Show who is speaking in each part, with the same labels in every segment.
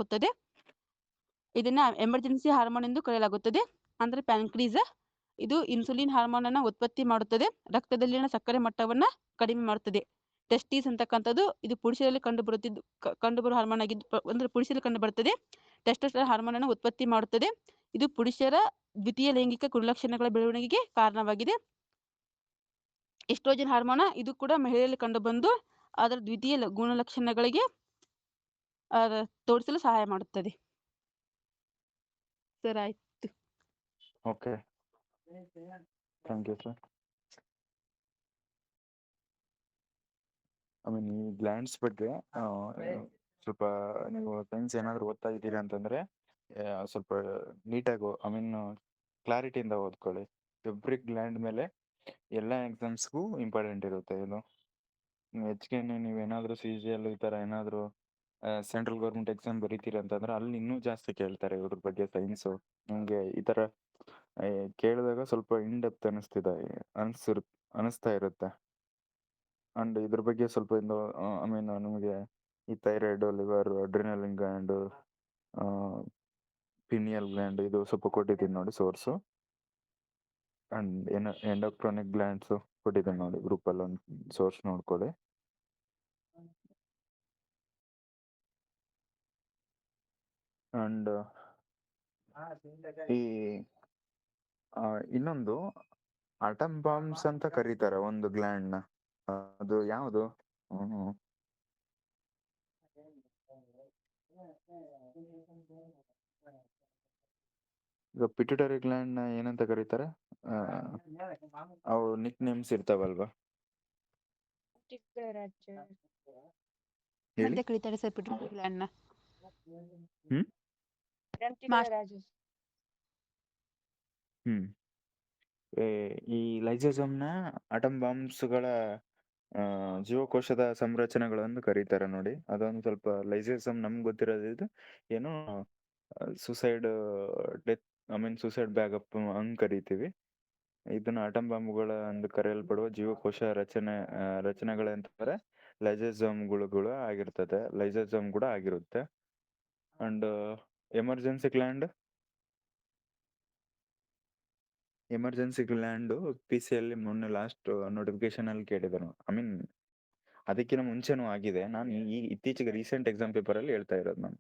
Speaker 1: ಹಾಕುತ್ತದೆ. ಇದನ್ನ emergency hormone ಎಂದು ಕರೆಯಲಾಗುತ್ತದೆ. ಅಂದ್ರೆ ಪ್ಯಾನ್ಕ್ರೀಸ್ ಇದು ಇನ್ಸುಲಿನ್ ಹಾರ್ಮೋನ್ ಅನ್ನ ಉತ್ಪತ್ತಿ ಮಾಡುತ್ತದೆ. ರಕ್ತದಲ್ಲಿನ ಸಕ್ಕರೆ ಮಟ್ಟವನ್ನ ಕಡಿಮೆ ಮಾಡುತ್ತದೆ. ಟೆಸ್ಟಿಸ್ ಅಂತಕ್ಕಂಥದ್ದು ಇದು ಪುರುಷರಲ್ಲಿ ಕಂಡುಬರುವ ಹಾರ್ಮೋನ್ ಆಗಿದ್ದು ಅಂದ್ರೆ ಪುರುಷರಲ್ಲಿ ಕಂಡುಬರುತ್ತದೆ. ಟೆಸ್ಟೋಸ್ಟೆರಾನ್ ಹಾರ್ಮೋನ್ ಅನ್ನು ಉತ್ಪತ್ತಿ ಮಾಡುತ್ತದೆ. ಇದು ಪುರುಷರ ದ್ವಿತೀಯ ಲೈಂಗಿಕ ಗುಣಲಕ್ಷಣಗಳ ಬೆಳವಣಿಗೆಗೆ ಕಾರಣವಾಗಿದೆ. ಎಸ್ಟ್ರೋಜನ್ ಹಾರ್ಮೋನ್ ಇದು ಕೂಡ ಮಹಿಳೆಯಲ್ಲಿ ಕಂಡುಬಂದು ಅದರ ದ್ವಿತೀಯ ಗುಣಲಕ್ಷಣಗಳಿಗೆ ತೋರಿಸಲು ಸಹಾಯ ಮಾಡುತ್ತದೆ. ಸರ್ ಆಯ್ತು.
Speaker 2: Okay, thank you sir. ಈ ಗ್ಲ್ಯಾಂಡ್ಸ್ ಬಗ್ಗೆ ಸ್ವಲ್ಪ ನೀವು ಸೈನ್ಸ್ ಏನಾದರೂ ಓದ್ತಾ ಇದ್ದೀರಾ ಅಂತಂದರೆ ಸ್ವಲ್ಪ ನೀಟಾಗಿ ಕ್ಲಾರಿಟಿಯಿಂದ ಓದ್ಕೊಳ್ಳಿ. ಎವ್ರಿ ಗ್ಲ್ಯಾಂಡ್ ಮೇಲೆ ಎಲ್ಲ ಎಕ್ಸಾಮ್ಸ್ಗೂ ಇಂಪಾರ್ಟೆಂಟ್ ಇರುತ್ತೆ ಇದು. ಹೆಚ್ಚಿಗೆ ನೀವೇನಾದರೂ CGL ಈ ಥರ ಏನಾದರೂ ಸೆಂಟ್ರಲ್ ಗೌರ್ಮೆಂಟ್ ಎಕ್ಸಾಮ್ ಬರೀತೀರ ಅಂತಂದ್ರೆ ಅಲ್ಲಿ ಇನ್ನೂ ಜಾಸ್ತಿ ಕೇಳ್ತಾರೆ ಇವ್ರ ಬಗ್ಗೆ ಸೈನ್ಸು. ನಿಮಗೆ ಈ ಥರ ಕೇಳಿದಾಗ ಸ್ವಲ್ಪ ಇನ್ ಡೆಪ್ತ್ ಅನಿಸ್ತಾ ಇರುತ್ತೆ. ಅಂಡ್ ಇದ್ರ ಬಗ್ಗೆ ಸ್ವಲ್ಪ ನಿಮಗೆ ಈ thyroid, liver, adrenaline gland, pineal gland ಇದು ಸ್ವಲ್ಪ ಕೊಟ್ಟಿದ್ದೀನಿ ನೋಡಿ ಸೋರ್ಸು. ಅಂಡ್ ಎಂಡೋಕ್ರೊನಿಕ್ ಗ್ಲ್ಯಾಂಡ್ಸು ಕೊಟ್ಟಿದ್ದೀನಿ ನೋಡಿ ಗ್ರೂಪಲ್ಲಿ ಒಂದು ಸೋರ್ಸ್ ನೋಡ್ಕೊಳ್ಳಿ. ಅಂಡ್ ಈ ಇನ್ನೊಂದು ಆಟಮ್ ಬಾಂಬ್ಸ್ ಅಂತ ಕರೀತಾರೆ ಒಂದು ಗ್ಲ್ಯಾಂಡ್ನ. ಅದು ಯಾವುದು? ಈಗ ಪಿಟ್ಯುಟರಿ ಗ್ಲ್ಯಾಂಡ್ನ ಏನಂತ ಕರೀತಾರೆ? ಅವು ನಿಕ್ ನೇಮ್ಸ್ ಇರ್ತಾವಲ್ವಾ? ಹೇಳಿ.
Speaker 1: ಅಂತ ಕರೀತಾರೆ ಸರ್ ಪಿಟ್ಯುಟರಿ ಗ್ಲ್ಯಾಂಡ್ನ.
Speaker 2: ಈ ಲೈಸೋಸೋಮ್ನ ಆಟಮ್ ಬಾಂಬ್ಸ್ಗಳ ಜೀವಕೋಶದ ಸಂರಚನೆಗಳನ್ನು ಕರೀತಾರೆ ನೋಡಿ. ಅದೊಂದು ಸ್ವಲ್ಪ ಲೈಸೋಸೋಮ್ ನಮ್ಗೆ ಗೊತ್ತಿರೋದು ಏನು ಸುಸೈಡ್ ಡೆತ್ ಸುಸೈಡ್ ಬ್ಯಾಗಪ್ ಹಂಗೆ ಕರಿತೀವಿ. ಇದನ್ನ ಆಟಮ್ ಬಾಂಬ್ಗಳ ಎಂದು ಕರೆಯಲ್ಪಡುವ ಜೀವಕೋಶ ರಚನೆಗಳಂತಾರೆ ಲೈಸೋಸೋಮ್ಗಳು ಆಗಿರ್ತದೆ. ಲೈಸೋಸೋಮ್ ಕೂಡ ಆಗಿರುತ್ತೆ. ಅಂಡ್ ಎಮರ್ಜೆನ್ಸಿ ಗ್ಲ್ಯಾಂಡು PCಯಲ್ಲಿ ಮೊನ್ನೆ ಲಾಸ್ಟ್ ನೋಟಿಫಿಕೇಶನ್ ಅಲ್ಲಿ ಕೇಳಿದನು. ಅದಕ್ಕಿಂತ ಮುಂಚೆನೂ ಆಗಿದೆ. ನಾನು ಈ ಇತ್ತೀಚೆಗೆ ರೀಸೆಂಟ್ ಎಕ್ಸಾಮ್ ಪೇಪರ್ ಅಲ್ಲಿ ಹೇಳ್ತಾ ಇರೋದು ನಾನು.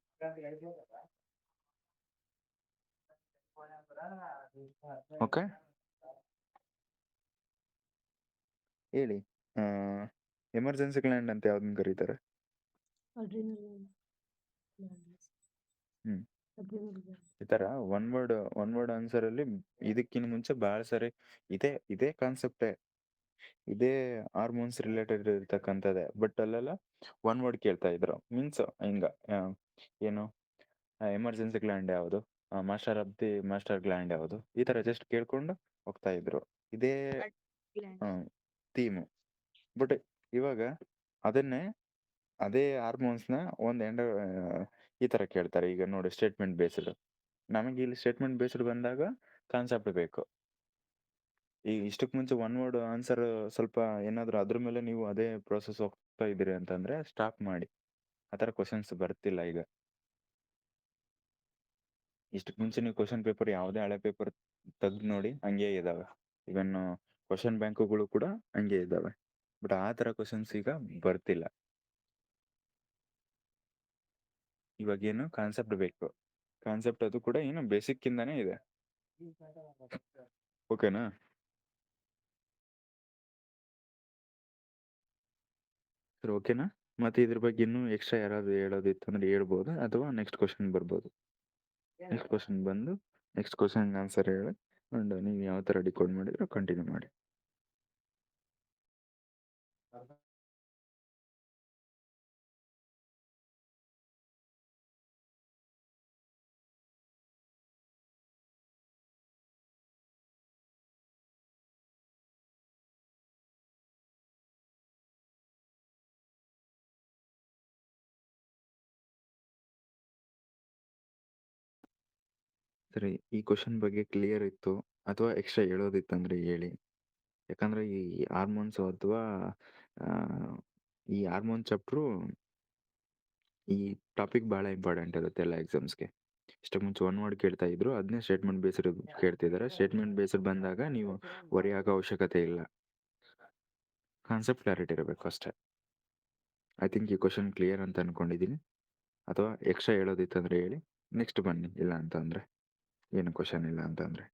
Speaker 2: ಓಕೆ, ಹೇಳಿ. ಎಮರ್ಜೆನ್ಸಿ ಗ್ಲ್ಯಾಂಡ್ ಅಂತ ಯಾವ್ದನ್ನ ಕರೀತಾರೆ? ಈ ತರ ಒನ್ ವರ್ಡ್ ಆನ್ಸರ್ ಅಲ್ಲಿ ಇದಕ್ಕಿಂತ ಮುಂಚೆ ಬಹಳ ಸರಿ ಇದೇ ಕಾನ್ಸೆಪ್ಟೇ, ಇದೇ ಹಾರ್ಮೋನ್ಸ್ ರಿಲೇಟೆಡ್ ಇರ್ತಕ್ಕಂಥದ್ದೇ. ಬಟ್ ಅಲ್ಲೆಲ್ಲ ಒನ್ ವರ್ಡ್ ಕೇಳ್ತಾ ಇದ್ರು. ಮೀನ್ಸ್ ಏನು ಎಮರ್ಜೆನ್ಸಿ ಗ್ಲ್ಯಾಂಡ್ ಯಾವುದು, ಮಾಸ್ಟರ್ ಗ್ಲ್ಯಾಂಡ್ ಯಾವುದು, ಈ ತರ ಜಸ್ಟ್ ಕೇಳ್ಕೊಂಡು ಹೋಗ್ತಾ ಇದ್ರು. ಇದೇ ಥೀಮು. ಬಟ್ ಇವಾಗ ಅದೇ ಹಾರ್ಮೋನ್ಸ್ನ ಈ ತರ ಕೇಳ್ತಾರೆ. ಈಗ ನೋಡಿ, ಸ್ಟೇಟ್ಮೆಂಟ್ ಬೇಸ್ಡ್. ನಮಗೆ ಇಲ್ಲಿ ಸ್ಟೇಟ್ಮೆಂಟ್ ಬೇಸ್ಡ್ ಬಂದಾಗ ಕಾನ್ಸೆಪ್ಟ್ ಬೇಕು. ಈ ಇಷ್ಟಕ್ಕೆ ಮುಂಚೆ ಒನ್ ವರ್ಡ್ ಆನ್ಸರ್ ಸ್ವಲ್ಪ ಏನಾದರೂ ಅದ್ರ ಮೇಲೆ ನೀವು ಅದೇ ಪ್ರೋಸೆಸ್ ಹೋಗ್ತಾ ಇದ್ದೀರಿ ಅಂತಂದ್ರೆ ಸ್ಟಾಪ್ ಮಾಡಿ. ಆ ಥರ ಕ್ವಶನ್ಸ್ ಬರ್ತಿಲ್ಲ ಈಗ. ಇಷ್ಟಕ್ಕೆ ಮುಂಚೆ ನೀವು ಕ್ವಶನ್ ಪೇಪರ್ ಯಾವುದೇ ಹಳೆ ಪೇಪರ್ ತೆಗ್ದು ನೋಡಿ, ಹಂಗೆ ಇದಾವೆ. ಇವನ್ ಕ್ವಶನ್ ಬ್ಯಾಂಕುಗಳು ಕೂಡ ಹಂಗೆ ಇದ್ದಾವೆ. ಬಟ್ ಆ ಥರ ಕ್ವಶನ್ಸ್ ಈಗ ಬರ್ತಿಲ್ಲ. ಇವಾಗೇನು ಕಾನ್ಸೆಪ್ಟ್ ಬೇಕು. ಕಾನ್ಸೆಪ್ಟ್ ಅದು ಕೂಡ ಏನು ಬೇಸಿಕ್ ಇಂದಾನೇ ಇದೆ. ಓಕೆನಾ? ಸರ್ ಓಕೆನಾ? ಮತ್ತೆ ಇದ್ರ ಬಗ್ಗೆ ಇನ್ನೂ ಎಕ್ಸ್ಟ್ರಾ ಯಾರಾದರೂ ಹೇಳೋದಿತ್ತು ಅಂದ್ರೆ ಹೇಳ್ಬೋದು, ಅಥವಾ ನೆಕ್ಸ್ಟ್ ಕ್ವಶನ್ ಬರ್ಬೋದು. ನೆಕ್ಸ್ಟ್ ಕ್ವಶನ್ ಬಂದು ನೆಕ್ಸ್ಟ್ ಕ್ವಶನ್ ಆನ್ಸರ್ ಹೇಳಿ ಅಂಡ್ ನೀವು ಯಾವ ಥರ ಡಿಕೋಡ್ ಮಾಡಿದ್ರೆ ಕಂಟಿನ್ಯೂ ಮಾಡಿ. ಸರಿ, ಈ ಕ್ವಶನ್ ಬಗ್ಗೆ ಕ್ಲಿಯರ್ ಇತ್ತು ಅಥವಾ ಎಕ್ಸ್ಟ್ರಾ ಹೇಳೋದಿತ್ತಂದ್ರೆ ಹೇಳಿ. ಯಾಕಂದ್ರೆ ಈ ಹಾರ್ಮೋನ್ಸ್ ಅಥವಾ ಈ ಹಾರ್ಮೋನ್ ಚಾಪ್ಟ್ರು ಈ ಟಾಪಿಕ್ ಭಾಳ ಇಂಪಾರ್ಟೆಂಟ್ ಇರುತ್ತೆ ಎಲ್ಲ ಎಕ್ಸಾಮ್ಸ್‌ಗೆ. ಇಷ್ಟಕ್ಕೆ ಮುಂಚೆ ಒನ್ ವರ್ಡ್ ಕೇಳ್ತಾ ಇದ್ರು, ಅದನ್ನೇ ಸ್ಟೇಟ್ಮೆಂಟ್ ಬೇಸ್ಡ್ ಕೇಳ್ತಿದ್ದಾರೆ. ಸ್ಟೇಟ್ಮೆಂಟ್ ಬೇಸ್ಡ್ ಬಂದಾಗ ನೀವು ವರಿ ಆಗೋ ಅವಶ್ಯಕತೆ ಇಲ್ಲ. ಕಾನ್ಸೆಪ್ಟ್ ಕ್ಲಾರಿಟಿ ಇರಬೇಕು ಅಷ್ಟೇ. ಐ ಥಿಂಕ್ ಈ ಕ್ವೆಶ್ಚನ್ ಕ್ಲಿಯರ್ ಅಂತ ಅನ್ಕೊಂಡಿದ್ದೀನಿ. ಅಥವಾ ಎಕ್ಸ್ಟ್ರಾ ಹೇಳೋದಿತ್ತಂದ್ರೆ ಹೇಳಿ. ನೆಕ್ಸ್ಟ್ ಬನ್ನಿ. ಇಲ್ಲ ಅಂತಂದ್ರೆ. ಏನು ಕ್ವೆಶ್ಚನ್ ಇಲ್ಲ ಅಂತಂದ್ರೆ.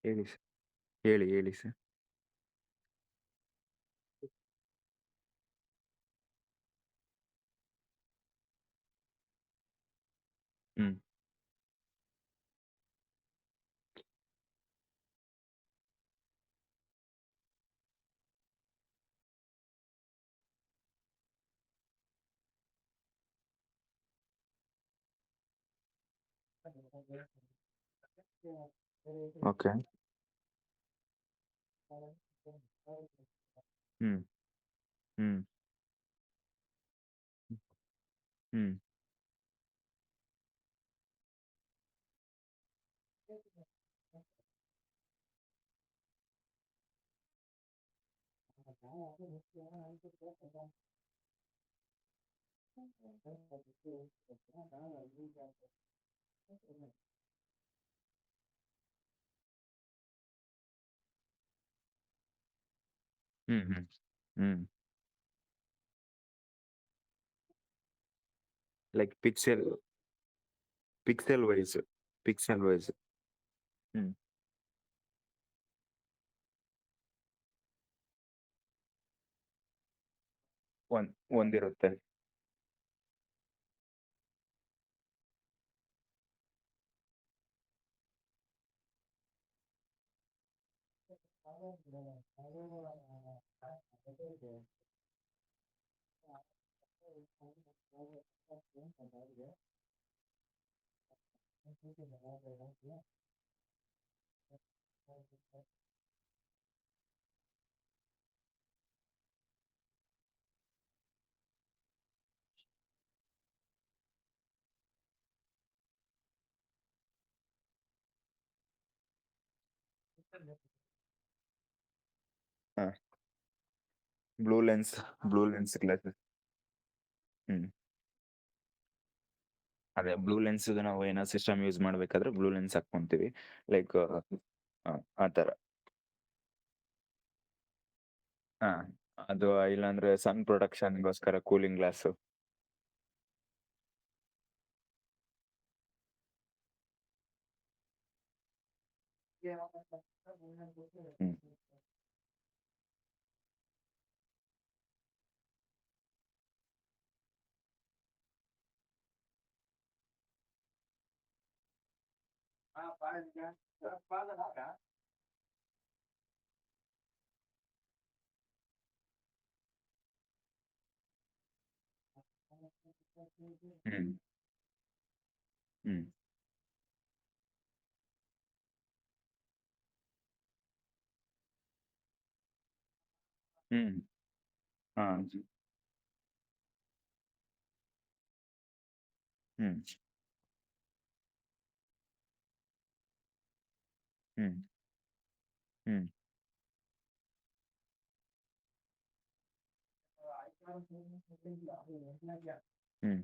Speaker 2: ಹೇಳಿ ಸರ್. ಹೇಳಿ sir. Hmm. Okay. Hmm. Hmm. Hmm. Hmm. Hmm. Hmm. Like pixel wise. Pixel wise. Hmm. ಒಂದ್ ಒಂದಿರುತ್ತೆ. ಹಾ. Blue lens. Blue lens glasses. Hmm. ಅದೇ ಬ್ಲೂ ಲೆನ್ಸ್ ನಾವು ಏನೋ ಸಿಸ್ಟಮ್ ಯೂಸ್ ಮಾಡ್ಬೇಕಾದ್ರೆ ಬ್ಲೂ ಲೆನ್ಸ್ ಹಾಕೊಂತೀವಿ. ಲೈಕ್ ಆ ತರ. ಹಾ. ಅದು ಇಲ್ಲಾಂದ್ರೆ ಸನ್ ಪ್ರೊಟೆಕ್ಷನ್ಗೋಸ್ಕರ ಕೂಲಿಂಗ್ ಗ್ಲಾಸ್. ಹ್ಮ್. ಹ್ಮ್. ಹ್ಮ್. ಹ್ಮ್. ಹಾ. Hmm. Hmm. Hmm. Hmm.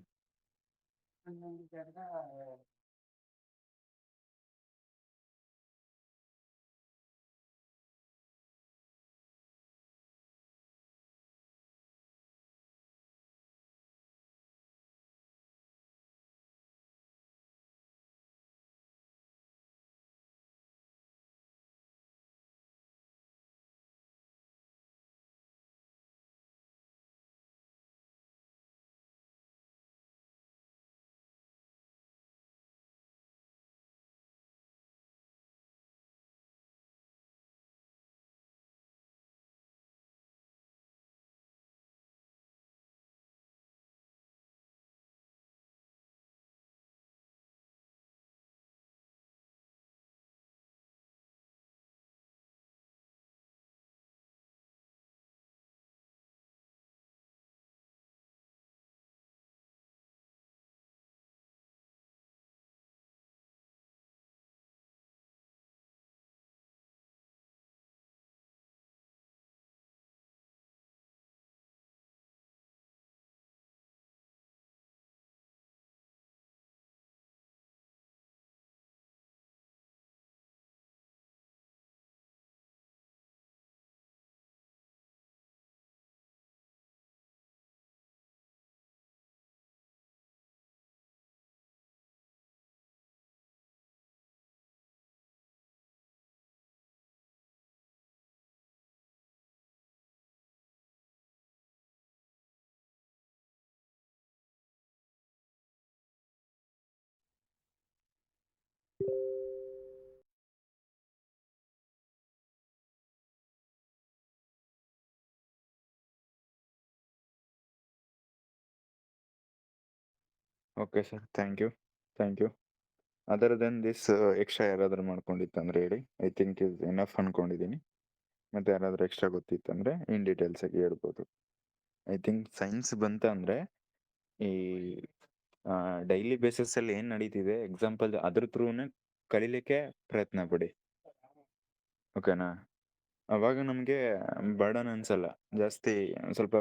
Speaker 2: Okay sir, thank you. Other then this extra ಯಾರಾದರೂ ಮಾಡ್ಕೊಂಡಿತ್ತಂದ್ರೆ ಹೇಳಿ. ಐ ಥಿಂಕ್ ಇಸ್ ಎನಫ್ ಅನ್ಕೊಂಡಿದ್ದೀನಿ. ಮತ್ತೆ ಯಾರಾದರೂ ಎಕ್ಸ್ಟ್ರಾ ಗೊತ್ತಿತ್ತಂದ್ರೆ ಇನ್ ಡೀಟೇಲ್ಸ್ ಆಗಿ ಹೇಳ್ಬೋದು. ಐ ಥಿಂಕ್ ಸೈನ್ಸ್ ಬಂತಂದ್ರೆ ಈ ಡೈಲಿ ಬೇಸಿಸ್ ಅಲ್ಲಿ ಏನ್ ನಡೀತಿದೆ ಎಕ್ಸಾಂಪಲ್ ಅದ್ರ ಥ್ರೂನೇ ಕಲೀಲಿಕ್ಕೆ ಪ್ರಯತ್ನ ಪಡಿ. ಓಕೆನಾ? ಅವಾಗ ನಮಗೆ ಬರ್ಡನ್ ಅನ್ಸಲ್ಲ ಜಾಸ್ತಿ. ಸ್ವಲ್ಪ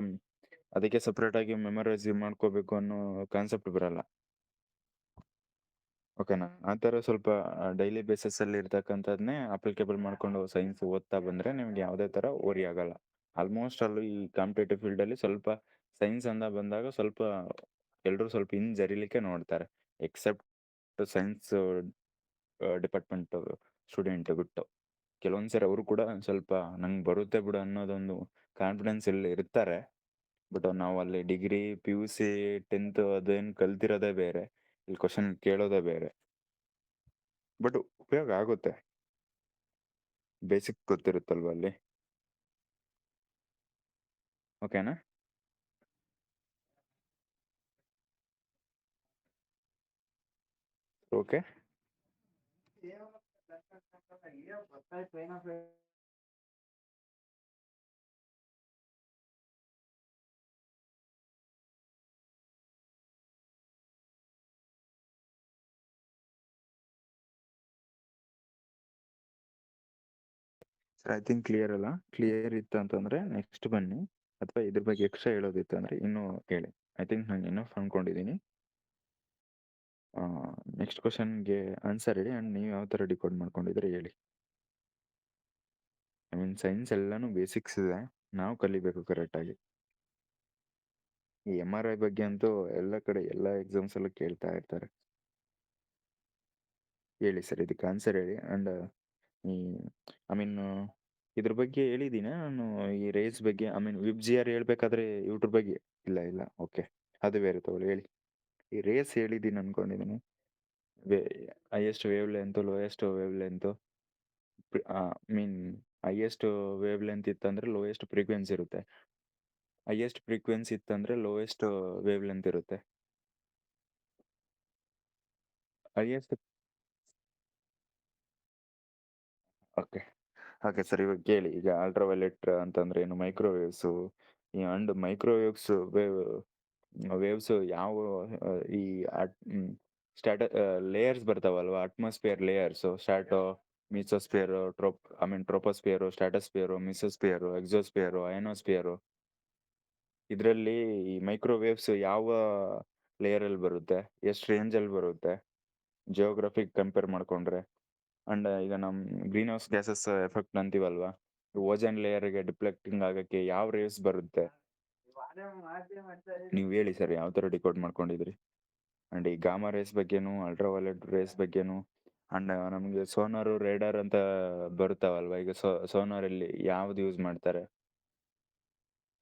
Speaker 2: ಅದಕ್ಕೆ ಸಪ್ರೇಟ್ ಆಗಿ ಮೆಮೊರೈಸ್ ಮಾಡ್ಕೋಬೇಕು ಅನ್ನೋ ಕಾನ್ಸೆಪ್ಟ್ ಬರಲ್ಲ. ಓಕೆನಾ? ಆ ಥರ ಸ್ವಲ್ಪ ಡೈಲಿ ಬೇಸಿಸ್ ಅಲ್ಲಿ ಇರ್ತಕ್ಕಂಥದ್ನೇ ಅಪ್ಲಿಕೇಬಲ್ ಮಾಡ್ಕೊಂಡು ಸೈನ್ಸ್ ಓದ್ತಾ ಬಂದ್ರೆ ನಿಮ್ಗೆ ಯಾವುದೇ ಥರ ಓರಿ ಆಗಲ್ಲ. ಆಲ್ಮೋಸ್ಟ್ ಅಲ್ಲಿ ಈ ಕಾಂಪಿಟೇಟಿವ್ ಫೀಲ್ಡ್ ಅಲ್ಲಿ ಸ್ವಲ್ಪ ಸೈನ್ಸ್ ಅಂತ ಬಂದಾಗ ಸ್ವಲ್ಪ ಎಲ್ಲರೂ ಸ್ವಲ್ಪ ಜರಿಲಿಕ್ಕೆ ನೋಡ್ತಾರೆ. ಎಕ್ಸೆಪ್ಟ್ ಸೈನ್ಸ್ ಡಿಪಾರ್ಟ್ಮೆಂಟ್ ಸ್ಟೂಡೆಂಟ್ ಬಿಟ್ಟು. ಕೆಲವೊಂದ್ಸರಿ ಅವರು ಕೂಡ ಸ್ವಲ್ಪ ನಂಗೆ ಬರುತ್ತೆ ಬಿಡು ಅನ್ನೋದೊಂದು ಕಾನ್ಫಿಡೆನ್ಸ್ ಇಲ್ಲಿ ಇರ್ತಾರೆ. ಬಟ್ ನಾವು ಅಲ್ಲಿ ಡಿಗ್ರಿ, PUC, 10th ಅದೇನು ಕಲ್ತಿರೋದೇ ಬೇರೆ. ಇಲ್ಲಿ ಕ್ವಶನ್ ಕೇಳೋದೇ ಬೇರೆ. ಬಟ್ ಉಪಯೋಗ ಆಗುತ್ತೆ. ಬೇಸಿಕ್ ಗೊತ್ತಿರುತ್ತಲ್ವ ಅಲ್ಲಿ. ಓಕೆನಾ? Okay. Sir I think clear ಅಲ್ಲ. ಕ್ಲಿಯರ್ ಇತ್ತು ಅಂತಂದ್ರೆ ನೆಕ್ಸ್ಟ್ ಬನ್ನಿ. ಅಥವಾ ಇದ್ರ ಬಗ್ಗೆ ಎಕ್ಸ್ಟ್ರಾ ಹೇಳೋದಿತ್ತು ಅಂದ್ರೆ ಇನ್ನೂ ಹೇಳಿ. ಐ ಥಿಂಕ್ ನಾನು ಇನ್ನೂ ಅನ್ಕೊಂಡಿದ್ದೀನಿ. ನೆಕ್ಸ್ಟ್ ಕ್ವಶನ್ಗೆ ಆನ್ಸರ್ ಹೇಳಿ ಆ್ಯಂಡ್ ನೀವು ಯಾವ ಥರ ಡಿಕೋಡ್ ಮಾಡ್ಕೊಂಡಿದ್ರೆ ಹೇಳಿ. ಐ ಮೀನ್ ಸೈನ್ಸ್ ಎಲ್ಲಾನು ಬೇಸಿಕ್ಸ್ ಇದೆ, ನಾವು ಕಲಿಬೇಕು ಕರೆಕ್ಟಾಗಿ. ಈ MRI ಬಗ್ಗೆ ಅಂತೂ ಎಲ್ಲ ಕಡೆ ಎಲ್ಲ ಎಕ್ಸಾಮ್ಸಲ್ಲೂ ಕೇಳ್ತಾ ಇರ್ತಾರೆ. ಹೇಳಿ ಸರ್, ಇದಕ್ಕೆ ಆನ್ಸರ್ ಹೇಳಿ. ಆ್ಯಂಡ್ ಈ ಐ ಮೀನ್ ಇದ್ರ ಬಗ್ಗೆ ಹೇಳಿದ್ದೀನ ನಾನು, ಈ ರೇಸ್ ಬಗ್ಗೆ. ಐ ಮೀನ್ ವಿಬ್ಜಿಆರ್ ಹೇಳ್ಬೇಕಾದ್ರೆ ಇವ್ರ ಬಗ್ಗೆ ಇಲ್ಲ ಓಕೆ, ಅದು ಬೇರೆ ತಗೊಳ್ಳಿ. ಹೇಳಿ. ಈ ರೇಸ್ ಹೇಳಿದ್ದೀನಿ ಅನ್ಕೊಂಡಿದ್ದೀನಿ. Highest wavelength, lowest wavelength. Mean highest wavelength ಇತ್ತಂದ್ರೆ ಲೋಯೆಸ್ಟ್ ಫ್ರೀಕ್ವೆನ್ಸಿ ಇರುತ್ತೆ. ಹೈಯೆಸ್ಟ್ ಫ್ರೀಕ್ವೆನ್ಸಿ ಇತ್ತಂದ್ರೆ ಲೋಯೆಸ್ಟ್ ವೇವ್ ಲೆಂತ್ ಇರುತ್ತೆ. ಹೈಯೆಸ್ಟ್ ಓಕೆ ಓಕೆ ಸರ್, ಇವಾಗ ಕೇಳಿ. ಈಗ ಅಲ್ಟ್ರಾವೈಲೆಟ್ ಅಂತಂದ್ರೆ ಏನು, ಮೈಕ್ರೋವೇವ್ಸು ಅಂಡ್ ಮೈಕ್ರೋವೇವ್ಸ್ ವೇವ್ಸ್ ಯಾವ ಈ ಸ್ಟಾಟ ಲೇಯರ್ಸ್ ಬರ್ತಾವಲ್ವಾ, ಅಟ್ಮಾಸ್ಫಿಯರ್ ಲೇಯರ್ಸ್, ಸ್ಟಾಟೋ, ಮಿಸೋಸ್ಫಿಯರ್, ಟ್ರೋಪೋಸ್ಫಿಯರ್, ಸ್ಟಾಟೋಸ್ಫಿಯರ್, ಮಿಸೋಸ್ಫಿಯರ್, ಎಕ್ಸೋಸ್ಫಿಯರ್, ಅಯನೋಸ್ಫಿಯರ್. ಇದರಲ್ಲಿ ಈ ಮೈಕ್ರೋವೇವ್ಸ್ ಯಾವ ಲೇಯರ್ ಅಲ್ಲಿ ಬರುತ್ತೆ, ಎಷ್ಟು ರೇಂಜ್ ಅಲ್ಲಿ ಬರುತ್ತೆ ಜಿಯೋಗ್ರಫಿಕ್ ಕಂಪೇರ್ ಮಾಡ್ಕೊಂಡ್ರೆ. ಅಂಡ್ ಈಗ ನಮ್ ಗ್ರೀನ್ ಹೌಸ್ ಗ್ಯಾಸಸ್ ಎಫೆಕ್ಟ್ ಅಂತೀವಲ್ವಾ, ಓಜನ್ ಲೇಯರ್ಗೆ ಡಿಫ್ಲೆಕ್ಟಿಂಗ್ ಆಗಕ್ಕೆ ಯಾವ ರೇಸ್ ಬರುತ್ತೆ ನೀವು ಹೇಳಿ ಸರ್, ಯಾವ ತರ ಡಿಕೋಡ್ ಮಾಡ್ಕೊಂಡಿದ್ರಿ. ಅಂಡ್ ಈ ಗಾಮಾ ರೇಸ್ ಬಗ್ಗೆನು, ಅಲ್ಟ್ರಾವೈಲೆಟ್ ರೇಸ್ ಬಗ್ಗೆನು, ಅಂಡ್ ನಮ್ಗೆ ಸೋನಾರ್, ರೇಡಾರ್ ಅಂತ ಬರ್ತಾವಲ್ವಾ. ಈಗ ಸೋನಾರ್ ಅಲ್ಲಿ ಯಾವ್ದು ಯೂಸ್ ಮಾಡ್ತಾರೆ,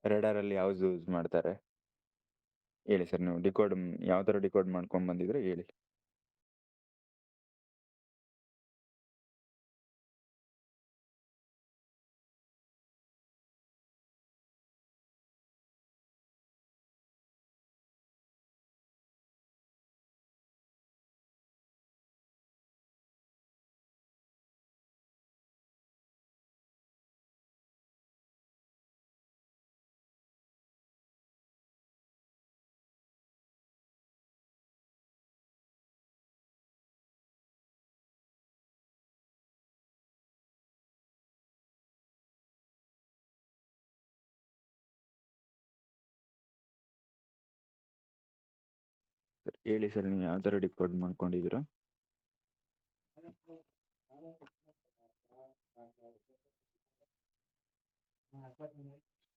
Speaker 2: ರೇಡಾರ್ ಅಲ್ಲಿ ಯಾವ್ದು ಯೂಸ್ ಮಾಡ್ತಾರೆ ಹೇಳಿ ಸರ್. ನೀವು ಯಾವ ತರ ಡಿಕೋಡ್ ಮಾಡ್ಕೊಂಡ್ ಬಂದಿದ್ರೆ ಹೇಳಿ. ಹೇಳಿ ಸರ್, ನೀವು ಯಾವ ತರ ಡಿಕೋಡ್ ಮಾಡ್ಕೊಂಡಿದ್ದೀರಾ.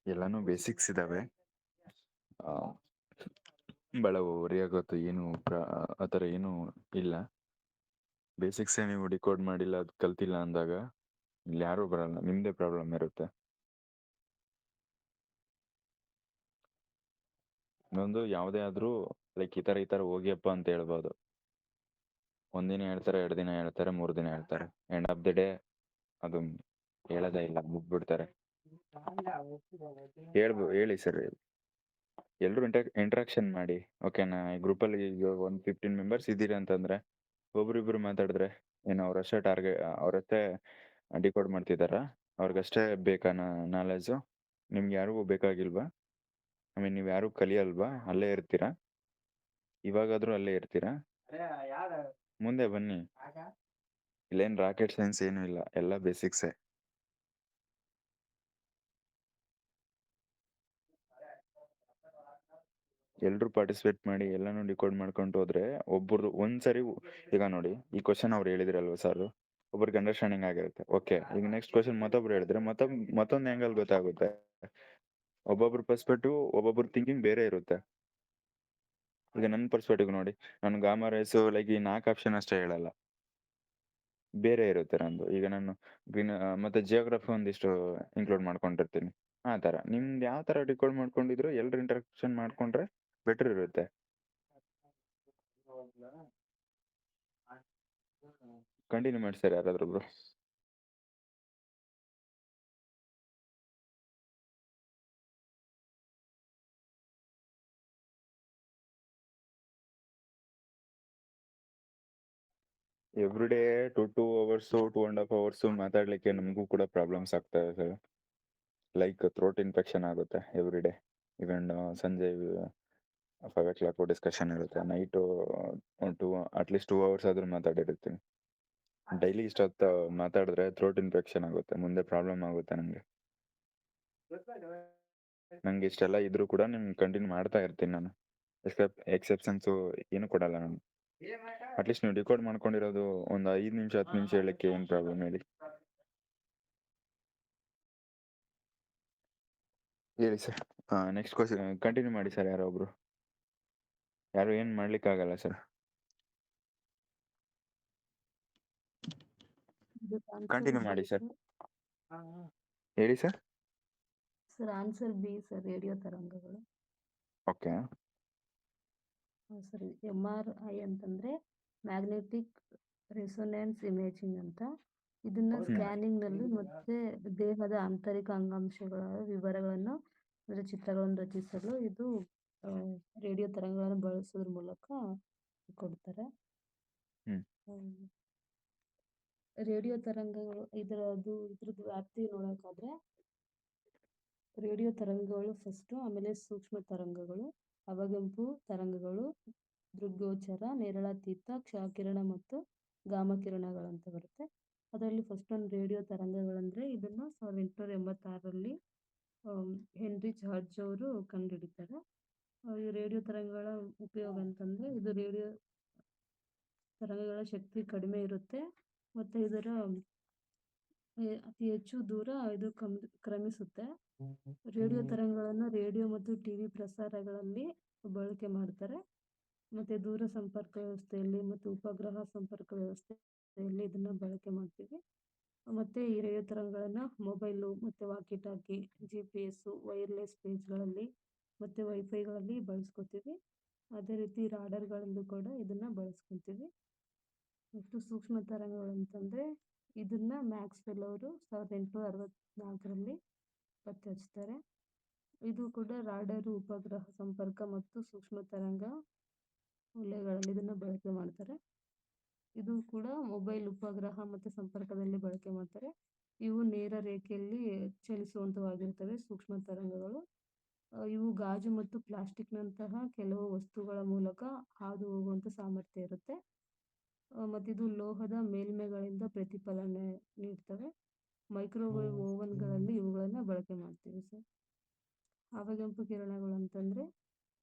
Speaker 2: ಎಲ್ಲಾನು ಬೇಸಿಕ್ಸ್ ಇದಾವೆ. ಬಹಳ ವರಿ ಆಗೋದು ಏನು ಆ ಥರ ಏನು ಇಲ್ಲ. ಬೇಸಿಕ್ಸೇ ನೀವು ಡಿಕೋಡ್ ಮಾಡಿಲ್ಲ, ಅದು ಕಲ್ತಿಲ್ಲ ಅಂದಾಗ ಇಲ್ಲಿ ಯಾರೂ ಬರಲ್ಲ, ನಿಮ್ಮದೇ ಪ್ರಾಬ್ಲಮ್ ಇರುತ್ತೆ. ಇನ್ನೊಂದು ಯಾವುದೇ ಆದರೂ ಲೈಕ್ ಈ ಥರ ಹೋಗಿಯಪ್ಪ ಅಂತ ಹೇಳ್ಬೋದು. ಒಂದಿನ ಹೇಳ್ತಾರೆ, 2 ದಿನ ಹೇಳ್ತಾರೆ, 3 ದಿನ ಹೇಳ್ತಾರೆ. ಎಂಡ್ ಆಫ್ ದ ಡೇ ಅದು ಹೇಳೋದೇ ಇಲ್ಲ, ಮುಗ್ಬಿಡ್ತಾರೆ. ಹೇಳಿ ಸರ್. ಎಲ್ಲರೂ ಇಂಟ್ರಾಕ್ಷನ್ ಮಾಡಿ. ಓಕೆನಾ? ಈ ಗ್ರೂಪಲ್ಲಿ ಈಗ ಒಂದು 15 ಮೆಂಬರ್ಸ್ ಇದ್ದೀರಿ ಅಂತಂದ್ರೆ, ಒಬ್ರಿಬ್ರು ಮಾತಾಡಿದ್ರೆ ಏನು ಅವರಷ್ಟೇ ಅವರಷ್ಟೇ ಡಿಕೋಡ್ ಮಾಡ್ತಿದ್ದಾರಾ? ಅವ್ರಿಗಷ್ಟೇ ಬೇಕಾ ನಾಲೆಡ್ಜು? ನಿಮ್ಗೆ ಯಾರಿಗೂ ಬೇಕಾಗಿಲ್ವಾ? ಐ ಮೀನ್ ನೀವು ಯಾರು ಕಲಿಯಲ್ವಾ? ಅಲ್ಲೇ ಇರ್ತೀರಾ? ಇವಾಗಾದ್ರೂ ಅಲ್ಲೇ ಇರ್ತೀರಾ? ಮುಂದೆ ಬನ್ನಿ. ಇಲ್ಲೇನ್ ರಾಕೆಟ್ ಸೈನ್ಸ್ ಏನೂ ಇಲ್ಲ. ಎಲ್ಲ ಬೇಸಿಕ್ಸೇ. ಎಲ್ರೂ ಪಾರ್ಟಿಸಿಪೇಟ್ ಮಾಡಿ ಎಲ್ಲಾನು ಡಿಕೋಡ್ ಮಾಡ್ಕೊಂಡು ಹೋದ್ರೆ ಒಬ್ಬರು ಒಂದ್ಸರಿ ಈಗ ನೋಡಿ ಈ ಕ್ವಶನ್ ಅವ್ರು ಹೇಳಿದ್ರಲ್ವಾ ಸರ್, ಒಬ್ರಿಗೆ ಅಂಡರ್ಸ್ಟ್ಯಾಂಡಿಂಗ್ ಆಗಿರುತ್ತೆ. ಓಕೆ, ಈಗ ನೆಕ್ಸ್ಟ್ ಕ್ವಶನ್ ಮತ್ತೊಬ್ರು ಹೇಳಿದ್ರೆ ಮತ್ತೊಂದು ಆಂಗಲ್ ಗೊತ್ತಾಗುತ್ತೆ. ಒಬ್ಬೊಬ್ರ ಪರ್ಸ್ಪೆಕ್ಟಿವ್, ಒಬ್ಬೊಬ್ರ ಥಿಂಕಿಂಗ್ ಬೇರೆ ಇರುತ್ತೆ. ಈಗ ನನ್ನ ಪರ್ಸ್ಪೆಕ್ಟಿವ್ ನೋಡಿ, ನಾನು ಗಾಮಾ ರೇಸು ಲೈಕ್ ಈ 4 ಆಪ್ಷನ್ ಅಷ್ಟೇ ಹೇಳಲ್ಲ, ಬೇರೆ ಇರುತ್ತೆ ನಂದು. ಈಗ ನಾನು ಗ್ರೀನ್ ಮತ್ತೆ ಜಿಯೋಗ್ರಫಿ ಒಂದಿಷ್ಟು ಇನ್ಕ್ಲೂಡ್ ಮಾಡ್ಕೊಂಡಿರ್ತೀನಿ. ಆ ತರ ನಿಮ್ದು ಯಾವ ತರ ಡಿಕೋಡ್ ಮಾಡ್ಕೊಂಡಿದ್ರು ಎಲ್ರು ಇಂಟ್ರಾಕ್ಷನ್ ಮಾಡ್ಕೊಂಡ್ರೆ ಬೆಟರ್ ಇರುತ್ತೆ. ಕಂಟಿನ್ಯೂ ಮಾಡಿ ಸರ್ ಯಾರಾದ್ರೂ ಒಬ್ರು. ಎವ್ರಿ ಡೇ 2 ಅವರ್ಸ್ 2.5 ಅವರ್ಸ್ ಮಾತಾಡ್ಲಿಕ್ಕೆ ನಮಗೂ ಕೂಡ ಪ್ರಾಬ್ಲಮ್ಸ್ ಆಗ್ತವೆ ಸರ್. ಲೈಕ್ ಥ್ರೋಟ್ ಇನ್ಫೆಕ್ಷನ್ ಆಗುತ್ತೆ ಎವ್ರಿ ಡೇ. ಇವನ್ ಸಂಜೆ 5 o'clock ಡಿಸ್ಕಷನ್ ಇರುತ್ತೆ, ನೈಟು ಅಟ್ಲೀಸ್ಟ್ 2 ಅವರ್ಸ್ ಆದ್ರೂ ಮಾತಾಡಿರ್ತೀನಿ. ಡೈಲಿ ಇಷ್ಟೊತ್ತು ಮಾತಾಡಿದ್ರೆ ಥ್ರೋಟ್ ಇನ್ಫೆಕ್ಷನ್ ಆಗುತ್ತೆ, ಮುಂದೆ ಪ್ರಾಬ್ಲಮ್ ಆಗುತ್ತೆ ನಂಗೆ ಇಷ್ಟೆಲ್ಲ ಇದ್ರೂ ಕೂಡ ನಿಮ್ಗೆ ಕಂಟಿನ್ಯೂ ಮಾಡ್ತಾ ಇರ್ತೀನಿ ನಾನು. ಎಕ್ಸೆಪ್ಷನ್ಸು ಏನು ಕೊಡಲ್ಲ ನಾನು. ಅಟ್ಲೀಸ್ಟ್ ನೀವು ಡಿಕೋಡ್ ಮಾಡ್ಕೊಂಡಿರೋದು ಒಂದು 5 ನಿಮಿಷ 10 ನಿಮಿಷ ಹೇಳಕ್ಕೆ ಏನು ಪ್ರಾಬ್ಲಮ್ ಹೇಳಿ? ಹೇಳಿ ಸರ್. ನೆಕ್ಸ್ಟ್ ಕ್ವಶನ್ ಕಂಟಿನ್ಯೂ ಮಾಡಿ ಸರ್. ಯಾರೋ ಒಬ್ರು. ಯಾರು ಏನು ಮಾಡ್ಲಿಕ್ಕಾಗಲ್ಲ ಸರ್. ಕಂಟಿನ್ಯೂ ಮಾಡಿ ಸರ್. ಹೇಳಿ sir.
Speaker 3: Sir answer B sir, radio ತರಂಗಗಳು.
Speaker 2: ಓಕೆ.
Speaker 3: ಸರ್ MRI ಅಂತಂದ್ರೆ ಮ್ಯಾಗ್ನೆಟಿಕ್ ರೆಸೊನೆನ್ಸ್ ಇಮೇಜಿಂಗ್ ಅಂತ. ಇದನ್ನ ಸ್ಕ್ಯಾನಿಂಗ್ ನಲ್ಲಿ ಮತ್ತೆ ದೇಹದ ಆಂತರಿಕ ಅಂಗಾಂಶಗಳ ವಿವರಗಳನ್ನು ಅಂದ್ರೆ ಚಿತ್ರಗಳನ್ನು ರಚಿಸಲು ಇದು ರೇಡಿಯೋ ತರಂಗಗಳನ್ನು ಬಳಸೋದ್ರ ಮೂಲಕ ಕೊಡ್ತಾರೆ. ರೇಡಿಯೋ ತರಂಗಗಳು ಇದ್ರದ್ದು ವ್ಯಾಪ್ತಿ ನೋಡೋಕ್ಕಾದ್ರೆ ರೇಡಿಯೋ ತರಂಗಗಳು ಫಸ್ಟ್, ಆಮೇಲೆ ಸೂಕ್ಷ್ಮ ತರಂಗಗಳು, ಅವಗೆಂಪು ತರಂಗಗಳು, ದೃಗ್ಗೋಚರ, ನೇರಳಾತೀತ, ಕ್ಷಕಿರಣ ಮತ್ತು ಗಾಮಕಿರಣಗಳಂತ ಬರುತ್ತೆ. ಅದರಲ್ಲಿ ಫಸ್ಟ್ ಒಂದು ರೇಡಿಯೋ ತರಂಗಗಳಂದ್ರೆ ಇದನ್ನ 1886ರಲ್ಲಿ ಹೆನ್ರಿಚ್ ಹಡ್ಜ್ ಅವರು ಕಂಡುಹಿಡಿತಾರೆ. ಈ ರೇಡಿಯೋ ತರಂಗಗಳ ಉಪಯೋಗ ಅಂತಂದ್ರೆ ಇದು ರೇಡಿಯೋ ತರಂಗಗಳ ಶಕ್ತಿ ಕಡಿಮೆ ಇರುತ್ತೆ ಮತ್ತೆ ಇದರ ಅತಿ ಹೆಚ್ಚು ದೂರ ಇದು ಕ್ರಮಿಸುತ್ತೆ. ರೇಡಿಯೋ ತರಂಗಗಳನ್ನು ರೇಡಿಯೋ ಮತ್ತು ಟಿವಿ ಪ್ರಸಾರಗಳಲ್ಲಿ ಬಳಕೆ ಮಾಡ್ತಾರೆ. ಮತ್ತೆ ದೂರ ಸಂಪರ್ಕ ವ್ಯವಸ್ಥೆಯಲ್ಲಿ ಮತ್ತು ಉಪಗ್ರಹ ಸಂಪರ್ಕ ವ್ಯವಸ್ಥೆಯಲ್ಲಿ ಇದನ್ನ ಬಳಕೆ ಮಾಡ್ತೀವಿ. ಮತ್ತೆ ಈ ರೇಡಿಯೋ ತರಂಗಗಳನ್ನ ಮೊಬೈಲು ಮತ್ತೆ ವಾಕಿ ಟಾಕಿ, GPS, ವೈರ್ಲೆಸ್ ಪೇಜ್ಗಳಲ್ಲಿ ಮತ್ತೆ ವೈಫೈಗಳಲ್ಲಿ ಬಳಸ್ಕೊತೀವಿ. ಅದೇ ರೀತಿ ರಾಡರ್ಗಳಲ್ಲೂ ಕೂಡ ಇದನ್ನ ಬಳಸ್ಕೊತೀವಿ. ಮತ್ತು ಸೂಕ್ಷ್ಮ ತರಂಗಗಳು ಅಂತಂದ್ರೆ ಇದನ್ನ ಮ್ಯಾಕ್ಸ್ವೆಲ್ ಅವರು 1864ರಲ್ಲಿ ಪತ್ತೆ ಹಚ್ತಾರೆ. ಇದು ಕೂಡ ರಾಡರ್, ಉಪಗ್ರಹ ಸಂಪರ್ಕ ಮತ್ತು ಸೂಕ್ಷ್ಮ ತರಂಗ ವಲಯಗಳಲ್ಲಿ ಇದನ್ನ ಬಳಕೆ ಮಾಡ್ತಾರೆ. ಇದು ಕೂಡ ಮೊಬೈಲ್, ಉಪಗ್ರಹ ಮತ್ತು ಸಂಪರ್ಕದಲ್ಲಿ ಬಳಕೆ ಮಾಡ್ತಾರೆ. ಇವು ನೇರ ರೇಖೆಯಲ್ಲಿ ಚಲಿಸುವಂತವಾಗಿರ್ತವೆ ಸೂಕ್ಷ್ಮ ತರಂಗಗಳು. ಇವು ಗಾಜು ಮತ್ತು ಪ್ಲಾಸ್ಟಿಕ್ನಂತಹ ಕೆಲವು ವಸ್ತುಗಳ ಮೂಲಕ ಹಾದು ಹೋಗುವಂತ ಸಾಮರ್ಥ್ಯ ಇರುತ್ತೆ. ಮತ್ತಿದು ಲೋಹದ ಮೇಲ್ಮೈಗಳಿಂದ ಪ್ರತಿಫಲನೆ ನೀಡ್ತವೆ. ಮೈಕ್ರೋವೇವ್ ಓವನ್ಗಳಲ್ಲಿ ಇವುಗಳನ್ನ ಬಳಕೆ ಮಾಡ್ತೀವಿ ಸರ್. ಅವಗೆಂಪು ಕಿರಣಗಳು ಅಂತಂದ್ರೆ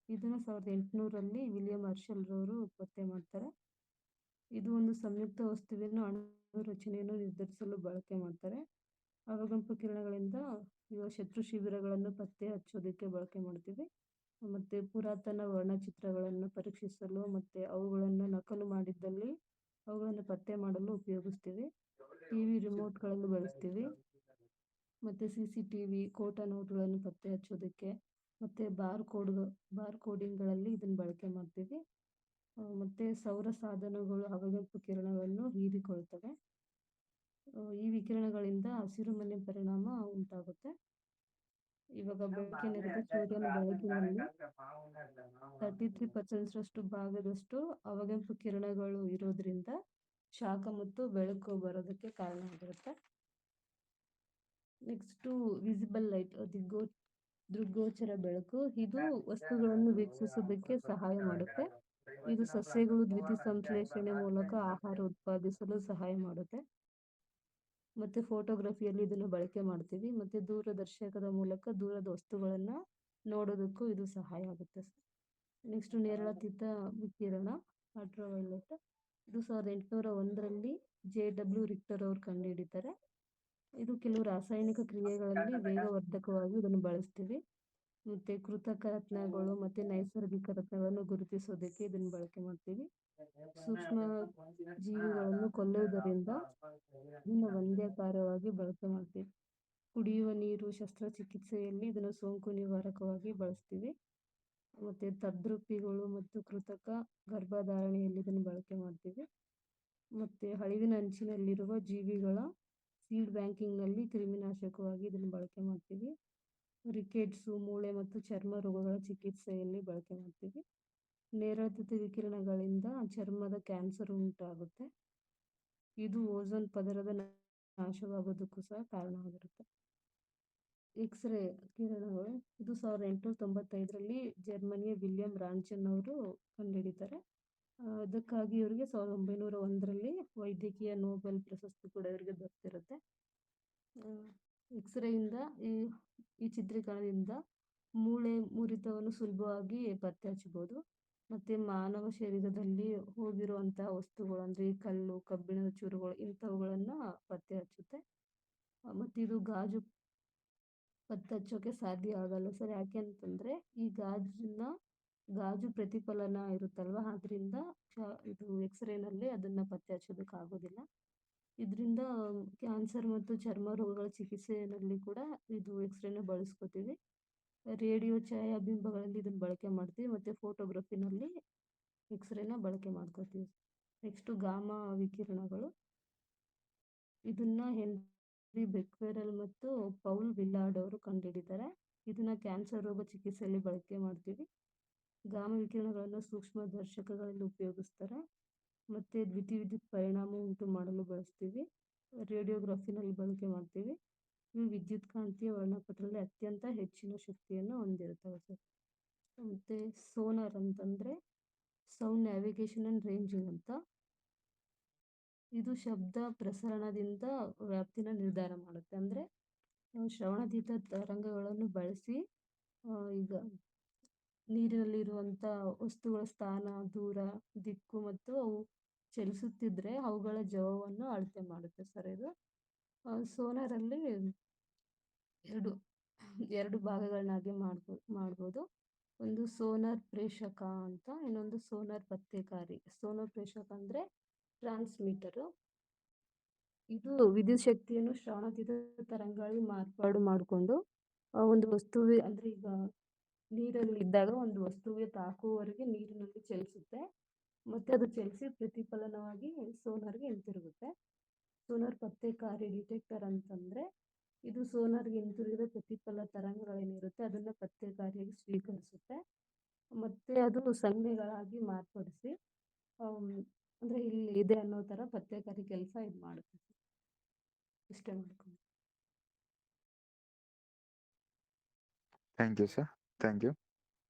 Speaker 3: ಇದನ್ನ 1800ರಲ್ಲಿ ವಿಲಿಯಂ ಹರ್ಷೆಲ್ ರವರು ಪತ್ತೆ ಮಾಡ್ತಾರೆ. ಇದು ಒಂದು ಸಂಯುಕ್ತ ವಸ್ತುವಿನ ಅಣು ರಚನೆಯನ್ನು ನಿರ್ಧರಿಸಲು ಬಳಕೆ ಮಾಡ್ತಾರೆ. ಅವಗೆಂಪು ಕಿರಣಗಳಿಂದ ಇವಾಗ ಶತ್ರು ಶಿಬಿರಗಳನ್ನು ಪತ್ತೆ ಹಚ್ಚೋದಕ್ಕೆ ಬಳಕೆ ಮಾಡ್ತೀವಿ. ಮತ್ತೆ ಪುರಾತನ ವರ್ಣಚಿತ್ರಗಳನ್ನು ಪರೀಕ್ಷಿಸಲು ಮತ್ತೆ ಅವುಗಳನ್ನು ನಕಲು ಮಾಡಿದ್ದಲ್ಲಿ ಅವುಗಳನ್ನು ಪತ್ತೆ ಮಾಡಲು ಉಪಯೋಗಿಸ್ತೀವಿ. ಟಿವಿ ರಿಮೋಟ್ಗಳನ್ನು ಬಳಸ್ತೀವಿ. ಮತ್ತೆ CCTV ಕೋಟಾ ನೋಟುಗಳನ್ನು ಪತ್ತೆ ಹಚ್ಚೋದಕ್ಕೆ ಮತ್ತೆ ಬಾರ್ ಕೋಡಿಂಗ್ಗಳಲ್ಲಿ ಇದನ್ನ ಬಳಕೆ ಮಾಡ್ತೀವಿ. ಮತ್ತೆ ಸೌರ ಸಾಧನಗಳು ಅವಗೆಂಪು ಕಿರಣಗಳನ್ನು ಹೀರಿಕೊಳ್ತವೆ. ಈ ವಿಕಿರಣಗಳಿಂದ ಹಸಿರುಮನೆ ಪರಿಣಾಮ ಉಂಟಾಗುತ್ತೆ. ಇವಾಗ ಬೆಳಕಿನಿಂದ ಸೂರ್ಯನ ಬೆಳಕಿನಲ್ಲಿ 33% ಭಾಗದಷ್ಟು ಅವಗೆಂಪು ಕಿರಣಗಳು ಇರೋದ್ರಿಂದ ಶಾಖ ಮತ್ತು ಬೆಳಕು ಬರೋದಕ್ಕೆ ಕಾರಣ ಆಗಿರುತ್ತೆ. ನೆಕ್ಸ್ಟು ವಿಸಿಬಲ್ ಲೈಟ್, ದೃಗ್ಗೋಚರ ಬೆಳಕು. ಇದು ವಸ್ತುಗಳನ್ನು ವೀಕ್ಷಿಸೋದಕ್ಕೆ ಸಹಾಯ ಮಾಡುತ್ತೆ. ಇದು ಸಸ್ಯಗಳು ದ್ಯುತಿ ಸಂಶ್ಲೇಷಣೆ ಮೂಲಕ ಆಹಾರ ಉತ್ಪಾದಿಸಲು ಸಹಾಯ ಮಾಡುತ್ತೆ. ಮತ್ತೆ ಫೋಟೋಗ್ರಫಿಯಲ್ಲಿ ಇದನ್ನು ಬಳಕೆ ಮಾಡ್ತೀವಿ. ಮತ್ತೆ ದೂರದರ್ಶಕದ ಮೂಲಕ ದೂರದ ವಸ್ತುಗಳನ್ನ ನೋಡೋದಕ್ಕೂ ಇದು ಸಹಾಯ ಆಗುತ್ತೆ. ನೆಕ್ಸ್ಟ್ ನೇರಳಾತೀತ ವಿಕಿರಣ, ಅಲ್ಟ್ರಾವೈಲೆಟ್. ಇದು 1801ರಲ್ಲಿ JW ರಿಕ್ಟರ್ ಅವರು ಕಂಡುಹಿಡಿತಾರೆ. ಇದು ಕೆಲವು ರಾಸಾಯನಿಕ ಕ್ರಿಯೆಗಳಲ್ಲಿ ವೇಗವರ್ಧಕವಾಗಿ ಇದನ್ನು ಬಳಸ್ತೀವಿ. ಮತ್ತೆ ಕೃತಕ ರತ್ನಗಳು ಮತ್ತೆ ನೈಸರ್ಗಿಕ ರತ್ನಗಳನ್ನು ಗುರುತಿಸೋದಕ್ಕೆ ಇದನ್ನು ಬಳಕೆ ಮಾಡ್ತೀವಿ. ಸೂಕ್ಷ್ಮ ಜೀವಿಗಳನ್ನು ಕೊಲ್ಲುವುದರಿಂದ ಇದನ್ನು ವಂದ್ಯಕಾರವಾಗಿ ಬಳಕೆ ಮಾಡ್ತೀವಿ. ಕುಡಿಯುವ ನೀರು ಶಸ್ತ್ರಚಿಕಿತ್ಸೆಯಲ್ಲಿ ಇದನ್ನು ಸೋಂಕು ನಿವಾರಕವಾಗಿ ಬಳಸ್ತೀವಿ. ಮತ್ತೆ ತದ್ರೂಪಿಗಳು ಮತ್ತು ಕೃತಕ ಗರ್ಭಧಾರಣೆಯಲ್ಲಿ ಇದನ್ನು ಬಳಕೆ ಮಾಡ್ತೀವಿ. ಮತ್ತೆ ಅಳಿವಿನ ಅಂಚಿನಲ್ಲಿರುವ ಜೀವಿಗಳ ಸೀಡ್ ಬ್ಯಾಂಕಿಂಗ್ನಲ್ಲಿ ಕ್ರಿಮಿನಾಶಕವಾಗಿ ಇದನ್ನು ಬಳಕೆ ಮಾಡ್ತೀವಿ. ರಿಕೆಟ್ಸು, ಮೂಳೆ ಮತ್ತು ಚರ್ಮ ರೋಗಗಳ ಚಿಕಿತ್ಸೆಯಲ್ಲಿ ಬಳಕೆ ಮಾಡ್ತೀವಿ. ನೇರಳಾತೀತ ವಿಕಿರಣಗಳಿಂದ ಚರ್ಮದ ಕ್ಯಾನ್ಸರ್ ಉಂಟಾಗುತ್ತೆ. ಇದು ಓಝೋನ್ ಪದರದ ನಾಶವಾಗೋದಕ್ಕೂ ಸಹ ಕಾರಣವಾಗಿರುತ್ತೆ. ಎಕ್ಸ್ರೇ ಕಿರಣಗಳು, ಇದು 1895ರಲ್ಲಿ ಜರ್ಮನಿಯ ವಿಲಿಯಂ ರಾಂಟ್ಜನ್ ಅವರು ಕಂಡುಹಿಡಿತಾರೆ. ಅದಕ್ಕಾಗಿ ಇವರಿಗೆ 1901ರಲ್ಲಿ ವೈದ್ಯಕೀಯ ನೋಬೆಲ್ ಪ್ರಶಸ್ತಿ ಕೂಡ ಇವರಿಗೆ ದೊರೆತಿರುತ್ತೆ. ಎಕ್ಸ್ರೇಯಿಂದ ಈ ಚಿತ್ರೀಕರಣದಿಂದ ಮೂಳೆ ಮುರಿತವನ್ನು ಸುಲಭವಾಗಿ ಪತ್ತೆ ಹಚ್ಚಬಹುದು. ಮತ್ತೆ ಮಾನವ ಶರೀರದಲ್ಲಿ ಹೋಗಿರುವಂತಹ ವಸ್ತುಗಳು ಅಂದ್ರೆ ಈ ಕಲ್ಲು, ಕಬ್ಬಿಣದ ಚೂರುಗಳು ಇಂಥವುಗಳನ್ನ ಪತ್ತೆ ಹಚ್ಚುತ್ತೆ. ಮತ್ತೆ ಇದು ಗಾಜು ಪತ್ತೆ ಹಚ್ಚೋಕೆ ಸಾಧ್ಯ ಆಗಲ್ಲ ಸರ್. ಯಾಕೆ ಅಂತಂದ್ರೆ ಈ ಗಾಜು ಪ್ರತಿಫಲನ ಇರುತ್ತಲ್ವಾ, ಆದ್ರಿಂದ ಇದು ಎಕ್ಸ್ರೇನಲ್ಲಿ ಅದನ್ನ ಪತ್ತೆ ಹಚ್ಚೋದಕ್ಕೆ ಆಗೋದಿಲ್ಲ. ಇದರಿಂದ ಕ್ಯಾನ್ಸರ್ ಮತ್ತು ಚರ್ಮ ರೋಗಗಳ ಚಿಕಿತ್ಸೆಯಲ್ಲಿ ಕೂಡ ಇದು ಎಕ್ಸ್ರೇನ ಬಳಸ್ಕೋತೀವಿ. ರೇಡಿಯೋ ಛಾಯಾಬಿಂಬಗಳಲ್ಲಿ ಇದನ್ನ ಬಳಕೆ ಮಾಡ್ತೀವಿ. ಮತ್ತೆ ಫೋಟೋಗ್ರಫಿನಲ್ಲಿ ಎಕ್ಸ್ರೇನ ಬಳಕೆ ಮಾಡ್ಕೋತೀವಿ. ನೆಕ್ಸ್ಟ್ ಗಾಮಾ ವಿಕಿರಣಗಳು, ಇದನ್ನ ಹೆನ್ರಿ ಬೆಕ್ವೆರೆಲ್ ಮತ್ತು ಪೌಲ್ ವಿಲ್ಲಾರ್ಡ್ ಅವರು ಕಂಡುಹಿಡಿತಾರೆ. ಇದನ್ನ ಕ್ಯಾನ್ಸರ್ ರೋಗ ಚಿಕಿತ್ಸೆಯಲ್ಲಿ ಬಳಕೆ ಮಾಡ್ತೀವಿ. ಗಾಮಾ ವಿಕಿರಣಗಳನ್ನು ಸೂಕ್ಷ್ಮ ದರ್ಶಕಗಳಲ್ಲಿ ಉಪಯೋಗಿಸ್ತಾರೆ. ಮತ್ತೆ ದ್ಯುತಿವಿದ್ಯುತ್ ಪರಿಣಾಮ ಉಂಟು ಮಾಡಲು ಬಳಸ್ತೀವಿ. ರೇಡಿಯೋಗ್ರಫಿನಲ್ಲಿ ಬಳಕೆ ಮಾಡ್ತೀವಿ. ಇವು ವಿದ್ಯುತ್ಕಾಂತೀಯ ವರ್ಣಪಟಲದಲ್ಲಿ ಅತ್ಯಂತ ಹೆಚ್ಚಿನ ಶಕ್ತಿಯನ್ನು ಹೊಂದಿರುತ್ತವೆ ಸರ್. ಮತ್ತೆ ಸೋನಾರ್ ಅಂತಂದ್ರೆ ಸೌಂಡ್ ನ್ಯಾವಿಗೇಷನ್ ಅಂಡ್ ರೇಂಜಿಂಗ್ ಅಂತ. ಇದು ಶಬ್ದ ಪ್ರಸರಣದಿಂದ ವ್ಯಾಪ್ತಿನ ನಿರ್ಧಾರ ಮಾಡುತ್ತೆ. ಅಂದ್ರೆ ಶ್ರವಣಾತೀತ ತರಂಗಗಳನ್ನು ಬಳಸಿ ಈಗ ನೀರಿನಲ್ಲಿರುವಂಥ ವಸ್ತುಗಳ ಸ್ಥಾನ, ದೂರ, ದಿಕ್ಕು ಮತ್ತು ಅವು ಚಲಿಸುತ್ತಿದ್ರೆ ಅವುಗಳ ಜವವನ್ನು ಅಳತೆ ಮಾಡುತ್ತೆ ಸರ್ ಇದು. ಸೋನಾರಲ್ಲಿ ಎರಡು ಭಾಗಗಳನ್ನಾಗಿ ಮಾಡ್ಬೋದು. ಒಂದು ಸೋನಾರ್ ಪ್ರೇಷಕ ಅಂತ, ಇನ್ನೊಂದು ಸೋನಾರ್ ಪತ್ತೆಕಾರಿ. ಸೋನಾರ್ ಪ್ರೇಷಕ ಅಂದ್ರೆ ಟ್ರಾನ್ಸ್ಮಿಟರು. ಇದು ವಿದ್ಯುತ್ ಶಕ್ತಿಯನ್ನು ಶ್ರವಣಾತೀತ ತರಂಗಗಳಲ್ಲಿ ಮಾರ್ಪಾಡು ಮಾಡಿಕೊಂಡು ಒಂದು ವಸ್ತುವಿಗೆ ಅಂದ್ರೆ ಈಗ ನೀರಲ್ಲಿ ಇದ್ದಾಗ ಒಂದು ವಸ್ತುವಿಗೆ ತಾಕುವವರೆಗೆ ನೀರಿನಲ್ಲಿ ಚಲಿಸುತ್ತೆ. ಮತ್ತೆ ಅದು ಚಲಿಸಿ ಪ್ರತಿಫಲನವಾಗಿ ಸೋನಾರ್ಗೆ ಹಿಂತಿರುಗುತ್ತೆ. ಸೋನಾರ್ ಪತ್ತೆಕಾರಿ ಡಿಟೆಕ್ಟರ್ ಅಂತಂದ್ರೆ ಇದು ಸೋನಾರ್ಗೆ ಹಿಂತಿರುಗಿದ ಪ್ರತಿಫಲ ತರಂಗಗಳೇನಿರುತ್ತೆ ಅದನ್ನ ಪತ್ತೆಕಾರಿಯಾಗಿ ಸ್ವೀಕರಿಸುತ್ತೆ. ಮತ್ತೆ ಅದು ಸಂಜ್ಞೆಗಳಾಗಿ ಮಾರ್ಪಡಿಸಿ ಅಂದ್ರೆ ಇಲ್ಲಿ ಇದೆ ಅನ್ನೋ ತರ ಪತ್ತೆಕಾರಿ ಕೆಲಸ ಇದು ಮಾಡುತ್ತೆ. ಇಷ್ಟೇ ಮಾಡ್ಕೊಂಡು.
Speaker 2: Thank you sir, thank you.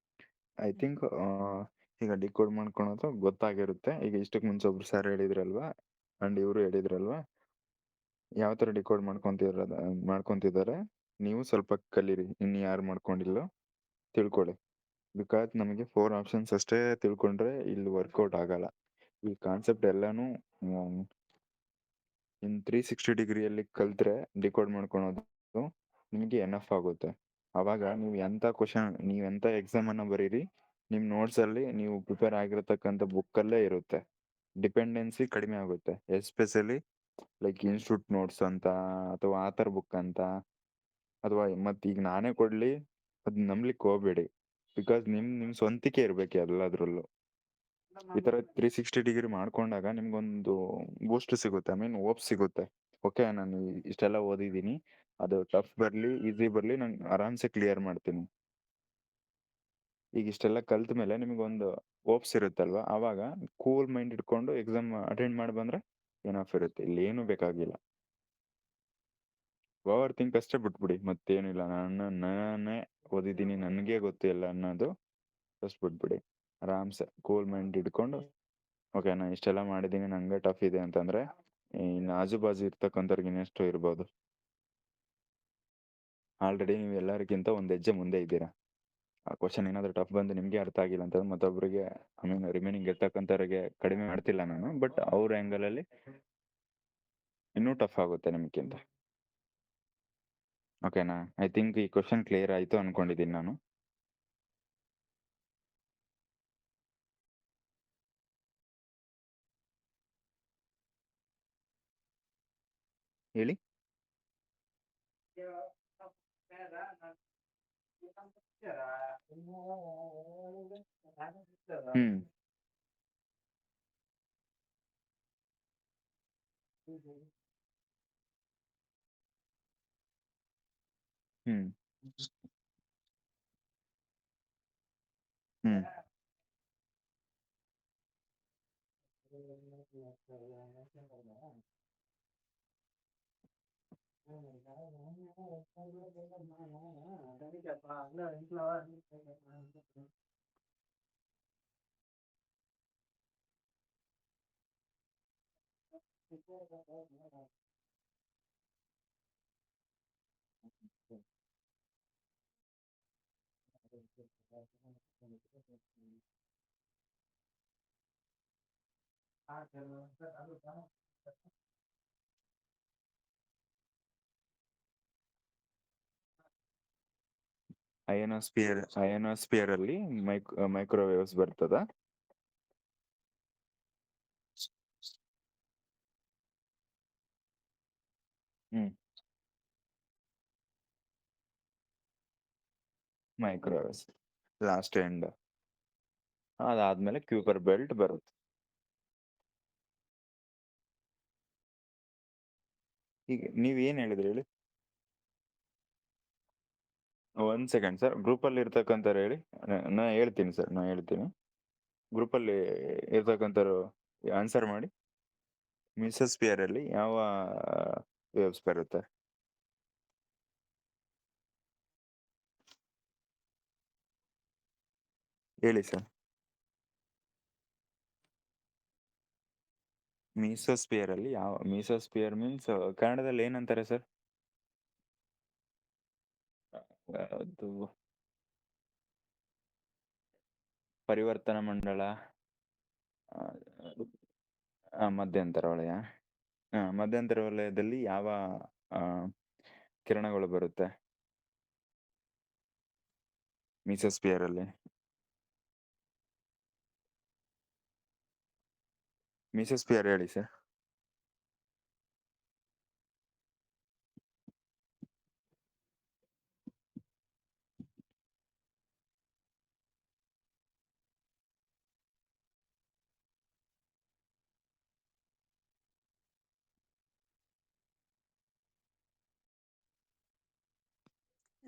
Speaker 2: I think ಈಗ ಡಿಕೋಡ್ ಮಾಡ್ಕೊಳೋದು ಗೊತ್ತಾಗಿರುತ್ತೆ. ಈಗ ಇಷ್ಟಕ್ಕೆ ಮುಂಚೆ ಒಬ್ರು ಸರ್ ಹೇಳಿದ್ರಲ್ವಾ, ಅಂಡ್ ಇವರು ಹೇಳಿದ್ರಲ್ವಾ, ಯಾವ ಥರ ಡಿಕೋಡ್ ಮಾಡ್ಕೊಂತಿದ್ದಾರೆ ನೀವು ಸ್ವಲ್ಪ ಕಲೀರಿ. ಇನ್ನು ಯಾರು ಮಾಡ್ಕೊಂಡಿಲ್ಲೋ ತಿಳ್ಕೊಳ್ಳಿ. ಬಿಕಾಸ್ ನಮಗೆ 4 ಆಪ್ಷನ್ಸ್ ಅಷ್ಟೇ ತಿಳ್ಕೊಂಡ್ರೆ ಇಲ್ಲಿ ವರ್ಕೌಟ್ ಆಗಲ್ಲ. ಈ ಕಾನ್ಸೆಪ್ಟ್ ಎಲ್ಲಾನು ಇನ್ 360 ಡಿಗ್ರಿಯಲ್ಲಿ ಕಲ್ತ್ರೆ ಡಿಕೋಡ್ ಮಾಡ್ಕೊಳೋದು ನಿಮಗೆ ಎನಫ್ ಆಗುತ್ತೆ. ಅವಾಗ ನೀವು ಎಂಥ ಎಕ್ಸಾಮ್ ಅನ್ನ ಬರೀರಿ, ನಿಮ್ಮ ನೋಟ್ಸಲ್ಲಿ ನೀವು ಪ್ರಿಪೇರ್ ಆಗಿರತಕ್ಕಂಥ ಬುಕ್ಕಲ್ಲೇ ಇರುತ್ತೆ. ಡಿಪೆಂಡೆನ್ಸಿ ಕಡಿಮೆ ಆಗುತ್ತೆ. ಎಸ್ಪೆಷಲಿ ಲೈಕ್ ಇನ್ಸ್ಟಿಟ್ಯೂಟ್ ನೋಟ್ಸ್ ಅಂತ ಅಥವಾ ಆಥರ್ ಬುಕ್ ಅಂತ, ಅಥವಾ ಮತ್ತೆ ಈಗ ನಾನೇ ಕೊಡ್ಲಿ ಅದ್ ನಂಬ್ಲಿಕ್ಕೆ ಹೋಗ್ಬೇಡಿ. ಬಿಕಾಸ್ ನಿಮ್ ಸ್ವಂತಿಕೆ ಇರ್ಬೇಕು ಎಲ್ಲದ್ರಲ್ಲೂ. ಈ ತರ 360 ಡಿಗ್ರಿ ಮಾಡ್ಕೊಂಡಾಗ ನಿಮ್ಗೊಂದು ಬೂಸ್ಟ್ ಸಿಗುತ್ತೆ, ಐ ಮೀನ್ ಹೋಪ್ ಸಿಗುತ್ತೆ. ಓಕೆ, ನಾನು ಇಷ್ಟೆಲ್ಲ ಓದಿದ್ದೀನಿ, ಅದು ಟಫ್ ಬರಲಿ ಈಸಿ ಬರಲಿ ನಂಗೆ ಆರಾಮ್ಸೆ ಕ್ಲಿಯರ್ ಮಾಡ್ತೀನಿ. ಈಗ ಇಷ್ಟೆಲ್ಲ ಕಲ್ತ ಮೇಲೆ ನಿಮಗೊಂದು ಓಪ್ಸ್ ಇರುತ್ತಲ್ವಾ, ಆವಾಗ ಕೂಲ್ ಮೈಂಡ್ ಇಟ್ಕೊಂಡು ಎಕ್ಸಾಮ್ ಅಟೆಂಡ್ ಮಾಡಿ ಬಂದ್ರೆ ಏನಫ್ ಇರುತ್ತೆ. ಇಲ್ಲಿ ಏನೂ ಬೇಕಾಗಿಲ್ಲ. ಓವರ್ ಥಿಂಕ್ ಅಷ್ಟೇ ಬಿಟ್ಬಿಡಿ, ಮತ್ತೇನಿಲ್ಲ. ನಾನೇ ಓದಿದ್ದೀನಿ, ನನಗೆ ಗೊತ್ತು ಎಲ್ಲ ಅನ್ನೋದು ಫಸ್ಟ್ ಬಿಟ್ಬಿಡಿ. ಆರಾಮ್ಸೆ ಕೂಲ್ ಮೈಂಡ್ ಇಟ್ಕೊಂಡು ಓಕೆ ನಾನು ಇಷ್ಟೆಲ್ಲ ಮಾಡಿದ್ದೀನಿ, ನಂಗೆ ಟಫ್ ಇದೆ ಅಂತಂದ್ರೆ ಇನ್ನು ಆಜು ಬಾಜು ಇರ್ತಕ್ಕಂಥವ್ರಿಗೆ ಇನ್ನೆಷ್ಟು ಇರ್ಬೋದು. ಆಲ್ರೆಡಿ ನೀವು ಎಲ್ಲರಿಗಿಂತ ಒಂದು ಹೆಜ್ಜೆ ಮುಂದೆ ಇದ್ದೀರಾ. ಆ ಕ್ವಶನ್ ಏನಾದರೂ ಟಫ್ ಬಂದು ನಿಮಗೆ ಅರ್ಥ ಆಗಿಲ್ಲ ಅಂತಂದ್ರೆ ಮತ್ತೊಬ್ಬರಿಗೆ ರಿಮೈನಿಂಗ್ ಇರ್ತಕ್ಕಂಥವ್ರಿಗೆ ಕಡಿಮೆ ಮಾಡ್ತಿಲ್ಲ ನಾನು, ಬಟ್ ಅವ್ರ ಆ್ಯಂಗಲಲ್ಲಿ ಇನ್ನೂ ಟಫ್ ಆಗುತ್ತೆ ನಿಮ್ಗಿಂತ. ಓಕೆನಾ? ಐ ಥಿಂಕ್ ಈ ಕ್ವಶನ್ ಕ್ಲಿಯರ್ ಆಯಿತು ಅನ್ಕೊಂಡಿದ್ದೀನಿ ನಾನು. ಹೇಳಿ. ಹ್ಮ್ ಹ್ಮ್ ಹ್ಮ್ ಅಯೋನೋಸ್ಪಿಯರ್ ಅಲ್ಲಿ ಮೈಕ್ರೋವೇವ್ಸ್ ಬರ್ತದ. ಹ್ಮ್ ಮೈಕ್ರೋವೇವ್ಸ್ ಲಾಸ್ಟ್ ಎಂಡ್, ಅದಾದ್ಮೇಲೆ ಕ್ಯೂಪರ್ ಬೆಲ್ಟ್ ಬರುತ್ತೆ. ಈಗ ನೀವ್ ಏನ್ ಹೇಳಿದ್ರಿ ಹೇಳಿ? ಒಂದ್ ಸೆಕೆಂಡ್ ಸರ್, ಗ್ರೂಪಲ್ಲಿ ಇರ್ತಕ್ಕಂಥವ್ರು ಹೇಳಿ. ನಾ ಹೇಳ್ತೀನಿ ಸರ್, ನಾ ಹೇಳ್ತೀನಿ. ಗ್ರೂಪಲ್ಲಿ ಇರ್ತಕ್ಕಂಥವ್ರು ಆನ್ಸರ್ ಮಾಡಿ. ಮಿಸೋಸ್ಪಿಯರ್ ಅಲ್ಲಿ ಯಾವ ವೇವ್ಸ್ ಬರುತ್ತೆ? ಹೇಳಿ ಸರ್. ಮಿಸೋಸ್ಪಿಯರ್ ಅಲ್ಲಿ ಯಾವ ಮಿಸೋಸ್ಪಿಯರ್ ಮೀನ್ಸ್ ಕನ್ನಡದಲ್ಲಿ ಏನಂತಾರೆ ಸರ್? ಅದು ಪರಿವರ್ತನಾ ಮಂಡಳ, ಮಧ್ಯಂತರ ವಲಯ. ಮಧ್ಯಂತರ ವಲಯದಲ್ಲಿ ಯಾವ ಕಿರಣಗಳು ಬರುತ್ತೆ ಮಿಸೋಸ್ಪಿಯರ್ ಅಲ್ಲಿ? ಮಿಸೋಸ್ಪಿಯರ್ ಹೇಳಿ sir.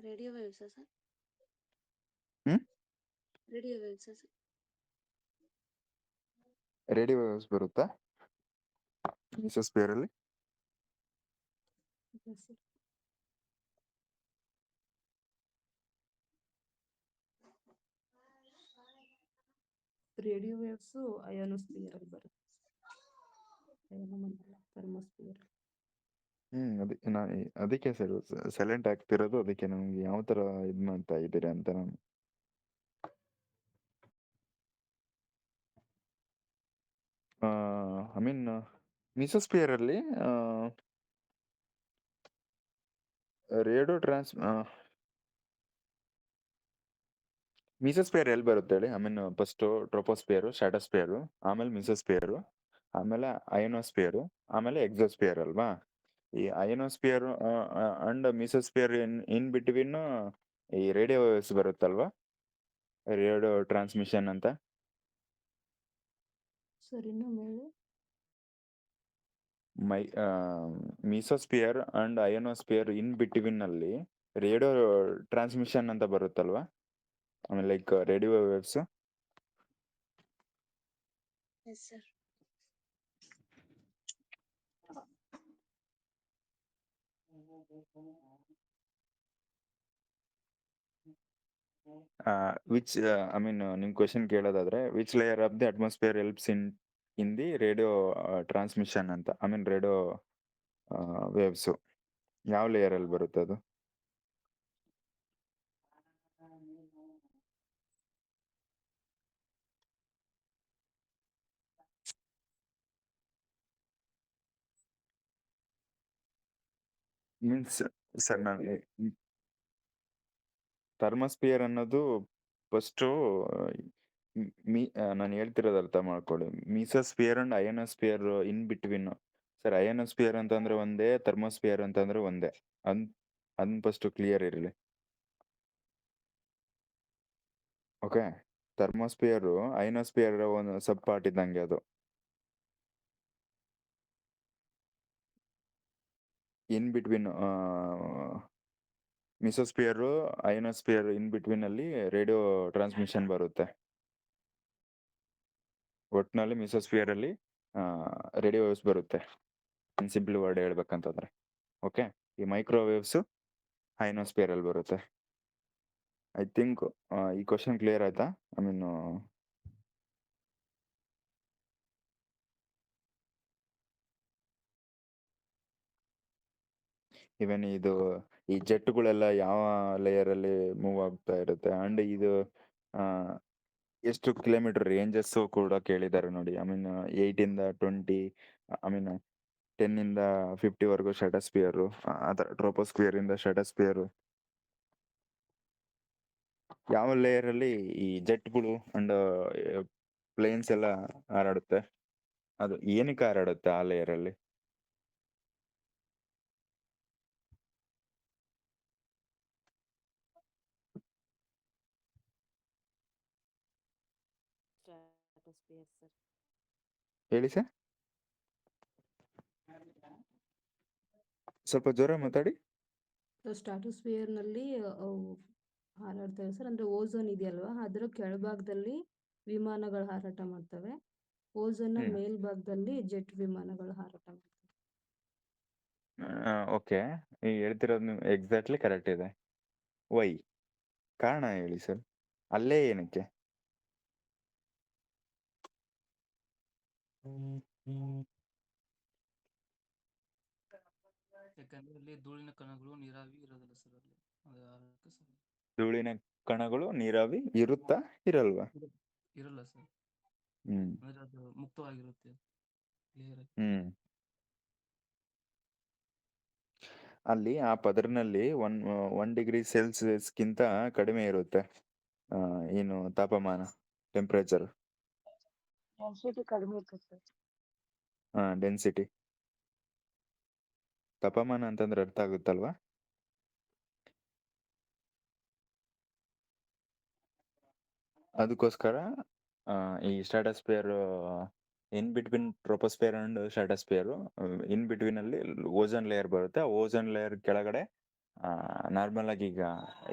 Speaker 3: Radio waves sir.
Speaker 2: Hmm
Speaker 3: radio waves sir.
Speaker 2: Radio waves ಬರುತ್ತಾ ಮಿಸೋಸ್ಪಿಯರ್ ಅಲ್ಲಿ?
Speaker 3: ಸರ್ ರೇಡಿಯೋ ವೇವ್ಸ್ ಅಯೋನೋಸ್ಪಿಯರ್ ಅಲ್ಲಿ ಬರುತ್ತೆ. ಅಯೋನಮಂಡಲ ಥರ್ಮೋಸ್ಪಿಯರ್.
Speaker 2: ಅದಕ್ಕೆ ಸರ್ ಸೈಲೆಂಟ್ ಆಗ್ತಿರೋದು, ಅದಕ್ಕೆ ನಮ್ಗೆ ಯಾವ ತರ ಇದ್ ಮಾಡ್ತಾ ಇದ್ದೀರಾ ಅಂತ ನಾನು. ಐ ಮೀನ್ ಮಿಸೋಸ್ಪಿಯರ್ ಅಲ್ಲಿ ರೇಡಿಯೋ ಮಿಸೋಸ್ಪಿಯರ್ ಎಲ್ಲಿ ಬರುತ್ತೆ ಹೇಳಿ? I mean first troposphere, stratosphere, ಆಮೇಲೆ ಮಿಸೋಸ್ಪಿಯರ್, ಆಮೇಲೆ ಅಯೋನೋಸ್ಪಿಯರ್, ಆಮೇಲೆ ಎಕ್ಸೋಸ್ಪಿಯರ್ ಅಲ್ವಾ? ಈ ionosphere and mesosphere in between ಈ ರೇಡಿಯೋ ವೇವ್ಸ್ ಬರುತ್ತಲ್ವಾ, ರೇಡಿಯೋ ಟ್ರಾನ್ಸ್ಮಿಷನ್ ಅಂತ.
Speaker 3: ಸರ್ ಇನ್ನೊಮ್ಮೆ ಹೇಳಿ.
Speaker 2: My mesosphere and ionosphere in between ಅಲ್ಲಿ ರೇಡಿಯೋ ಟ್ರಾನ್ಸ್ಮಿಷನ್ ಅಂತ ಬರುತ್ತಲ್ವಾ, ಆಮೇಲೆ like radio waves.
Speaker 3: Yes sir.
Speaker 2: Which I mean ನಿಮ್ ಕ್ವೆಶನ್ ಕೇಳೋದಾದ್ರೆ which layer of the atmosphere helps in the radio transmission ಅಂತ, ಐ ಮೀನ್ ರೇಡಿಯೋ ವೇವ್ಸ್ ಯಾವ layer ಅಲ್ಲಿ ಬರುತ್ತೆ ಅದು? ಮೀನ್ಸ್ ಸರ್ ನಾನು ಥರ್ಮೋಸ್ಫಿಯರ್ ಅನ್ನೋದು ಫಸ್ಟು ನಾನು ಹೇಳ್ತಿರೋದು ಅರ್ಥ ಮಾಡ್ಕೊಳ್ಳಿ. Mesosphere and ionosphere in between. Sir ionosphere ಅಂತಂದ್ರೆ ಒಂದೇ, ಥರ್ಮೋಸ್ಫಿಯರ್ ಅಂತಂದ್ರೆ ಒಂದೇ. ಅದನ್ನ ಫಸ್ಟ್ ಕ್ಲಿಯರ್ ಇರಲಿ. ಓಕೆ, ಥರ್ಮೋಸ್ಫಿಯರ್ ಅಯೋನೋಸ್ಫಿಯರ್ ಒಂದು ಸಬ್ ಪಾರ್ಟ್ ಇದ್ದಂಗೆ ಅದು. In between mesosphere ionosphere in between ಅಲ್ಲಿ ರೇಡಿಯೋ ಟ್ರಾನ್ಸ್ಮಿಷನ್ ಬರುತ್ತೆ. ಒಟ್ಟಿನಲ್ಲಿ ಮಿಸೋಸ್ಫಿಯರ್ ಅಲ್ಲಿ ರೇಡಿಯೋ ವೇವ್ಸ್ ಬರುತ್ತೆ, ಇನ್ ಸಿಂಪಲ್ ವರ್ಡ್ ಹೇಳ್ಬೇಕಂತಂದ್ರೆ. ಓಕೆ, ಈ ಮೈಕ್ರೋವೇವ್ಸ್ ಅಯೋನೋಸ್ಫಿಯರ್ ಅಲ್ಲಿ ಬರುತ್ತೆ. ಐ ಥಿಂಕ್ ಈ ಕ್ವಶನ್ ಕ್ಲಿಯರ್ ಆಯ್ತಾ? ಐ ಮೀನ್ ಇವನ್ ಇದು ಈ ಜೆಟ್ಗಳೆಲ್ಲ ಯಾವ ಲೇಯರ್ ಅಲ್ಲಿ ಮೂವ್ ಆಗ್ತಾ ಇರುತ್ತೆ ಅಂಡ್ ಇದು ಎಷ್ಟು ಕಿಲೋಮೀಟರ್ ರೇಂಜಸ್ ಕೂಡ ಕೇಳಿದ್ದಾರೆ ನೋಡಿ. ಐ ಮೀನ್ 8 ಇಂದ 20, ಐ ಮೀನ್ 10 ಇಂದ 50 ವರೆಗೂ ಸ್ಟ್ರಾಟೋಸ್ಫಿಯರ್, ಅದರ ಟ್ರೋಪೋಸ್ಫಿಯರ್ ಇಂದ ಸ್ಟ್ರಾಟೋಸ್ಫಿಯರ್. ಯಾವ ಲೇಯರ್ ಅಲ್ಲಿ ಈ ಜೆಟ್ಗಳು ಅಂಡ್ ಪ್ಲೇನ್ಸ್ ಎಲ್ಲ ಹಾರಾಡುತ್ತೆ? ಅದು ಏನಕ್ಕೆ ಹಾರಾಡುತ್ತೆ ಆ ಲೇಯರ್ ಅಲ್ಲಿ?
Speaker 3: Stratosphere sir.
Speaker 2: ಹೇಳಿ ಸರ್, ಸ್ವಲ್ಪ ಜೋರ ಮಾತಾಡಿ.
Speaker 3: ಸ್ಟ್ರಾಟೋಸ್ಫಿಯರ್ನಲ್ಲಿ ಹಾರಾಡ್ತವೆ ಸರ್. ಅಂದರೆ ಓಝೋನ್ ಇದೆಯಲ್ವಾ, ಅದರ ಕೆಳಭಾಗದಲ್ಲಿ ವಿಮಾನಗಳು ಹಾರಾಟ ಮಾಡ್ತವೆ. ಓಝೋನ್ನ ಮೇಲ್ಭಾಗದಲ್ಲಿ ಜೆಟ್ ವಿಮಾನಗಳು ಹಾರಾಟ ಮಾಡ್ತವೆ.
Speaker 2: ಓಕೆ, ಈ ಹೇಳ್ತಿರೋದು ಎಕ್ಸಾಕ್ಟ್ಲಿ ಕರೆಕ್ಟ್ ಇದೆ. ವೈ? ಕಾರಣ ಹೇಳಿ ಸರ್, ಅಲ್ಲೇ ಏನಕ್ಕೆ?
Speaker 4: ಯಾಕಂದ್ರೆ ಅಲ್ಲಿ ಧೂಳಿನ ಕಣಗಳು ನೀರಾವಿ ಇರೋದಿಲ್ಲ ಸರ್, ಅಲ್ಲಿ ಅದು ಹಾರಕ್ಕೆ ಸರ್
Speaker 2: ಧೂಳಿನ ಕಣಗಳು ನೀರಾವಿ ಇರುತ್ತಾ ಇರಲ್ವಾ?
Speaker 4: ಇರಲ್ಲ ಸರ್.
Speaker 2: ಹ್ಮ್
Speaker 4: ಅಂದ್ರೆ ಅದು ಮುಕ್ತವಾಗಿರುತ್ತೆ ಕ್ಲಿಯರ್.
Speaker 2: ಅಲ್ಲಿ ಆ ಪದರಿನಲ್ಲಿ 1 ಡಿಗ್ರಿ ಸೆಲ್ಸಿಯಸ್ಗಿಂತ ಕಡಿಮೆ ಇರುತ್ತೆ ಏನು ತಾಪಮಾನ, ಟೆಂಪರೇಚರ್,
Speaker 3: ಡೆನ್ಸಿಟಿ ಕಡಿಮೆ ಇರ್ತದೆ ಸರ್.
Speaker 2: ಡೆನ್ಸಿಟಿ. ತಾಪಮಾನ ಅಂತಂದ್ರೆ ಅರ್ಥ ಆಗುತ್ತಲ್ವಾ? ಅದಕ್ಕೋಸ್ಕರ ಈ stratosphere in between troposphere and stratosphere in between ಅಲ್ಲಿ ಓಝೋನ್ ಲೇಯರ್ ಬರುತ್ತೆ. ಆ ಓಝೋನ್ ಲೇಯರ್ ಕೆಳಗಡೆ ನಾರ್ಮಲ್ ಆಗಿ ಈಗ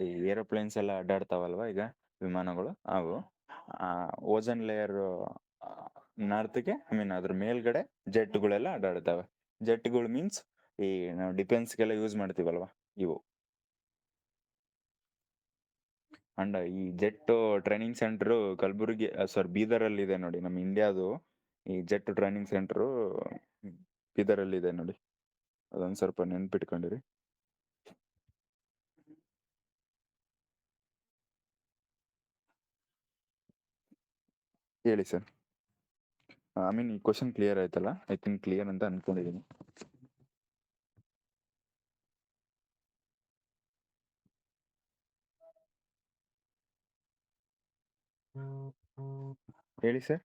Speaker 2: ಈ ಏರೋಪ್ಲೇನ್ಸ್ ಎಲ್ಲ ಅಡ್ಡಾಡ್ತಾವಲ್ವಾ, ಈಗ ವಿಮಾನಗಳು, ಅವು ಓಝೋನ್ ಲೇಯರ್ ನಾರ್ತ್ಗೆ, ಐ ಮೀನ್ ಅದ್ರ ಮೇಲ್ಗಡೆ ಜೆಟ್ಗಳೆಲ್ಲ ಅಡ್ಡಾಡ್ತವೆ. ಜೆಟ್ಗಳು ಮೀನ್ಸ್ ಈ ನಾವು ಡಿಫೆನ್ಸ್ಗೆಲ್ಲ ಯೂಸ್ ಮಾಡ್ತೀವಲ್ವಾ, ಇವು. ಅಂಡ್ ಈ ಜೆಟ್ ಟ್ರೈನಿಂಗ್ ಸೆಂಟರ್ ಕಲಬುರಗಿ, ಸಾರಿ ಬೀದರ್ ಅಲ್ಲಿ ಇದೆ ನೋಡಿ. ನಮ್ಮ ಇಂಡಿಯಾದು ಈ ಜೆಟ್ ಟ್ರೈನಿಂಗ್ ಸೆಂಟರ್ ಬೀದರ್ ಅಲ್ಲಿ ಇದೆ ನೋಡಿ. ಅದೊಂದು ಸ್ವಲ್ಪ ನೆನ್ಪಿಟ್ಕೊಂಡಿರಿ. ಹೇಳಿ ಸರ್, ಐ ಮೀನ್ ಈ ಕ್ವಶನ್ ಕ್ಲಿಯರ್ ಆಯ್ತಲ್ಲ? ಐ ಥಿಂಕ್ ಕ್ಲಿಯರ್ ಅಂತ ಅನ್ಕೊಂಡಿದ್ದೀನಿ. ಹೇಳಿ ಸರ್.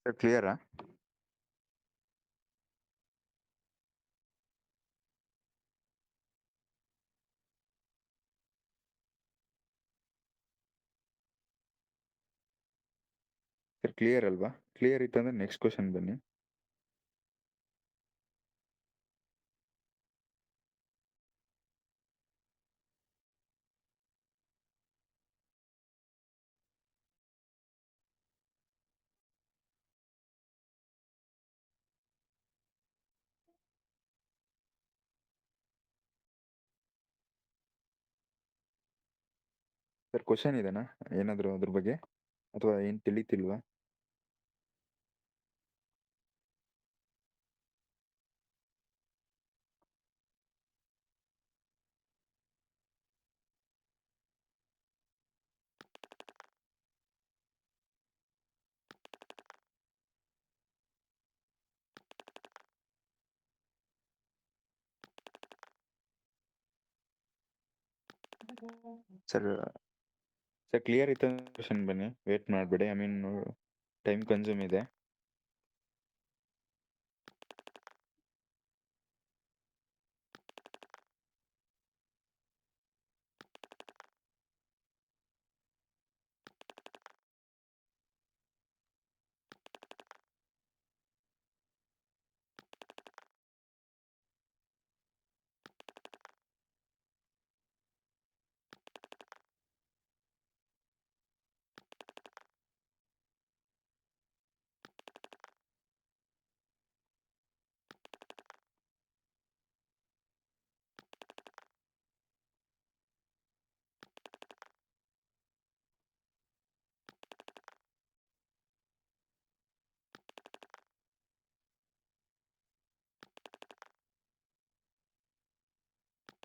Speaker 2: ಸರ್ ಕ್ಲಿಯರಾ? ಕ್ಲಿಯರ್ ಅಲ್ವಾ? ಕ್ಲಿಯರ್ ಇತ್ತಂದ್ರೆ ನೆಕ್ಸ್ಟ್ ಕ್ವಶನ್ ಬನ್ನಿ. ಸರ್ ಕ್ವಶನ್ ಇದೆನಾ ಏನಾದ್ರು ಅದ್ರ ಬಗ್ಗೆ, ಅಥವಾ ಏನ್ ತಿಳಿತಿಲ್ವಾ? ಸರ್ ಸರ್ ಕ್ಲಿಯರ್ ಇತ್ತು ಕ್ವಶನ್ ಬನ್ನಿ, ವೇಟ್ ಮಾಡಬೇಡಿ. ಐ ಮೀನ್ ಟೈಮ್ ಕನ್ಸ್ಯೂಮ್ ಇದೆ.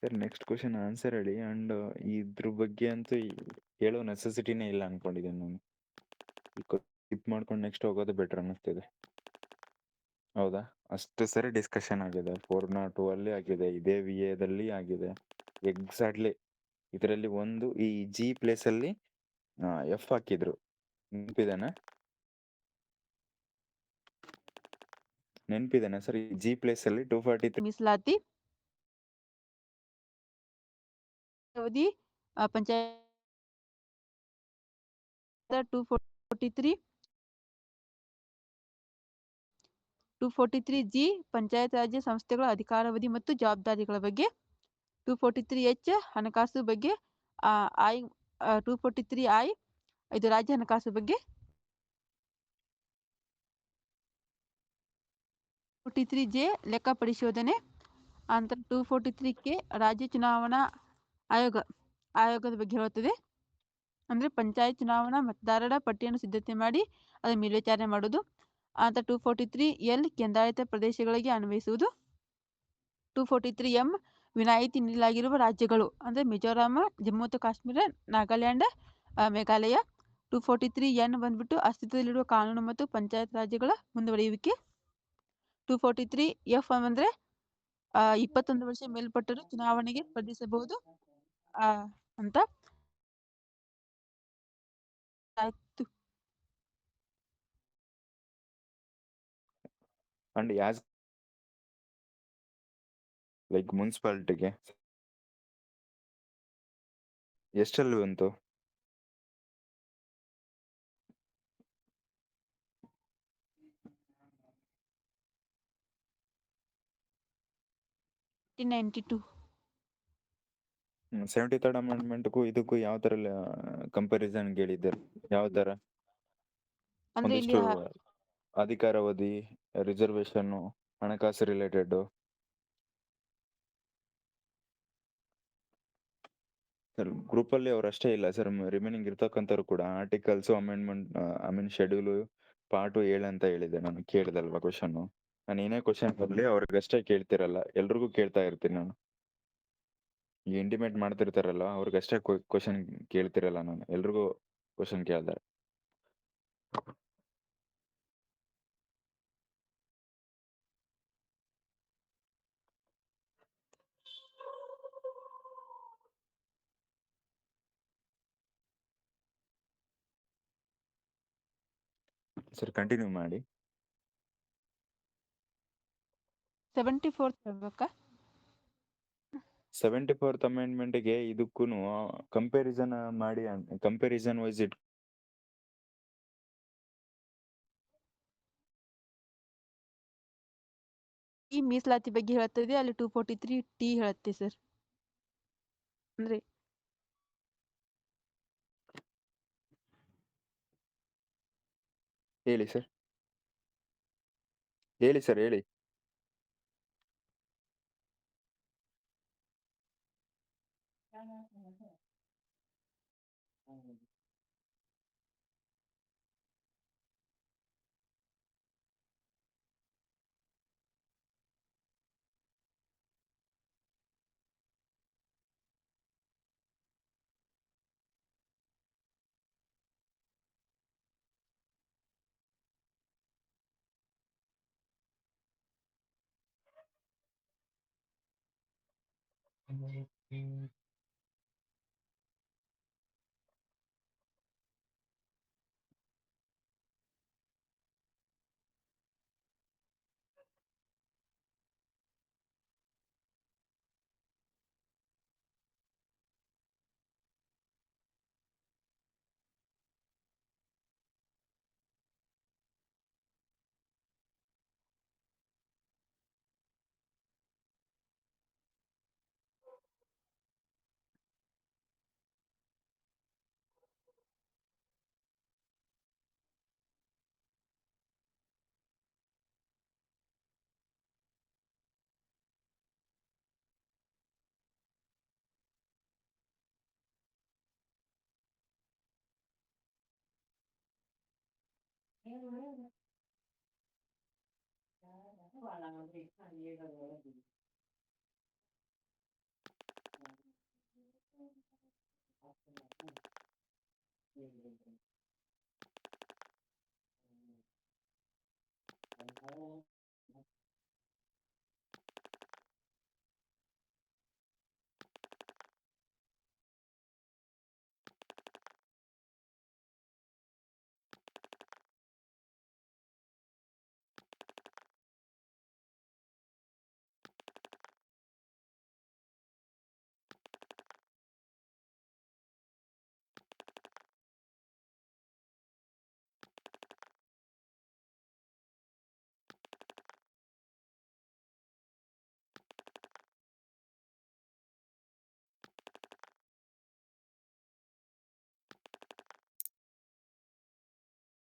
Speaker 2: ಸರ್ ನೆಕ್ಸ್ಟ್ ಕ್ವಶನ್ ಆನ್ಸರ್ ಹೇಳಿ. ಅಂಡ್ ಇದ್ರ ಬಗ್ಗೆ ಅಂತೂ ಹೇಳೋ ನೆಸೆಸಿಟಿನೇ ಇಲ್ಲ ಅನ್ಕೊಂಡಿದ್ದೀನಿ ನಾನು. ಸ್ಕಿಪ್ ಮಾಡ್ಕೊಂಡು ನೆಕ್ಸ್ಟ್ ಹೋಗೋದು ಬೆಟರ್ ಅನ್ನಿಸ್ತಿದೆ. ಹೌದಾ? ಅಷ್ಟು ಸರಿ ಡಿಸ್ಕಷನ್ ಆಗಿದೆ, 402 ಅಲ್ಲಿ ಆಗಿದೆ, ಇದೇ VA ಆಗಿದೆ. ಎಕ್ಸಾಕ್ಟ್ಲಿ ಇದರಲ್ಲಿ ಒಂದು ಈ G ಪ್ಲೇಸ್ ಅಲ್ಲಿ F ಹಾಕಿದ್ರು, ನೆನಪಿದೆನಾ ಸರ್? ಈ G ಪ್ಲೇಸ್ ಅಲ್ಲಿ 243
Speaker 1: ಮೀಸಲಾತಿ ಅವಧಿ ಪಂಚಾಯತ್ 243G ಪಂಚಾಯತ್ ರಾಜ್ಯ ಸಂಸ್ಥೆಗಳ ಅಧಿಕಾರಾವಧಿ ಮತ್ತು ಜವಾಬ್ದಾರಿಗಳ ಬಗ್ಗೆ. 243H ಹಣಕಾಸು ಬಗ್ಗೆ. 243I ಇದು ರಾಜ್ಯ ಹಣಕಾಸು ಬಗ್ಗೆ. 243J ಲೆಕ್ಕ ಪರಿಶೋಧನೆ. ನಂತರ 243K ರಾಜ್ಯ ಚುನಾವಣಾ ಆಯೋಗದ ಬಗ್ಗೆ ಹೇಳುತ್ತದೆ. ಅಂದ್ರೆ ಪಂಚಾಯತ್ ಚುನಾವಣಾ ಮತದಾರರ ಪಟ್ಟಿಯನ್ನು ಸಿದ್ಧತೆ ಮಾಡಿ ಅದರ ಮೇಲ್ವಿಚಾರಣೆ ಮಾಡುವುದು. ನಂತರ 243L ಕೇಂದ್ರಾಡಳಿತ ಪ್ರದೇಶಗಳಿಗೆ ಅನ್ವಯಿಸುವುದು. 243M ವಿನಾಯಿತಿ ನೀಡಲಾಗಿರುವ ರಾಜ್ಯಗಳು ಅಂದ್ರೆ ಮಿಜೋರಾಂ, ಜಮ್ಮು ಮತ್ತು ಕಾಶ್ಮೀರ, ನಾಗಾಲ್ಯಾಂಡ್, ಮೇಘಾಲಯ. 243N ಬಂದ್ಬಿಟ್ಟು ಅಸ್ತಿತ್ವದಲ್ಲಿರುವ ಕಾನೂನು ಮತ್ತು ಪಂಚಾಯತ್ ರಾಜ್ಯಗಳ ಮುಂದುವರಿಯುವಿಕೆ. 243F ಅಂದ್ರೆ 21 ವರ್ಷ ಮೇಲ್ಪಟ್ಟರು ಚುನಾವಣೆಗೆ ಸ್ಪರ್ಧಿಸಬಹುದು ಅಂತ ಆಯ್ತು.
Speaker 2: ಅಂಡ್ ಯಾಸ್ ಲೈಕ್ ಮುನ್ಸಿಪಾಲಿಟಿಗೆ ಎಷ್ಟಲ್ಲಿ ಬಂತು?
Speaker 1: in 92.
Speaker 2: 73rd ಅಮೆಂಡ್ಮೆಂಟ್ಗೂ ಇದಕ್ಕೂ ಯಾವ ತರ ಕಂಪ್ಯಾರಿಸನ್ ಹೇಳಿದ್ದಾರೆ? ಯಾವ ತರ?
Speaker 1: ಅಂದ್ರೆ ಇಲ್ಲಿ
Speaker 2: ಒಂದಿಷ್ಟು ಅಧಿಕಾರಾವಧಿ, ರಿಸರ್ವೇಶನ್, ಹಣಕಾಸು ರಿಲೇಟೆಡ್. ಸರ್ ಗ್ರೂಪ್ ಅಲ್ಲಿ ಅವ್ರು ಅಷ್ಟೇ ಇಲ್ಲ ಸರ್, ರಿಮೈನಿಂಗ್ ಇರ್ತಕ್ಕಂಥವ್ರು ಕೂಡ articles amendment I mean schedule part 7 ಅಂತ ಹೇಳಿದೆ. ನಾನು ಕೇಳಿದಲ್ವಾ ಕ್ವಶನ್? ನಾನು ಏನೇ ಕ್ವಶನ್ ಬರ್ಲಿ ಅವ್ರಿಗಷ್ಟೇ ಕೇಳ್ತಿರಲ್ಲ, ಎಲ್ರಿಗೂ ಕೇಳ್ತಾ ಇರ್ತೀನಿ ನಾನು. ಈಗ ಇಂಟಿಮೇಟ್ ಮಾಡ್ತಿರ್ತಾರಲ್ಲ ಅವ್ರಿಗಷ್ಟೇ ಕ್ವಶನ್ ಕೇಳ್ತಿರಲ್ಲ ನಾನು, ಎಲ್ರಿಗೂ ಕ್ವಶನ್ ಕೇಳ್ತಾರೆ. ಸರ್ ಕಂಟಿನ್ಯೂ ಮಾಡಿ.
Speaker 1: 74th ಹೇಳ್ಬೇಕಾ?
Speaker 2: 74th ಅಮೆಂಡ್ಮೆಂಟ್ಗೆ ಇದಕ್ಕೂ ಕಂಪ್ಯಾರಿಸನ್ ಮಾಡಿ, ಕಂಪ್ಯಾರಿಸನ್ ವೈಸ್
Speaker 1: ಮೀಸಲಾತಿ ಬಗ್ಗೆ ಹೇಳುತ್ತದೆ, ಅಲ್ಲಿ 243 ಹೇಳುತ್ತೆ ಸರ್. ಅಂದ್ರೆ
Speaker 2: ಹೇಳಿ ಸರ್. ಹೇಳಿ ಸರ್, ಹೇಳಿ.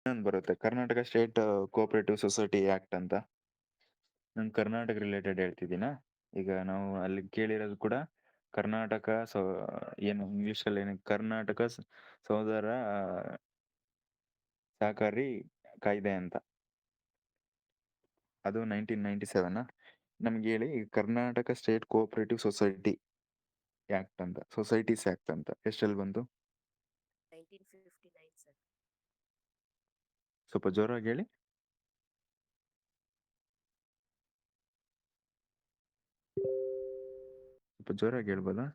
Speaker 2: ಇನ್ನೊಂದು ಬರುತ್ತೆ, Karnataka state cooperative society act ಅಂತ. ನಾನು ಕರ್ನಾಟಕ ರಿಲೇಟೆಡ್ ಹೇಳ್ತಿದ್ದೀನಾ. ಈಗ ನಾವು ಅಲ್ಲಿ ಕೇಳಿರೋದು ಕೂಡ ಕರ್ನಾಟಕ ಏನು ಇಂಗ್ಲಿಷಲ್ಲಿ ಏನು ಕರ್ನಾಟಕ ಸಹೋದರ ಸಹಕಾರಿ ಕಾಯ್ದೆ ಅಂತ. ಅದು 1997. ನಮ್ಗೆ ಹೇಳಿ, Karnataka state cooperative society act ಅಂತ, ಸೊಸೈಟೀಸ್ ಆಕ್ಟ್ ಅಂತ ಎಷ್ಟಲ್ಲಿ ಬಂತು?
Speaker 5: 1959 ಸರ್.
Speaker 2: ಸ್ವಲ್ಪ ಜೋರಾಗಿ ಹೇಳಿ. ಸ್ವಲ್ಪ ಜೋರಾಗಿ ಹೇಳ್ಬೋದಾ?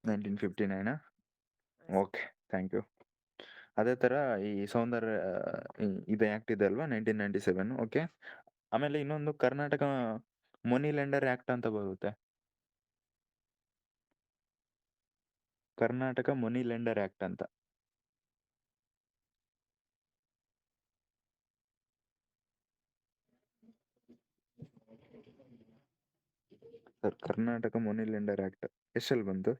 Speaker 2: 1959. Okay, thank you. ಅದೇ ತರ ಈ ಸೌಂದರ್ಯ ಇದು ಆಕ್ಟ್ ಇದೆ ಅಲ್ವಾ, 1997. ಓಕೆ. ಆಮೇಲೆ ಇನ್ನೊಂದು ಕರ್ನಾಟಕ ಮನಿ ಲೆಂಡರ್ ಆಕ್ಟ್ ಅಂತ ಬರುತ್ತೆ. ಕರ್ನಾಟಕ ಮನಿ ಲೆಂಡರ್ ಆಕ್ಟ್ ಅಂತ. Sir, Karnataka money lender act ಎಷ್ಟಲ್ಲಿ ಬಂತು?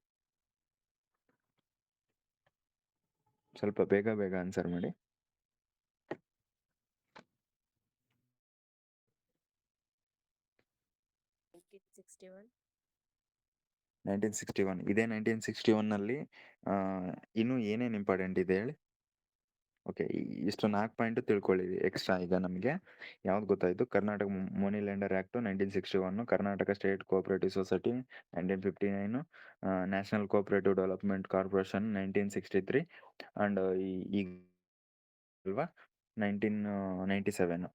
Speaker 2: ಸ್ವಲ್ಪ ಬೇಗ ಬೇಗ ಆನ್ಸರ್ ಮಾಡಿ.
Speaker 5: 1961.
Speaker 2: 1961. ಇದೇ 1961 ನಲ್ಲಿ ಇನ್ನು ಏನೇನು ಇಂಪಾರ್ಟೆಂಟ್ ಇದೆ ಹೇಳಿ. ಓಕೆ, ಇಷ್ಟು 4 ಪಾಯಿಂಟ್ ತಿಳ್ಕೊಳ್ಳಿ ಎಕ್ಸ್ಟ್ರಾ. ಈಗ ನಮಗೆ ಯಾವ್ದು ಗೊತ್ತಾಯ್ತು? Karnataka money lender act 1961, Karnataka state cooperative society 1959, national cooperative development corporation 1963, and ಈಗ ಅಲ್ವಾ 1997.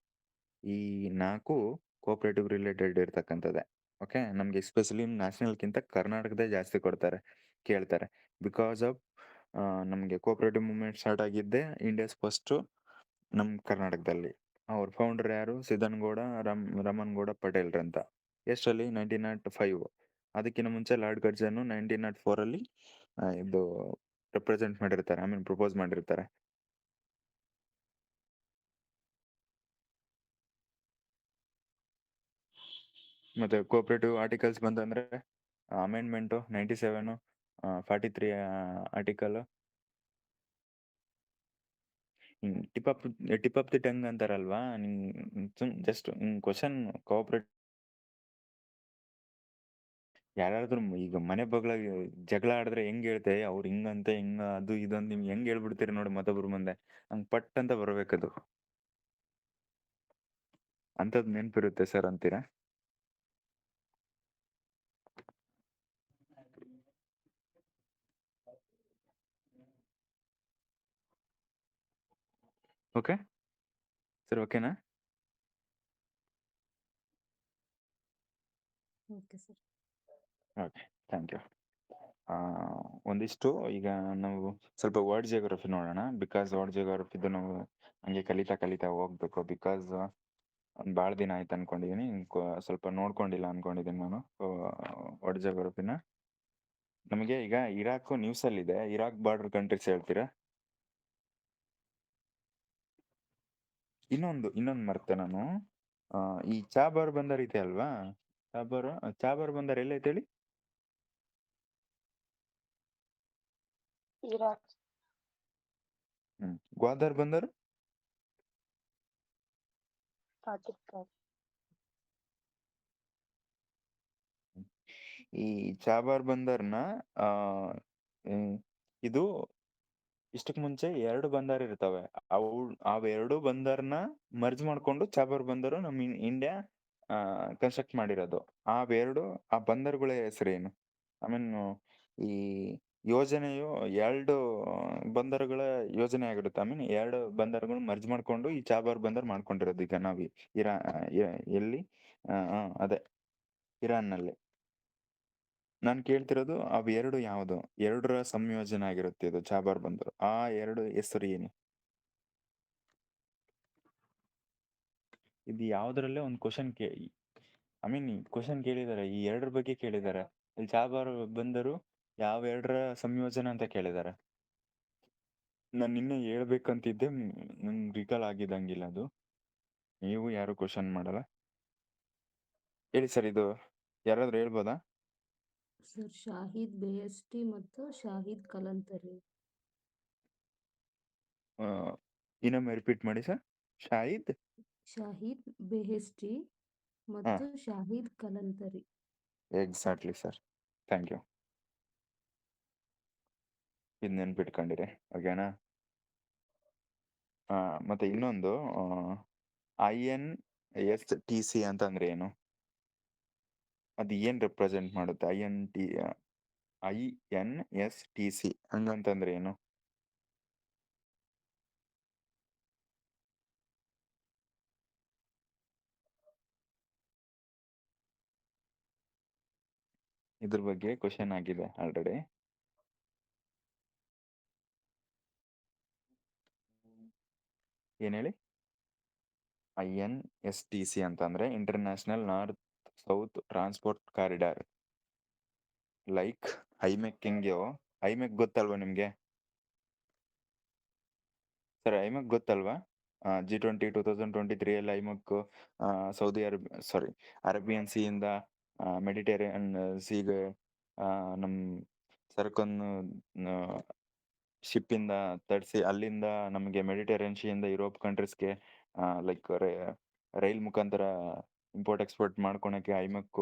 Speaker 2: ಈ 4 ಕೋಆಪರೇಟಿವ್ ರಿಲೇಟೆಡ್ ಇರ್ತಕ್ಕಂಥದ್ದೇ. ಓಕೆ, ನಮ್ಗೆ ಎಸ್ಪೆಷಲಿ ನ್ಯಾಷನಲ್ಗಿಂತ ಕರ್ನಾಟಕದೇ ಜಾಸ್ತಿ ಕೇಳ್ತಾರೆ. ಬಿಕಾಸ್ ಆಫ್ ನಮಗೆ ಕೋಆಪರೇಟಿವ್ ಮೂವ್ಮೆಂಟ್ ಸ್ಟಾರ್ಟ್ ಆಗಿದ್ದೆ ಇಂಡಿಯಾಸ್ ಫಸ್ಟ್ ನಮ್ಮ ಕರ್ನಾಟಕದಲ್ಲಿ. ಅವ್ರ ಫೌಂಡರ್ ಯಾರು? ಸಿದ್ದನಗೌಡ ರಮನ್ಗೌಡ ಪಟೇಲ್ರಂತ. ಎಷ್ಟರಲ್ಲಿ? 1905. ಅದಕ್ಕಿಂತ ಮುಂಚೆ ಲಾರ್ಡ್ ಕರ್ಜನ್ 1904 ಅಲ್ಲಿ ಇದು ರೆಪ್ರೆಸೆಂಟ್ ಮಾಡಿರ್ತಾರೆ, ಪ್ರಪೋಸ್ ಮಾಡಿರ್ತಾರೆ. ಮತ್ತೆ ಕೋಆಪರೇಟಿವ್ ಆರ್ಟಿಕಲ್ಸ್ ಬಂತಂದ್ರೆ amendment 97, 43 article. Tip of the tongue ಅಂತಾರಲ್ವಾ, ಜಸ್ಟ್ ಕ್ವಶನ್ ಕೋಆಪರೇಟ್ ಯಾರಾದ್ರೂ ಈಗ ಮನೆ ಬಗ್ಲಾಗ ಜಗಳ ಆಡಿದ್ರೆ ಹೆಂಗ್ ಹೇಳ್ತೆ, ಅವ್ರು ಹಿಂಗಂತೆ ಹಿಂಗ ಅದು ಇದು ಅಂತ ನಿಮ್ಗೆ ಹೆಂಗ್ ಹೇಳ್ಬಿಡ್ತೀರಿ ನೋಡಿ ಮತ್ತೊಬ್ರ ಮುಂದೆ, ಹಂಗ್ ಪಟ್ ಅಂತ ಬರ್ಬೇಕದು. ಅಂಥದ್ದು ನೆನಪಿರುತ್ತೆ ಸರ್ ಅಂತೀರಾ? ಓಕೆ ಸರ್, ಓಕೆನಾ?
Speaker 3: Okay sir.
Speaker 2: Okay, thank you. ಒಂದಿಷ್ಟು ಈಗ ನಾವು ಸ್ವಲ್ಪ ವರ್ಡ್ ಜಿಯೋಗ್ರಫಿ ನೋಡೋಣ. ಬಿಕಾಸ್ ವರ್ಡ್ ಜಿಯೋಗ್ರಫಿದು ನಾವು ಹಂಗೆ ಕಲಿತಾ ಹೋಗ್ಬೇಕು. ಬಿಕಾಸ್ ಒಂದು ಭಾಳ ದಿನ ಆಯ್ತು ಅನ್ಕೊಂಡಿದೀನಿ, ಸ್ವಲ್ಪ ನೋಡ್ಕೊಂಡಿಲ್ಲ ಅನ್ಕೊಂಡಿದ್ದೀನಿ ನಾನು ವರ್ಡ್ ಜಿಯೋಗ್ರಫಿನ. ನಮಗೆ ಈಗ ಇರಾಕ್ ನ್ಯೂಸಲ್ಲಿದೆ, ಇರಾಕ್ ಬಾರ್ಡರ್ ಕಂಟ್ರೀಸ್ ಹೇಳ್ತೀರಾ? ಇನ್ನೊಂದು ಮರ್ತೆ ನಾನು, ಈ ಚಾಬಾರ್ ಬಂದರ್ ಇದೆ ಅಲ್ವಾ, ಚಾಬಾರ್ ಬಂದರ್ ಎಲ್ಲೈತೆ ಹೇಳಿ?
Speaker 5: ಇರಾಕ್.
Speaker 2: ಗ್ವಾದರ್ ಬಂದರ್?
Speaker 5: ಪಾಕಿಸ್ತಾನ್.
Speaker 2: ಈ ಚಾಬಾರ್ ಬಂದರ್ನ ಇದು ಇಷ್ಟಕ್ ಮುಂಚೆ 2 ಬಂದರ್ ಇರ್ತವೆ. ಅವೆರಡು ಬಂದರ್ನ ಮರ್ಜ್ ಮಾಡ್ಕೊಂಡು ಚಾಬಾರ್ ಬಂದರು ನಮ್ಮ ಇಂಡಿಯಾ ಕನ್ಸ್ಟ್ರಕ್ಟ್ ಮಾಡಿರೋದು. ಆ ಬಂದರ್ಗಳ ಹೆಸರೇನು? ಐ ಮೀನ್ ಈ ಯೋಜನೆಯು 2 ಬಂದರುಗಳ ಯೋಜನೆ ಆಗಿರುತ್ತೆ. ಐ ಮೀನ್ 2 ಬಂದರುಗಳು ಮರ್ಜ್ ಮಾಡ್ಕೊಂಡು ಈ ಚಾಬಾರ್ ಬಂದರ್ ಮಾಡ್ಕೊಂಡಿರೋದು. ಈಗ ನಾವು ಎಲ್ಲಿ ಅದೇ ಇರಾನ್ನಲ್ಲಿ. ನಾನು ಕೇಳ್ತಿರೋದು ಅವು 2 ಯಾವುದು? 2ರ ಸಂಯೋಜನೆ ಆಗಿರುತ್ತೆ ಇದು ಚಾಬಾರ್ ಬಂದರು. ಆ 2 ಹೆಸರು ಏನು? ಇದು ಯಾವ್ದ್ರಲ್ಲೇ ಒಂದು ಕ್ವಶನ್ ಐ ಮೀನ್ ಕ್ವಶನ್ ಕೇಳಿದ್ದಾರೆ, ಈ 2ರ ಬಗ್ಗೆ ಕೇಳಿದ್ದಾರೆ. ಇಲ್ಲಿ ಚಾಬಾರ್ ಬಂದರು ಯಾವ 2ರ ಸಂಯೋಜನೆ ಅಂತ ಕೇಳಿದ್ದಾರೆ. ನಾನು ನಿನ್ನೆ ಹೇಳ್ಬೇಕಂತಿದ್ದೆ, ನಂಗೆ ರಿಕಾಲ್ ಆಗಿದ್ದಂಗಿಲ್ಲ ಅದು. ನೀವು ಯಾರು ಕ್ವಶನ್ ಮಾಡಲ್ಲ ಹೇಳಿ ಸರ್. ಇದು ಯಾರಾದ್ರೂ ಹೇಳ್ಬೋದಾ
Speaker 3: ಸರ್, ಶಾಹಿದ್ ಬೆಹೆಸ್ಟಿ ಮತ್ತು ಶಾಹಿದ್ ಕಲಂತರಿ.
Speaker 2: ಇನ್ನೊಮ್ಮೆ ರಿಪೀಟ್ ಮಾಡಿ ಸರ್.
Speaker 3: ಶಾಹಿದ್ ಬೆಹೆಸ್ಟಿ ಮತ್ತು Shahid Kalantari.
Speaker 2: Exactly sir, thank you. ಇದು ನೆನ್ಪಿಟ್ಕೊಂಡಿರಿ, ಓಕೆನಾ? ಮತ್ತೆ ಇನ್ನೊಂದು INSTC ಅಂತಂದ್ರೆ ಏನು? ಅದು ಏನ್ ರೆಪ್ರೆಸೆಂಟ್ ಮಾಡುತ್ತೆ? INSTC ಹಂಗಂತಂದ್ರೆ ಏನು? ಇದ್ರ ಬಗ್ಗೆ ಕ್ವಶನ್ ಆಗಿದೆ ಆಲ್ರೆಡಿ. ಏನ್ ಹೇಳಿ? INSTC ಅಂತಂದ್ರೆ International north south transport Corridor. Like IMEC ಹೆಂಗ್ಯೋ, ಐಮೆಕ್ ಗೊತ್ತಲ್ವಾ ನಿಮ್ಗೆ ಸರ್? ಐಮೆಕ್ ಗೊತ್ತಲ್ವಾ? G20 2023 ಅಲ್ಲಿ ಐಮೆಕ್ ಅರೇಬಿಯನ್ ಸಿ ಇಂದ ಮೆಡಿಟೇರಿಯನ್ ಸೀಗೆ ನಮ್ ಸರಕನ್ನು ಶಿಪ್ ಇಂದ ತರಿಸಿ ಅಲ್ಲಿಂದ ನಮಗೆ ಮೆಡಿಟೇರಿಯನ್ ಸಿ ಇಂದ ಯುರೋಪ್ ಕಂಟ್ರೀಸ್ಗೆ ಲೈಕ್ ರೈಲ್ ಮುಖಾಂತರ ಇಂಪೋರ್ಟ್ ಎಕ್ಸ್ಪೋರ್ಟ್ ಮಾಡ್ಕೊಳಕ್ಕೆ ಐಮೆಕ್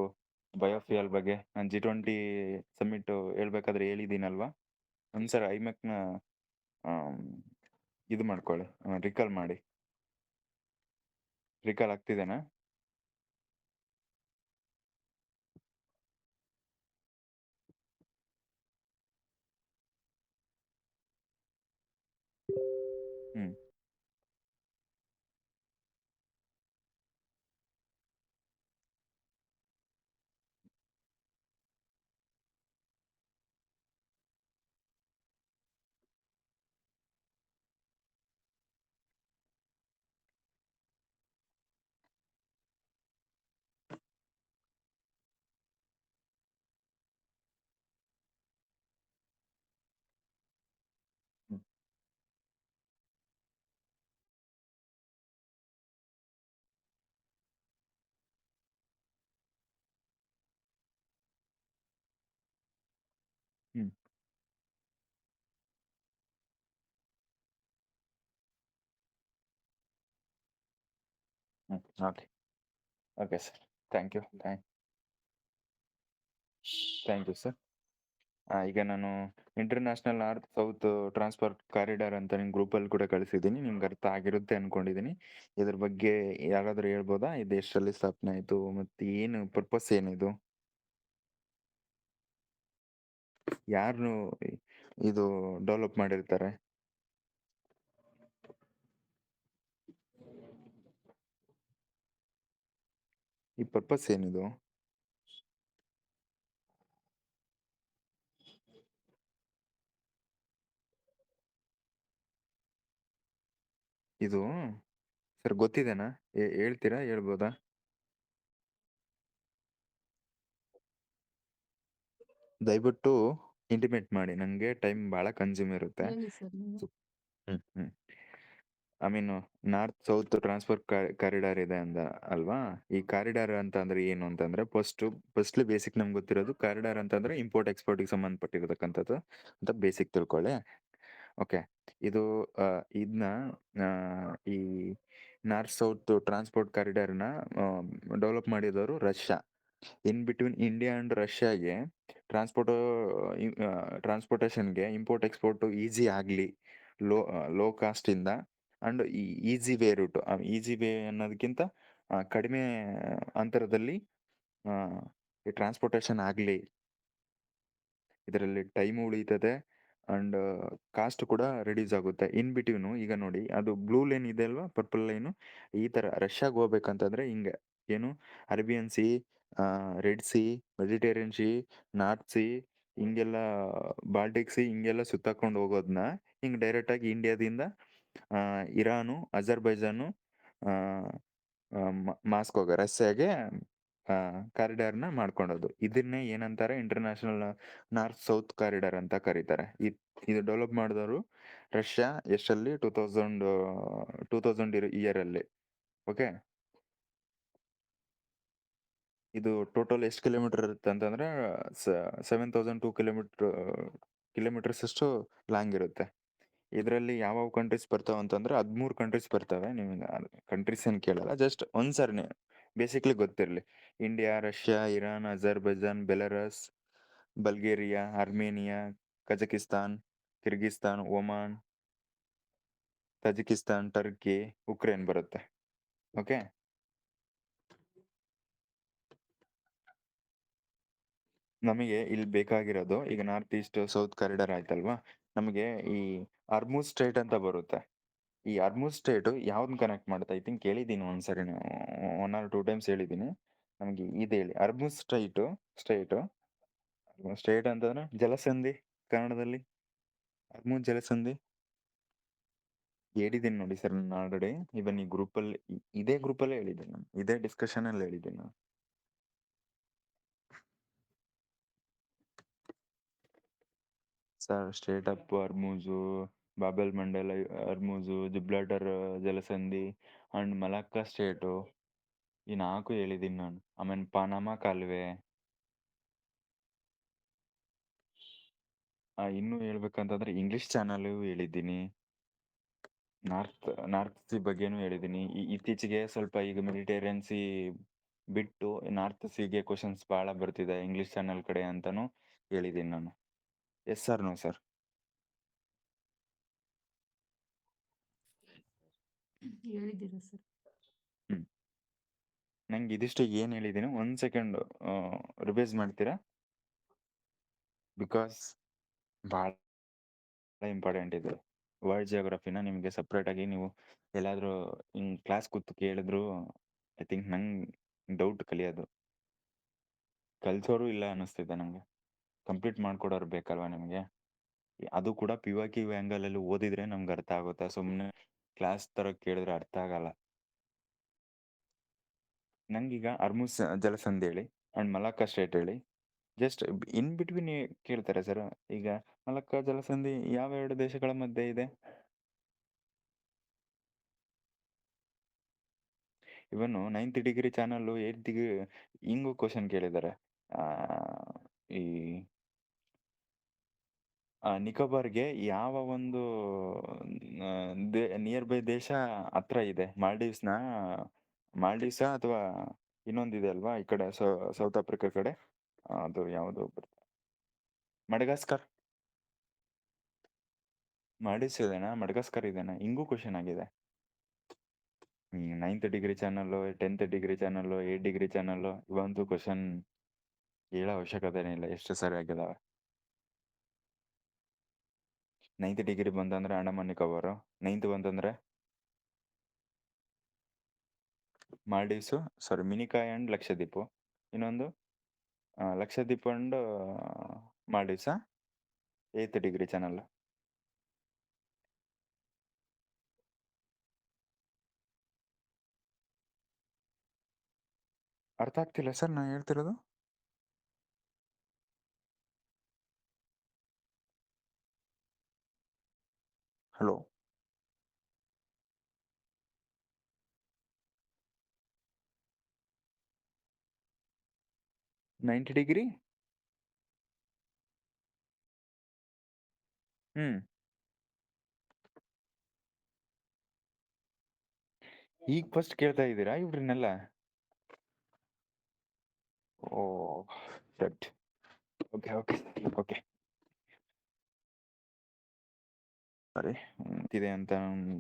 Speaker 2: ಬಯೋಫಿಯಲ್ ಬಗ್ಗೆ ನಾನು G20 ಸಮ್ಮಿಟ್ ಹೇಳ್ಬೇಕಾದ್ರೆ ಹೇಳಿದ್ದೀನಲ್ವಾ? ಸರ್ ಐಮೆಕ್ನ ಇದು ಮಾಡ್ಕೊಳ್ಳಿ, ರಿಕಾಲ್ ಆಗ್ತಿದೆನಾ? Hmm okay okay sir. Thank you sir. ಈಗ ನಾನು International north south transport Corridor ಅಂತ ನಿಮ್ಮ ಗ್ರೂಪಲ್ಲಿ ಕೂಡ ಕಳಿಸಿದ್ದೀನಿ. ನಿಮ್ಗೆ ಅರ್ಥ ಆಗಿರುತ್ತೆ ಅನ್ಕೊಂಡಿದ್ದೀನಿ. ಇದ್ರ ಬಗ್ಗೆ ಯಾರಾದರೂ ಹೇಳ್ಬೋದಾ? ಇದು ಎಷ್ಟರಲ್ಲಿ ಸ್ಥಾಪನೆ ಆಯಿತು ಮತ್ತು ಏನು ಪರ್ಪಸ್ ಏನಿದು? ಯಾರು ಇದು ಡೆವಲಪ್ ಮಾಡಿರ್ತಾರೆ? ಈ ಪರ್ಪಸ್ ಏನಿದು? ಇದು ಸರ್ ಗೊತ್ತಿದೆನಾ? ಹೇಳ್ತೀರಾ? ಹೇಳ್ಬೋದಾ? ದಯವಿಟ್ಟು ಇಂಟಿಮೇಟ್ ಮಾಡಿ, ನನಗೆ ಟೈಮ್ ಭಾಳ ಕನ್ಸ್ಯೂಮ್ ಇರುತ್ತೆ.
Speaker 3: ಹೇಳಿ ಸರ್ ನೀವು.
Speaker 2: I mean north south transport corridor ಇದೆ ಅಂದ ಅಲ್ವಾ? ಈ ಕಾರಿಡಾರ್ ಅಂತ ಅಂದ್ರೆ ಏನು ಅಂತಂದ್ರೆ ಫಸ್ಟ್ಲಿ ಬೇಸಿಕ್ ನಮ್ಗೆ ಗೊತ್ತಿರೋದು ಕಾರಿಡಾರ್ ಅಂತಂದ್ರೆ ಇಂಪೋರ್ಟ್ ಎಕ್ಸ್ಪೋರ್ಟ್ಗೆ ಸಂಬಂಧಪಟ್ಟಿರತಕ್ಕಂಥದ್ದು ಅಂತ ಬೇಸಿಕ್ ತಿಳ್ಕೊಳ್ಳಿ. ಓಕೆ, ಇದು ಇದನ್ನ ಈ ನಾರ್ತ್ ಸೌತ್ ಟ್ರಾನ್ಸ್ಪೋರ್ಟ್ ಕಾರಿಡಾರ್ನ ಡೆವಲಪ್ ಮಾಡಿದವರು Russia. In between India and ರಷ್ಯಾಗೆ ಟ್ರಾನ್ಸ್ಪೋರ್ಟೇಷನ್ಗೆ ಇಂಪೋರ್ಟ್ ಎಕ್ಸ್ಪೋರ್ಟ್ ಈಸಿ ಆಗಲಿ, ಲೋ ಕಾಸ್ಟಿಂದ and easy way route. Easy way ಅನ್ನೋದಕ್ಕಿಂತ ಕಡಿಮೆ ಅಂತರದಲ್ಲಿ ಈ ಟ್ರಾನ್ಸ್ಪೋರ್ಟೇಷನ್ ಆಗಲಿ, ಇದರಲ್ಲಿ ಟೈಮ್ ಉಳಿತದೆ ಅಂಡ್ ಕಾಸ್ಟ್ ಕೂಡ ರಿಡ್ಯೂಸ್ ಆಗುತ್ತೆ. ಇನ್ ಬಿಟ್ವೀನು ಈಗ ನೋಡಿ, ಅದು ಬ್ಲೂ ಲೈನ್ ಇದೆ ಅಲ್ವಾ, ಪರ್ಪಲ್ ಲೈನು, ಈ ಥರ ರಷ್ಯಾಗೆ ಹೋಗ್ಬೇಕಂತಂದ್ರೆ ಹಿಂಗೆ ಏನು Arabian C, red C, Mediterranean C, north C, ಹಿಂಗೆಲ್ಲ ಬಾಲ್ಟಿಕ್ ಸಿ, ಹಿಂಗೆಲ್ಲ ಸುತ್ತಾಕೊಂಡು ಹೋಗೋದನ್ನ ಹಿಂಗೆ ಡೈರೆಕ್ಟಾಗಿ ಇಂಡಿಯಾದಿಂದ ಇರಾನು, ಅಜರ್ಬೈಜಾನು, ಮಾಸ್ಕೋಗೆ, ರಷ್ಯಾಗೆ ಕಾರಿಡಾರ್ನ ಮಾಡ್ಕೊಂಡೋದು. ಇದನ್ನೇ ಏನಂತಾರೆ? ಇಂಟರ್ನ್ಯಾಷನಲ್ ನಾರ್ತ್ ಸೌತ್ ಕಾರಿಡಾರ್ ಅಂತ ಕರೀತಾರೆ. ಇದು ಡೆವಲಪ್ ಮಾಡಿದವರು ರಷ್ಯಾ. ಎಷ್ಟಲ್ಲಿ? 2000 ಇಯರಲ್ಲಿ. ಓಕೆ, ಇದು ಟೋಟಲ್ ಎಷ್ಟು ಕಿಲೋಮೀಟರ್ ಇರುತ್ತೆ ಅಂತಂದ್ರೆ 7,002 ಕಿಲೋಮೀಟರ್ಸ್ ಅಷ್ಟು ಲಾಂಗ್ ಇರುತ್ತೆ. ಇದರಲ್ಲಿ ಯಾವ ಕಂಟ್ರೀಸ್ ಬರ್ತಾವೆ ಅಂತಂದ್ರೆ 13 ಕಂಟ್ರೀಸ್ ಬರ್ತವೆ. ನಿಮ್ಗೆ ಕಂಟ್ರೀಸ್ ಏನು ಕೇಳಲ್ಲ, ಜಸ್ಟ್ ಒಂದ್ಸರಿ ಬೇಸಿಕ್ಲಿ ಗೊತ್ತಿರಲಿ. India, Russia, Iran, Azerbaijan, Belarus, Bulgaria, Armenia, Kazakhstan, Kyrgyzstan, Oman, Tajikistan, Turkey, Ukraine ಬರುತ್ತೆ. ಓಕೆ, ನಮಗೆ ಇಲ್ಲಿ ಬೇಕಾಗಿರೋದು ಈಗ ನಾರ್ತ್ ಈಸ್ಟ್ ಸೌತ್ ಕಾರಿಡಾರ್ ಆಯ್ತಲ್ವಾ, ನಮಗೆ ಈ ಅರ್ಮೂಸ್ ಸ್ಟ್ರೈಟ್ ಅಂತ ಬರುತ್ತೆ. ಈ ಅರ್ಮೂಸ್ ಸ್ಟ್ರೈಟ್ ಯಾವ್ದನ್ನ ಕನೆಕ್ಟ್ ಮಾಡುತ್ತೆ? ಐ ಥಿಂಕ್ ಹೇಳಿದ್ದೀನಿ ಒಂದ್ಸರಿ, 1 or 2 times ಹೇಳಿದ್ದೀನಿ. ನಮಗೆ ಇದು ಹೇಳಿ, ಅರ್ಮೂಸ್ ಸ್ಟ್ರೈಟ್ ಅಂತಂದ್ರೆ ಜಲಸಂಧಿ ಕನ್ನಡದಲ್ಲಿ. ಅರ್ಮೂಸ್ ಜಲಸಂಧಿ ಹೇಳಿದ್ದೀನಿ ನೋಡಿ ಸರ್ ನಾನು ಆಲ್ರೆಡಿ. ಇವನ್ ಈ ಗ್ರೂಪಲ್ಲಿ, ಇದೇ ಗ್ರೂಪಲ್ಲೇ ಹೇಳಿದ್ದೀನಿ ನಾನು, ಇದೇ ಡಿಸ್ಕಷನ್ ಅಲ್ಲಿ ಹೇಳಿದ್ದೀನಿ ನಾನು. Sir Strait of Hormuz, Bab el Mandeb Hormuz, Gibraltar ಜಲಸಂಧಿ ಅಂಡ್ ಮಲಕ್ಕಾ ಸ್ಟ್ರೇಟು, ಈ 4 ಹೇಳಿದ್ದೀನಿ ನಾನು. ಆಮೇಲೆ ಪನಾಮಾ ಕಾಲುವೆ. ಇನ್ನೂ ಹೇಳ್ಬೇಕಂತಂದ್ರೆ ಇಂಗ್ಲಿಷ್ ಚಾನಲ್ ಹೇಳಿದ್ದೀನಿ. ನಾರ್ತ್ ಸಿ ಬಗ್ಗೆನೂ ಹೇಳಿದ್ದೀನಿ. ಇತ್ತೀಚೆಗೆ ಸ್ವಲ್ಪ ಈಗ ಮೆಡಿಟೇರಿಯನ್ ಸಿ ಬಿಟ್ಟು ನಾರ್ತ್ ಸಿಗೆ ಕ್ವಶನ್ಸ್ ಭಾಳ ಬರ್ತಿದೆ ಇಂಗ್ಲಿಷ್ ಚಾನಲ್ ಕಡೆ ಅಂತಾನು ಹೇಳಿದ್ದೀನಿ ನಾನು. Yes sir, no sir?
Speaker 3: ಹೇಳಿದ್ದೀರಾ ಸರ್?
Speaker 2: ನಂಗೆ ಇದಿಷ್ಟು ಏನು ಹೇಳಿದ್ದೀನಿ, 1 ಸೆಕೆಂಡ್ ರಿವೈಸ್ ಮಾಡ್ತೀರಾ? ಬಿಕಾಸ್ ಭಾಳ ಇಂಪಾರ್ಟೆಂಟ್ ಇದೆ. ವರ್ಲ್ಡ್ ಜಿಯೋಗ್ರಫಿನ ನಿಮಗೆ ಸಪ್ರೇಟಾಗಿ ನೀವು ಎಲ್ಲಾದರೂ ಹಿಂಗೆ ಕ್ಲಾಸ್ ಕೂತು ಕೇಳಿದ್ರು ಐ ಥಿಂಕ್ ನಂಗೆ ಡೌಟ್ ಕಲಿಯೋದು. ಕಲಿಸೋರು ಇಲ್ಲ ಅನ್ನಿಸ್ತಿದೆ ನನಗೆ. ಕಂಪ್ಲೀಟ್ ಮಾಡ್ಕೊಡೋರು ಬೇಕಲ್ವಾ ನಿಮಗೆ? ಅದು ಕೂಡ PYQ ಆ್ಯಂಗಲಲ್ಲಿ ಓದಿದ್ರೆ ನಮ್ಗೆ ಅರ್ಥ ಆಗುತ್ತೆ. ಸುಮ್ಮನೆ ಕ್ಲಾಸ್ ಥರ ಕೇಳಿದ್ರೆ ಅರ್ಥ ಆಗಲ್ಲ. ನಂಗೀಗ ಅರ್ಮುಸ್ ಜಲಸಂಧಿ ಹೇಳಿ ಆ್ಯಂಡ್ ಮಲಕ್ಕಾ ಸ್ಟ್ರೇಟ್ ಹೇಳಿ. ಜಸ್ಟ್ ಇನ್ ಬಿಟ್ವೀನ್ ಕೇಳ್ತಾರೆ ಸರ್. ಈಗ ಮಲಕ್ಕಾ ಜಲಸಂಧಿ ಯಾವ 2 ದೇಶಗಳ ಮಧ್ಯೆ ಇದೆ? ಇವನು 9th ಡಿಗ್ರಿ ಚಾನಲ್ಲು 8th ಹಿಂಗೂ ಕ್ವಶನ್ ಕೇಳಿದ್ದಾರೆ. ಈ ನಿಕೋಬಾರ್ಗೆ ಯಾವ ಒಂದು ನಿಯರ್ ಬೈ ದೇಶ ಹತ್ರ ಇದೆ? ಮಾಲ್ಡೀವ್ಸ್ನ ಮಾಲ್ಡೀವ್ಸಾ ಅಥವಾ ಇನ್ನೊಂದಿದೆ ಅಲ್ವಾ ಈ ಕಡೆ ಸೌತ್ ಆಫ್ರಿಕಾ ಕಡೆ, ಅದು ಯಾವುದು ಮಡಗಾಸ್ಕರ್. ಮಾಲ್ಡೀವ್ಸ್ ಇದೆನಾ, ಮಡಗಾಸ್ಕರ್ ಇದೆನಾ, ಹಿಂಗೂ ಕ್ವಶನ್ ಆಗಿದೆ. 9th degree channel, 10th degree channel, 8 degree channel, ಇವಂತೂ ಕ್ವಶನ್ ಹೇಳೋ ಅವಶ್ಯಕತೆನೇ ಇಲ್ಲ, ಎಷ್ಟು ಸರಿ ಆಗಿದಾವೆ. 9th ಡಿಗ್ರಿ ಬಂತಂದ್ರೆ ಅಂಡಮಾನ್ ನಿಕೋಬಾರು, 9th ಬಂತಂದ್ರೆ Maldives, sorry Minicoy and Lakshadweep, ಇನ್ನೊಂದು ಲಕ್ಷದ್ವೀಪ್ ಅಂಡ್ ಮಾಲ್ಡೀವ್ಸಾ 8th ಡಿಗ್ರಿ ಚಾನಲ್. ಅರ್ಥ ಆಗ್ತಿಲ್ಲ ಸರ್ ನಾನು ಹೇಳ್ತಿರೋದು. Hello, 90 degree. ಈಗ ಫಸ್ಟ್ ಕೇಳ್ತಾ ಇದ್ದೀರಾ ಇವ್ರನ್ನೆಲ್ಲ? ಓ ಸೆಟ್. ಓಕೆ ಓಕೆ ಓಕೆ, ಸರಿ ಇದೆ ಅಂತ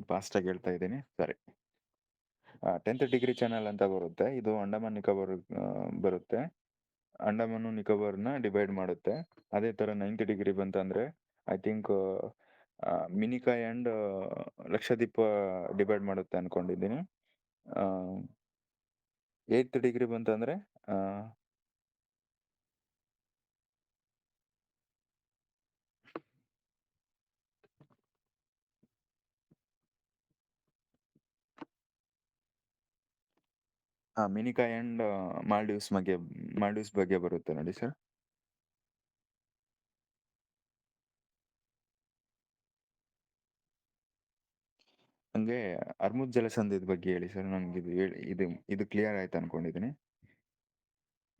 Speaker 2: ಫಾಸ್ಟಾಗಿ ಹೇಳ್ತಾ ಇದ್ದೀನಿ. ಸರಿ, 10th ಡಿಗ್ರಿ ಚಾನಲ್ ಅಂತ ಬರುತ್ತೆ, ಇದು ಅಂಡಮಾನ್ ನಿಕೋಬಾರ್ ಬರುತ್ತೆ. ಅಂಡಮಾನು ನಿಕೋಬಾರ್ನ ಡಿವೈಡ್ ಮಾಡುತ್ತೆ. ಅದೇ ಥರ 9th ಡಿಗ್ರಿ ಬಂತಂದರೆ I think Minicoy and Lakshadweep divide ಮಾಡುತ್ತೆ ಅಂದ್ಕೊಂಡಿದ್ದೀನಿ. 8th ಡಿಗ್ರಿ ಬಂತಂದರೆ ಮಿನಿಕಾಯ್ ಆ್ಯಂಡ್ ಮಾಲ್ಡೀವ್ಸ್ ಬಗ್ಗೆ ಬರುತ್ತೆ ನೋಡಿ ಸರ್. ಹಂಗೆ ಅರ್ಮುದ್ ಜಲಸಂಧಿದ ಬಗ್ಗೆ ಹೇಳಿ ಸರ್, ನನಗೆ ಇದು ಕ್ಲಿಯರ್ ಆಯ್ತು ಅನ್ಕೊಂಡಿದ್ದೀನಿ.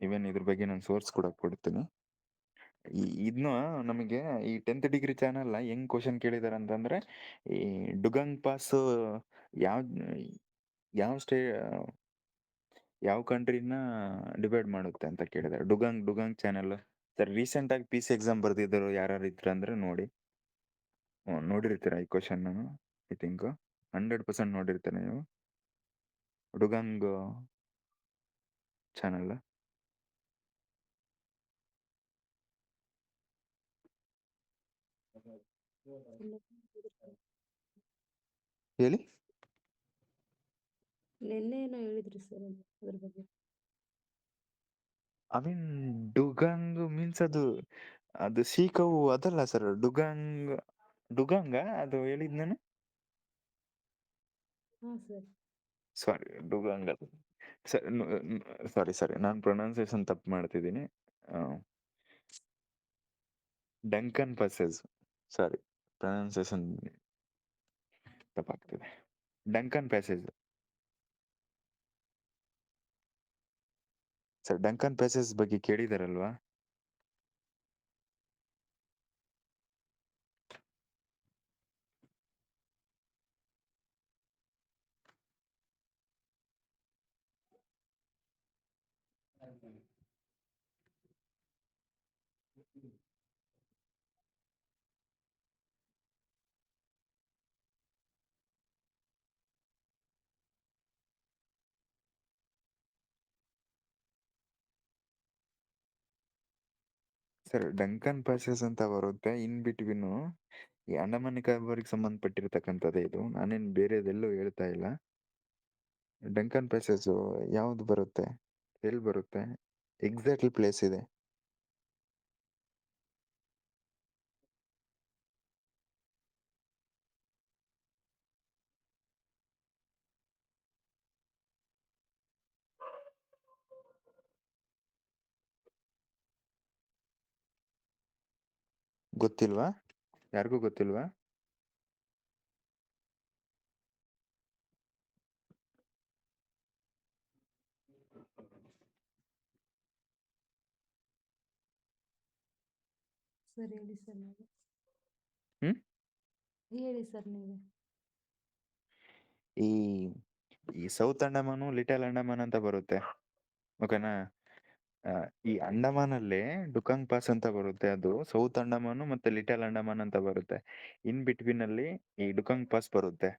Speaker 2: ಇವನ್ ಇದ್ರ ಬಗ್ಗೆ ನಾನು ಸೋರ್ಸ್ ಕೂಡ ಕೊಡ್ತೀನಿ. ಇದನ್ನ ನಮಗೆ ಈ 10th ಡಿಗ್ರಿ ಚಾನಲ್ ಹೆಂಗ್ ಕ್ವಶನ್ ಕೇಳಿದಾರೆ ಅಂತಂದ್ರೆ, ಈ ಡುಗಾಂಗ್ ಪಾಸ್ ಯಾವ ಯಾವ ಯಾವ ಕಂಟ್ರಿನ ಡಿವೈಡ್ ಮಾಡುತ್ತೆ ಅಂತ ಕೇಳಿದ್ದಾರೆ. Dugong channel sir. ರೀಸೆಂಟ್ ಆಗಿ PC ಎಕ್ಸಾಮ್ ಬರ್ದಿದ್ದರು ಯಾರು ಇದ್ರ ಅಂದ್ರೆ ನೋಡಿ, ನೋಡಿರ್ತೀರ ಈ ಕ್ವಶನ್. ಐ ಥಿಂಕ್ 100% ನೋಡಿರ್ತೀರ ನೀವು ಡುಗಾಂಗ್ ಚಾನಲ್. ಹೇಳಿ,
Speaker 3: ನಿನ್ನೆ ಏನೋ ಹೇಳಿದ್ರಿ ಸರ್ ಅದ್ರ ಬಗ್ಗೆ.
Speaker 2: ಐ ಮೀನ್ ಡುಗಾಂಗ್ ಮೀನ್ಸ್ ಅದು ಸೀಕವು ಅದಲ್ಲ ಸರ್. ಡುಗಾಂಗ ಅದು ಹೇಳಿದ್ ನಾನು.
Speaker 3: ಹಾಂ ಸರ್.
Speaker 2: ಸಾರಿ, ಡುಗಾಂಗ್ ಅದು ಸಾರಿ ನಾನು ಪ್ರೊನೌನ್ಸಿಯೇಷನ್ ತಪ್ಪು ಮಾಡ್ತಿದ್ದೀನಿ. ಡಂಕನ್ ಪ್ಯಾಸೇಜ್, ಸಾರಿ ಪ್ರೊನೌನ್ಸಿಯೇಷನ್ ತಪ್ಪಾಗ್ತಿದೆ. Duncan passage sir. Duncan passage ಬಗ್ಗೆ ಕೇಳಿದಾರಲ್ವಾ? ಸರ್, ಡಂಕನ್ ಪ್ಯಾಸೇಜ್ ಅಂತ ಬರುತ್ತೆ ಇನ್ ಬಿಟ್ವೀನು. ಈ ಅಂಡಮಾನ್ ನಿಕೋಬಾರ್ಗೆ ಸಂಬಂಧಪಟ್ಟಿರ್ತಕ್ಕಂಥದ್ದೇ ಇದು. ನಾನೇನು ಬೇರೆದೆಲ್ಲೂ ಹೇಳ್ತಾ ಇಲ್ಲ. ಡಂಕನ್ ಪ್ಯಾಸೇಜು ಯಾವ್ದು ಬರುತ್ತೆ, ಎಲ್ಲಿ ಬರುತ್ತೆ, ಎಕ್ಸಾಕ್ಟ್ಲಿ ಪ್ಲೇಸ್ ಇದೆ. ಗೊತ್ತಿಲ್ವಾ? ಯಾರಿಗೂ ಗೊತ್ತಿಲ್ವಾ?
Speaker 3: ಸರ್ ಹೇಳಿ ಸರ್ ನೀವು.
Speaker 2: ಹ್ಮ್
Speaker 3: ಹೇಳಿ ಸರ್ ನೀವು.
Speaker 2: ಈ ಈ ಸೌತ್ ಅಂಡಮಾನು ಲಿಟಲ್ ಅಂಡಮಾನ್ ಅಂತ ಬರುತ್ತೆ, ಓಕೆನಾ. ಈ ಅಂಡಮಾನಲ್ಲಿ ಡುಕಂಗ್ ಪಾಸ್ ಅಂತ ಬರುತ್ತೆ, ಅದು ಸೌತ್ ಅಂಡಮಾನು ಮತ್ತೆ ಲಿಟಲ್ ಅಂಡಮಾನ್ ಅಂತ ಬರುತ್ತೆ. ಇನ್ ಬಿಟ್ವೀನ್ ಅಲ್ಲಿ ಈ ಡುಕಂಗ್ ಪಾಸ್ ಬರುತ್ತೆ.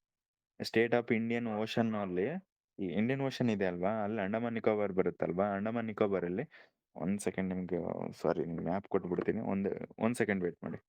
Speaker 2: ಸ್ಟೇಟ್ ಆಫ್ ಇಂಡಿಯನ್ ಓಷನ್ ಅಲ್ಲಿ, ಈ ಇಂಡಿಯನ್ ಓಷನ್ ಇದೆ ಅಲ್ವಾ, ಅಲ್ಲಿ ಅಂಡಮಾನ್ ನಿಕೋಬಾರ್ ಬರುತ್ತಲ್ವಾ, ಅಂಡಮಾನ್ ನಿಕೋಬಾರ್ ಅಲ್ಲಿ ಒಂದ್ ಸೆಕೆಂಡ್ ನಿಮ್ಗೆ, ಸಾರಿ ನಿಮ್ಗೆ ಮ್ಯಾಪ್ ಕೊಟ್ಬಿಡ್ತೀನಿ, ಒಂದ್ ಸೆಕೆಂಡ್ ವೇಟ್ ಮಾಡಿ.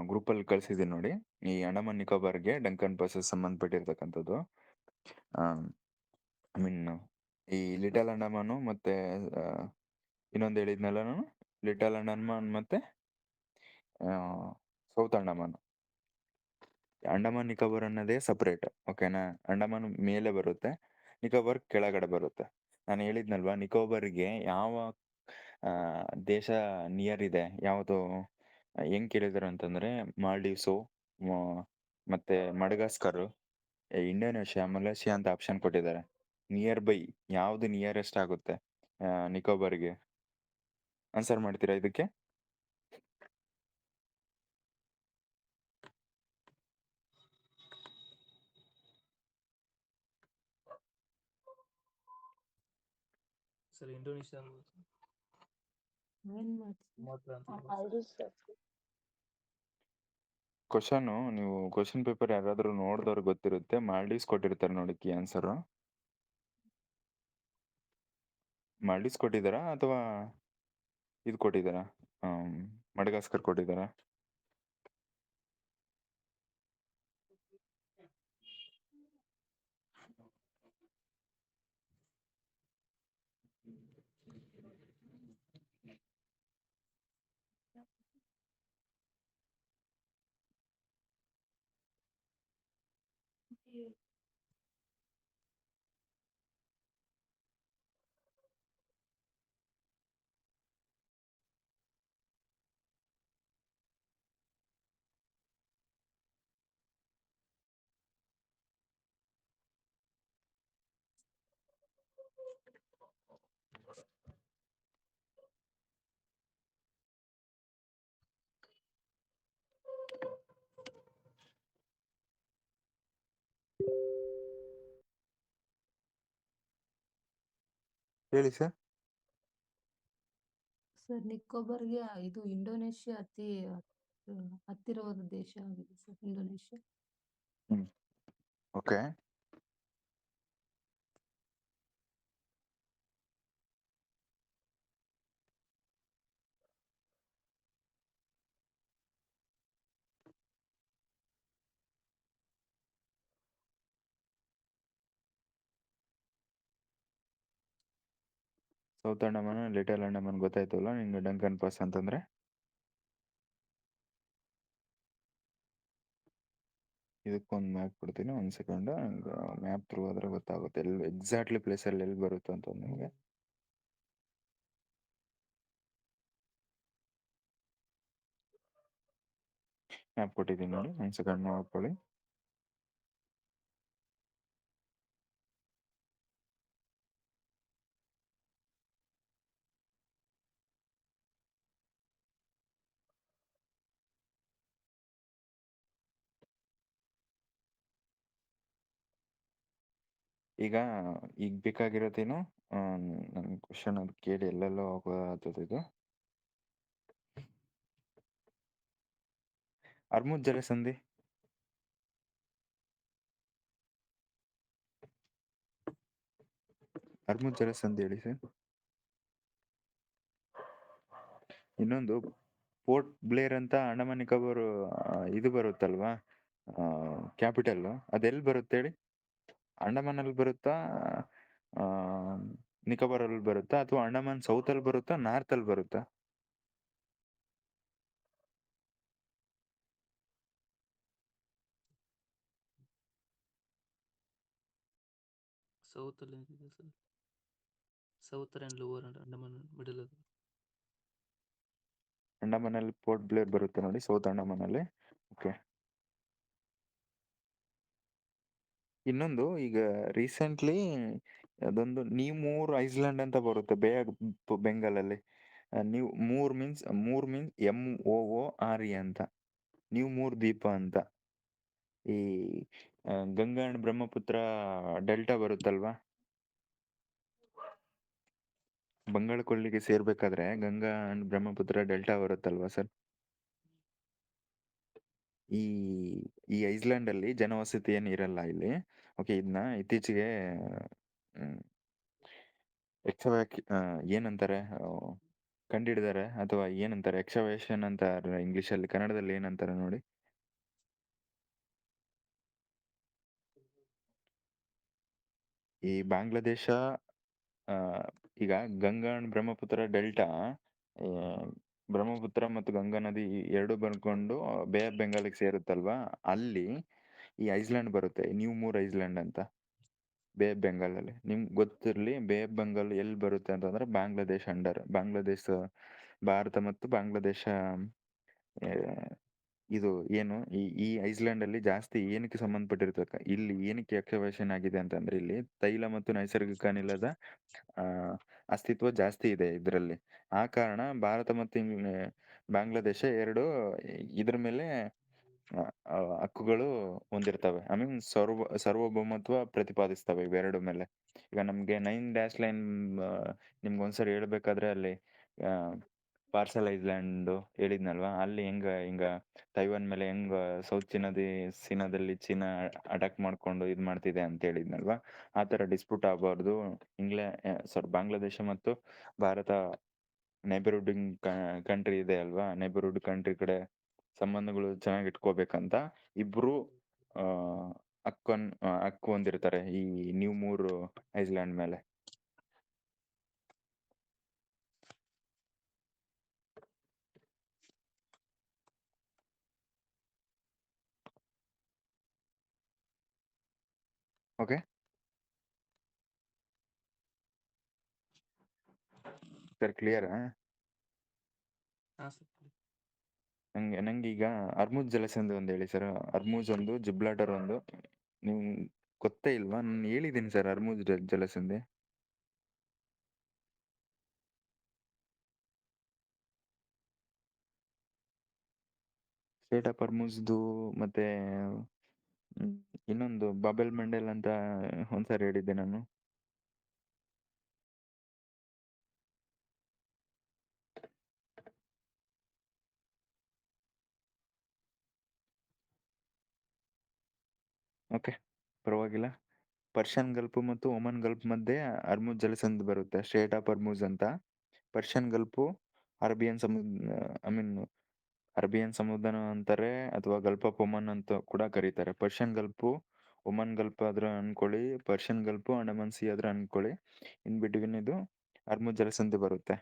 Speaker 2: ಗ್ರೂಪಲ್ಲಿ ಕಳ್ಸಿದ್ದೀನಿ ನೋಡಿ, ಈ ಅಂಡಮಾನ್ ನಿಕೋಬಾರ್ಗೆ ಡಂಕನ್ ಪಾಸ್ ಸಂಬಂಧಪಟ್ಟಿರ್ತಕ್ಕಂಥದ್ದು. ಐ ಮೀನ್ ಈ ಲಿಟಲ್ ಅಂಡಮಾನು ಮತ್ತೆ ಇನ್ನೊಂದು ಹೇಳಿದ್ನಲ್ಲ ನಾನು, ಲಿಟಲ್ ಅಂಡಮಾನ್ ಮತ್ತೆ ಸೌತ್ ಅಂಡಮಾನ್. ಅಂಡಮಾನ್ ನಿಕೋಬಾರ್ ಅನ್ನೋದೇ ಸಪ್ರೇಟ್, ಓಕೆನಾ. ಅಂಡಮಾನ್ ಮೇಲೆ ಬರುತ್ತೆ, ನಿಕೋಬಾರ್ ಕೆಳಗಡೆ ಬರುತ್ತೆ. ನಾನು ಹೇಳಿದ್ನಲ್ವಾ, ನಿಕೋಬಾರ್ಗೆ ಯಾವ ದೇಶ ನಿಯರ್ ಇದೆ, ಯಾವುದು ಹೆಂಗ್ ಕೇಳಿದಾರೆ ಅಂತಂದ್ರೆ, ಮಾಲ್ಡೀವ್ಸು ಮತ್ತೆ ಮಡಗಾಸ್ಕರ್, ಇಂಡೋನೇಷ್ಯಾ, ಮಲೇಷಿಯಾ ಅಂತ ಆಪ್ಷನ್ ಕೊಟ್ಟಿದ್ದಾರೆ. ನಿಯರ್ ಬೈ ಯಾವ್ದು ನಿಯರೆಸ್ಟ್ ಆಗುತ್ತೆ ನಿಕೋಬಾರ್ಗೆ? ಆನ್ಸರ್ ಮಾಡ್ತೀರಾ ಇದಕ್ಕೆ?
Speaker 4: ಸರ್ ಇಂಡೋನೇಷ್ಯಾ
Speaker 3: ಏನ್ ಮಾಡ್ತೀವಿ?
Speaker 4: ಮಾತ್ರ ಅಂತ ಇದೆ.
Speaker 5: Maldives sir.
Speaker 2: ಕ್ವಶನ್, ನೀವು ಕ್ವಶನ್ ಪೇಪರ್ ಯಾರಾದ್ರೂ ನೋಡಿದವ್ರು ಗೊತ್ತಿರುತ್ತೆ, ಮಾಲ್ಡೀವ್ಸ್ ಕೊಟ್ಟಿರ್ತಾರೆ ನೋಡಿ ಕೀ ಆನ್ಸರ್. ಮಾಲ್ಡೀವ್ಸ್ ಕೊಟ್ಟಿದ್ದಾರಾ ಅಥವಾ ಇದು ಕೊಟ್ಟಿದ್ದಾರಾ, ಮಡಗಾಸ್ಕರ್ ಕೊಟ್ಟಿದ್ದಾರಾ? ಹೇಳಿ ಸರ್.
Speaker 3: ಸರ್ ನಿಕೋಬಾರ್ಗೆ ಇದು ಇಂಡೋನೇಷ್ಯಾ ಹತ್ತಿರವಾದ ದೇಶ ಆಗಿದೆ sir, Indonesia.
Speaker 2: Okay. South Andaman little Andaman ಗೊತ್ತಾಯ್ತಲ್ಲ ನಿಂಗೆ, ಡಂಕನ್ ಪಾಸ್ ಅಂತಂದ್ರೆ. ಇದಕ್ಕೊಂದು ಮ್ಯಾಪ್ ಕೊಡ್ತೀನಿ, ಒಂದು ಸೆಕೆಂಡ್. ಮ್ಯಾಪ್ ಥ್ರೂ ಆದ್ರೆ ಗೊತ್ತಾಗುತ್ತೆ ಎಲ್ಲಿ ಎಕ್ಸಾಕ್ಟ್ಲಿ ಪ್ಲೇಸಲ್ಲಿ ಎಲ್ಲಿ ಬರುತ್ತೆ ಅಂತ ನಿಮಗೆ. ಮ್ಯಾಪ್ ಕೊಟ್ಟಿದ್ದೀನಿ ನೋಡಿ, ಒಂದು ಸೆಕೆಂಡ್ ನೋಡ್ಕೊಳ್ಳಿ. ಈಗ ಬೇಕಾಗಿರೋದೇನು, ನನ್ನ ಕ್ವಶನ್ ಅದು ಕೇಳಿ ಎಲ್ಲೆಲ್ಲೋ ಹೋಗೋದು. ಇದು ಅರ್ಮುದ್ ಜಲಸಂಧಿ ಅರ್ಮುದ್ ಜಲಸಂಧಿ ಹೇಳಿ ಸರ್. ಇನ್ನೊಂದು ಪೋರ್ಟ್ ಬ್ಲೇರ್ ಅಂತ ಅಂಡಮಾನ್ ನಿಕೋಬಾರ್ ಇದು ಬರುತ್ತಲ್ವಾ, ಕ್ಯಾಪಿಟಲ್, ಅದೆಲ್ಲಿ ಬರುತ್ತೆ ಹೇಳಿ? ಅಂಡಮಾನ್ ಅಲ್ಲಿ ಬರುತ್ತಾ, ನಿಕೋಬಾರ್ ಅಲ್ಲಿ ಬರುತ್ತಾ, ಅಥವಾ ಅಂಡಮಾನ್ ಸೌತ್ ಅಲ್ಲಿ ಬರುತ್ತಾ, ನಾರ್ತ್ ಅಲ್ಲಿ ಬರುತ್ತಾ?
Speaker 4: ಸೌತಲ್ಲಿ ಏನಿದೆ sir? Southern and lower Andaman middle ಅದು.
Speaker 2: ಅಂಡಮಾನಲ್ಲಿ ಪೋರ್ಟ್ ಬ್ಲೇರ್ ಬರುತ್ತೆ ನೋಡಿ, ಸೌತ್ ಅಂಡಮಾನಲ್ಲಿ. ಓಕೆ. ಇನ್ನೊಂದು ಈಗ ರೀಸೆಂಟ್ಲಿ ಅದೊಂದು ನೀಮೂರ್ ಐಸ್ಲ್ಯಾಂಡ್ ಅಂತ ಬರುತ್ತೆ ಬೇ ಆಫ್ ಬೆಂಗಾಲಲ್ಲಿ. ನೀವು ಮೂರ್ ಮೀನ್ಸ್ MOORE ಅಂತ, ನೀವು ಮೂರ್ ದ್ವೀಪ ಅಂತ. ಈ ಗಂಗಾ ಅಂಡ್ ಬ್ರಹ್ಮಪುತ್ರ ಡೆಲ್ಟಾ ಬರುತ್ತಲ್ವಾ, ಬಂಗಾಳ ಕೊಲ್ಲಿಗೆ ಸೇರ್ಬೇಕಾದ್ರೆ ಗಂಗಾ ಅಂಡ್ ಬ್ರಹ್ಮಪುತ್ರ ಡೆಲ್ಟಾ ಬರುತ್ತಲ್ವಾ ಸರ್, ಈ ಈ ಐಸ್ಲ್ಯಾಂಡ್ ಅಲ್ಲಿ ಜನವಸತಿ ಏನು ಇರಲ್ಲ ಇಲ್ಲಿ. ಓಕೆ, ಇದನ್ನ ಇತ್ತೀಚೆಗೆ ಏನಂತಾರೆ ಕಂಡಿಡಿದಾರೆ, ಅಥವಾ ಏನಂತಾರೆ ಎಕ್ಸವೇಷನ್ ಅಂತ ಇಂಗ್ಲಿಷಲ್ಲಿ, ಕನ್ನಡದಲ್ಲಿ ಏನಂತಾರೆ ನೋಡಿ. ಈ ಬಾಂಗ್ಲಾದೇಶ ಈಗ ಗಂಗಾ ಅಂಡ್ ಬ್ರಹ್ಮಪುತ್ರ ಡೆಲ್ಟಾ, ಬ್ರಹ್ಮಪುತ್ರ ಮತ್ತು ಗಂಗಾ ನದಿ ಎರಡು ಬರ್ಕೊಂಡು ಬೇ ಆಫ್ ಬೆಂಗಾಲಿಗೆ ಸೇರುತ್ತಲ್ವಾ, ಅಲ್ಲಿ ಈ ಐಸ್ಲ್ಯಾಂಡ್ ಬರುತ್ತೆ, ನೀಮೂರ್ ಐಸ್ಲ್ಯಾಂಡ್ ಅಂತ, ಬೇ ಆಫ್ ಬೆಂಗಾಲಲ್ಲಿ. ನಿಮ್ಗೆ ಗೊತ್ತಿರಲಿ, ಬೇ ಆಫ್ ಬೆಂಗಾಲ್ ಎಲ್ಲಿ ಬರುತ್ತೆ ಅಂತಂದ್ರೆ ಬಾಂಗ್ಲಾದೇಶ ಬಾಂಗ್ಲಾದೇಶ, ಭಾರತ ಮತ್ತು ಬಾಂಗ್ಲಾದೇಶ ಇದು ಏನು ಈ ಐಸ್ಲ್ಯಾಂಡ್ ಅಲ್ಲಿ ಜಾಸ್ತಿ ಏನಕ್ಕೆ ಸಂಬಂಧಪಟ್ಟಿರ್ತಕ್ಕ, ಇಲ್ಲಿ ಏನಕ್ಕೆ ಎಕ್ಸವೇಷನ್ ಆಗಿದೆ ಅಂತಂದ್ರೆ, ಇಲ್ಲಿ ತೈಲ ಮತ್ತು ನೈಸರ್ಗಿಕ ಅನಿಲದ ಅಸ್ತಿತ್ವ ಜಾಸ್ತಿ ಇದೆ ಇದರಲ್ಲಿ. ಆ ಕಾರಣ ಭಾರತ ಮತ್ತು ಬಾಂಗ್ಲಾದೇಶ ಎರಡು ಇದ್ರ ಮೇಲೆ ಹಕ್ಕುಗಳು ಹೊಂದಿರ್ತವೆ. ಐ ಮೀನ್ ಸಾರ್ವಭೌಮತ್ವ ಪ್ರತಿಪಾದಿಸ್ತವೆ ಇವೆರಡು ಮೇಲೆ. ಈಗ ನಮ್ಗೆ 9 ಡ್ಯಾಶ್ ಲೈನ್ ನಿಮ್ಗೆ ಒಂದ್ಸರಿ ಹೇಳ್ಬೇಕಾದ್ರೆ ಅಲ್ಲಿ ಪಾರ್ಸಲ್ ಐಸ್ಲ್ಯಾಂಡ್ ಹೇಳಿದ್ನಲ್ವಾ, ಅಲ್ಲಿ ಹಿಂಗ ತೈವಾನ್ ಮೇಲೆ ಹೆಂಗ ಸೌತ್ ಚೀನಾದಲ್ಲಿ ಚೀನಾ ಅಟ್ಯಾಕ್ ಮಾಡ್ಕೊಂಡು ಇದ್ ಮಾಡ್ತಿದೆ ಅಂತ ಹೇಳಿದ್ನಲ್ವಾ, ಆ ತರ ಡಿಸ್ಪ್ಯೂಟ್ ಆಗಬಾರ್ದು. ಬಾಂಗ್ಲಾದೇಶ ಮತ್ತು ಭಾರತ ನೈಬರ್ಹುಡ್ಡಿಂಗ್ ಕಂಟ್ರಿ ಇದೆ ಅಲ್ವಾ, ನೈಬರ್ಹುಡ್ ಕಂಟ್ರಿ ಕಡೆ ಸಂಬಂಧಗಳು ಚೆನ್ನಾಗಿ ಇಟ್ಕೋಬೇಕಂತ ಇಬ್ರು ಹಕ್ಕು ಹೊಂದಿರ್ತಾರೆ ಈ ನೀಮೂರ್ ಐಸ್ಲ್ಯಾಂಡ್ ಮೇಲೆ. ಓಕೆ ಸರ್, ಕ್ಲಿಯರಾ?
Speaker 4: ಹಾಂ ಸರ್.
Speaker 2: ನಂಗೆ ಈಗ ಅರ್ಮುಜ್ ಜಲಸಂಧಿ ಒಂದು ಹೇಳಿ ಸರ್. ಅರ್ಮುಜ್ ಒಂದು, ಜಿಬ್ಲಾಟರ್ ಒಂದು, ನೀವು ಗೊತ್ತೇ ಇಲ್ವಾ? ನಾನು ಹೇಳಿದ್ದೀನಿ ಸರ್ ಅರ್ಮುಜ್ ಜಲಸಂಧಿ. ಸ್ಟೇಟ್ ಆಫ್ ಅರ್ಮುಜ್ದು ಮತ್ತೆ ಇನ್ನೊಂದು ಬಾಬೆಲ್ ಮಂಡಲ್ ಅಂತ ಒಂದ್ಸರಿ ಹೇಳಿದ್ದೆ ನಾನು. ಓಕೆ, ಪರವಾಗಿಲ್ಲ. ಪರ್ಷಿಯನ್ ಗಲ್ಫ್ ಮತ್ತು ಒಮನ್ ಗಲ್ಫ್ ಮಧ್ಯೆ ಅರ್ಮುಜ್ ಜಲಸಂಧಿ ಬರುತ್ತೆ, ಸ್ಟೇಟ್ ಆಫ್ ಅರ್ಮುಜ್ ಅಂತ. ಪರ್ಷಿಯನ್ ಗಲ್ಫು ಅರಬಿಯನ್ ಸಮುದ್ರ ಅಂತಾರೆ, ಅಥವಾ ಗಲ್ಫ್ ಆಫ್ ಒಮನ್ ಅಂತ ಕೂಡ ಕರೀತಾರೆ. ಪರ್ಷಿಯನ್ ಗಲ್ಫು, ಒಮನ್ ಗಲ್ಫ್ ಆದ್ರೆ ಅನ್ಕೊಳ್ಳಿ, ಪರ್ಷಿಯನ್ ಗಲ್ಫು ಅಂಡಮಾನ್ ಸಿ ಆದ್ರೆ ಅನ್ಕೊಳ್ಳಿ. ಇನ್ ಬಿಟ್ವೀನ್ ಇದು ಅರ್ಮುಜ್ ಜಲಸಂಧಿ ಬರುತ್ತೆ.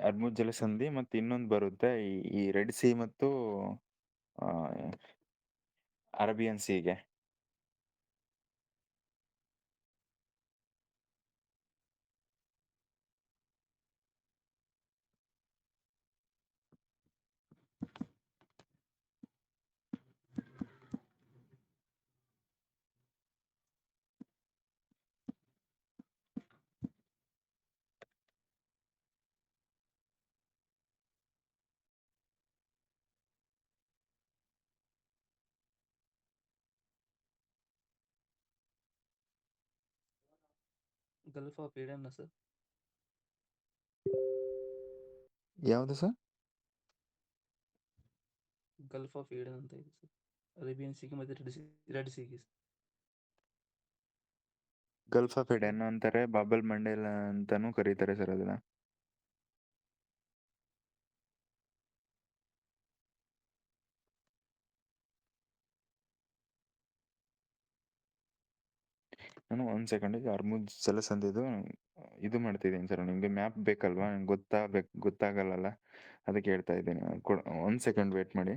Speaker 2: ಅರ್ಮುಜ್ ಜಲಸಂಧಿ ಮತ್ತೆ ಇನ್ನೊಂದು ಬರುತ್ತೆ ಈ ರೆಡ್ ಸಿ ಮತ್ತು ಅರಬಿಯನ್ ಸಿಗೆ.
Speaker 4: ಗಲ್ಫ್ ಆಫ್ ಏಡನ್ನ ಸರ್?
Speaker 2: ಯಾವುದು ಸರ್?
Speaker 4: ಗಲ್ಫ್ ಆಫ್ ಏಡನ್ ಅಂತ ಇದೆ ಸರ್, ಅರೇಬಿಯನ್ ಸಿಗೆ ಮತ್ತೆ ರೆಡ್ ಸಿಗೆ.
Speaker 2: ಗಲ್ಫ್ ಆಫ್ ಎಡನ್ ಅಂತಾರೆ, ಬಾಬಲ್ ಮಂಡೇಲ್ ಅಂತಾನೂ ಕರೀತಾರೆ ಸರ್ ಅದನ್ನ. ನಾನು ಒಂದ್ ಸೆಕೆಂಡಿಗೆ ಅರ್ಮುಜ್ ಜಲಸಂಧಿದು ಇದು ಮಾಡ್ತಿದ್ದೀನಿ ಸರ್. ನಿಮ್ಗೆ ಮ್ಯಾಪ್ ಬೇಕಲ್ವಾ? ಗೊತ್ತಾಗಲ್ಲ, ಅದಕ್ಕೆ ಹೇಳ್ತಾ ಇದ್ದೀನಿ. ಒಂದ್ ಸೆಕೆಂಡ್ ವೇಟ್ ಮಾಡಿ.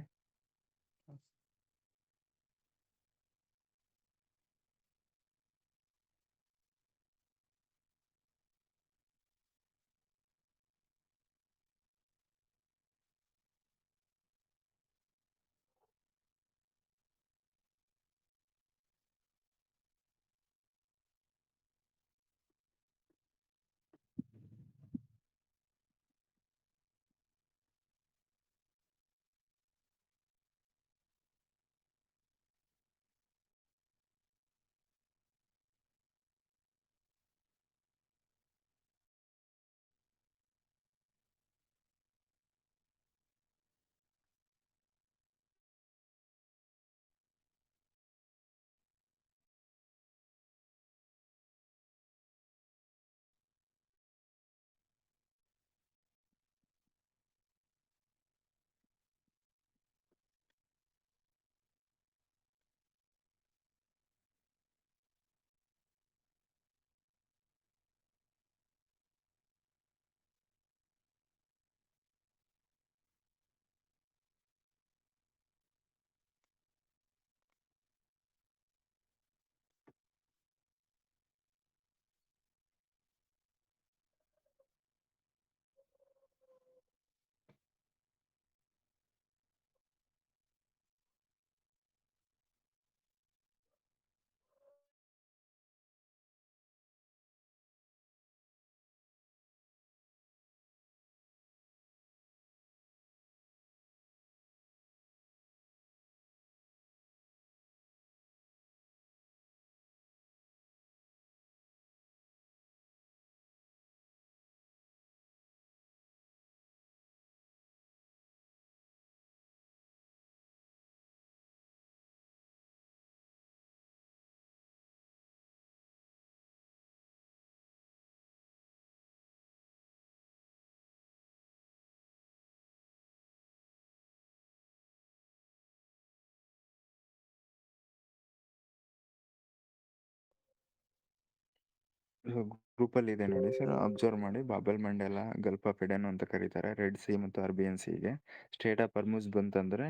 Speaker 2: ಗ್ರೂಪಲ್ಲಿ ಇದೆ ನೋಡಿ ಸರ್, ಅಬ್ಸರ್ವ್ ಮಾಡಿ. ಬಾಬೆಲ್ ಮಂಡೆಲ, ಗಲ್ಫ್ ಆಫ್ ಎಡನ್ ಅಂತ ಕರೀತಾರೆ. ರೆಡ್ ಸಿ ಮತ್ತು ಅರೇಬಿಯನ್ ಸೀಗೆ. ಸ್ಟೇಟ್ ಆಫ್ ಹರ್ಮುಜ್ ಬಂತಂದ್ರೆ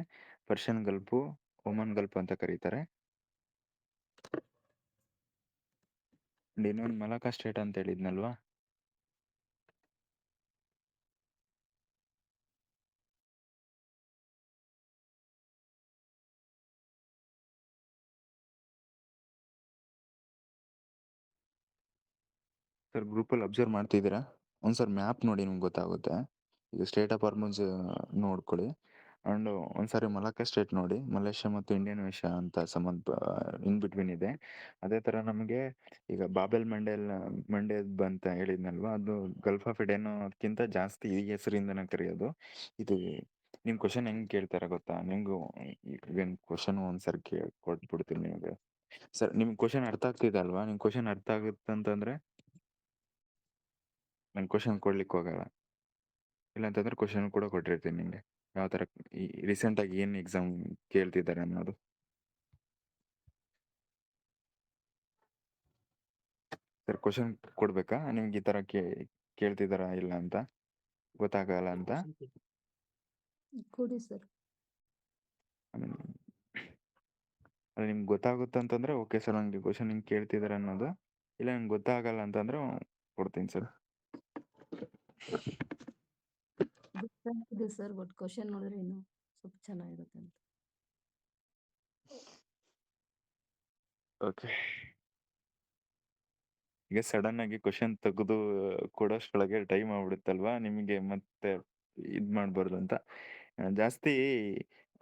Speaker 2: ಪರ್ಷಿಯನ್ ಗಲ್ಫು, ಒಮನ್ ಗಲ್ಫ್ ಅಂತ ಕರೀತಾರೆ. ಇನ್ನೊಂದು ಮಲಾಕಾ ಸ್ಟೇಟ್ ಅಂತ ಹೇಳಿದ್ನಲ್ವಾ, ಸರ್ ಗ್ರೂಪಲ್ಲಿ ಅಬ್ಸರ್ವ್ ಮಾಡ್ತಿದ್ದೀರಾ? ಒಂದ್ಸರಿ ಮ್ಯಾಪ್ ನೋಡಿ, ನಿಮ್ಗೆ ಗೊತ್ತಾಗುತ್ತೆ. ಈಗ ಸ್ಟೇಟ್ ಆಫ್ ಹರ್ಮುಜ್ ನೋಡ್ಕೊಳ್ಳಿ. ಆ್ಯಂಡ್ ಒಂದ್ಸರಿ ಮಲಾಕಾ ಸ್ಟೇಟ್ ನೋಡಿ. ಮಲೇಷ್ಯಾ ಮತ್ತು ಇಂಡಿಯನ್ ಓಷನ್ ಅಂತ ಇನ್ ಬಿಟ್ವೀನ್ ಇದೆ. ಅದೇ ಥರ ನಮಗೆ ಈಗ ಬಾಬೆಲ್ ಮಂಡೆ ಬಂತ ಹೇಳಿದ್ನಲ್ವಾ, ಅದು ಗಲ್ಫ್ ಆಫ್ ಎಡನ್ಕಿಂತ ಜಾಸ್ತಿ ಈ ಹೆಸರಿಂದನೇ ಕರೆಯೋದು. ಇದು ನಿಮ್ಮ ಕ್ವಶನ್ ಹೆಂಗೆ ಕೇಳ್ತಾರೆ ಗೊತ್ತಾ? ನಿಮಗೂ ಏನು ಕ್ವಶನ್ ಒಂದ್ಸರಿ ಕೊಟ್ಬಿಡ್ತೀನಿ ನಿಮಗೆ. ಸರ್ ನಿಮ್ಗೆ ಕ್ವಶನ್ ಅರ್ಥ ಆಗ್ತಿದೆ ಅಲ್ವಾ? ನಿಮ್ಗೆ ಕ್ವಶನ್ ಅರ್ಥ ಆಗುತ್ತೆ ಅಂತಂದರೆ ನಂಗೆ ಕ್ವಶನ್ ಕೊಡ್ಲಿಕ್ಕೆ ಹೋಗಲ್ಲ. ಇಲ್ಲಾಂತಂದ್ರೆ ಕ್ವಶನ್ ಕೂಡ ಕೊಟ್ಟಿರ್ತೀನಿ ನಿಮಗೆ, ಯಾವ ಥರ ಈ ರೀಸೆಂಟಾಗಿ ಏನು ಎಕ್ಸಾಮ್ ಕೇಳ್ತಿದ್ದಾರೆ ಅನ್ನೋದು. ಸರ್ ಕ್ವಶನ್ ಕೊಡ್ಬೇಕಾ ನಿಮ್ಗೆ? ಈ ಥರ ಕೇಳ್ತಿದ್ದಾರಾ ಇಲ್ಲ ಅಂತ ಗೊತ್ತಾಗಲ್ಲ ಅಂತ?
Speaker 3: ಕೊಡಿ ಸರ್.
Speaker 2: ಅದು ನಿಮ್ಗೆ ಗೊತ್ತಾಗುತ್ತೆ ಅಂತಂದ್ರೆ ಓಕೆ ಸರ್, ನನಗೆ ಕ್ವಶನ್ ಹಿಂಗೆ ಕೇಳ್ತಿದ್ದಾರೆ ಅನ್ನೋದು. ಇಲ್ಲ ನಂಗೆ ಗೊತ್ತಾಗಲ್ಲ ಅಂತಂದ್ರೆ ಕೊಡ್ತೀನಿ ಸರ್.
Speaker 3: ಗೊತ್ತಾಗಿದೆ ಸರ್, ಬಟ್ ಕ್ವಶನ್ ನೋಡಿದ್ರೆ ಇನ್ನೂ ಸ್ವಲ್ಪ ಚೆನ್ನಾಗಿರುತ್ತೆ ಅಂತ.
Speaker 2: ಓಕೆ, ಈಗ ಸಡನ್ ಆಗಿ ಕ್ವಶನ್ ತೆಗೆದು ಕೊಡೋಷ್ರೊಳಗೆ ಟೈಮ್ ಆಗ್ಬಿಡುತ್ತಲ್ವಾ ನಿಮಗೆ, ಮತ್ತೆ ಇದು ಮಾಡಬಾರ್ದು ಅಂತ. ಜಾಸ್ತಿ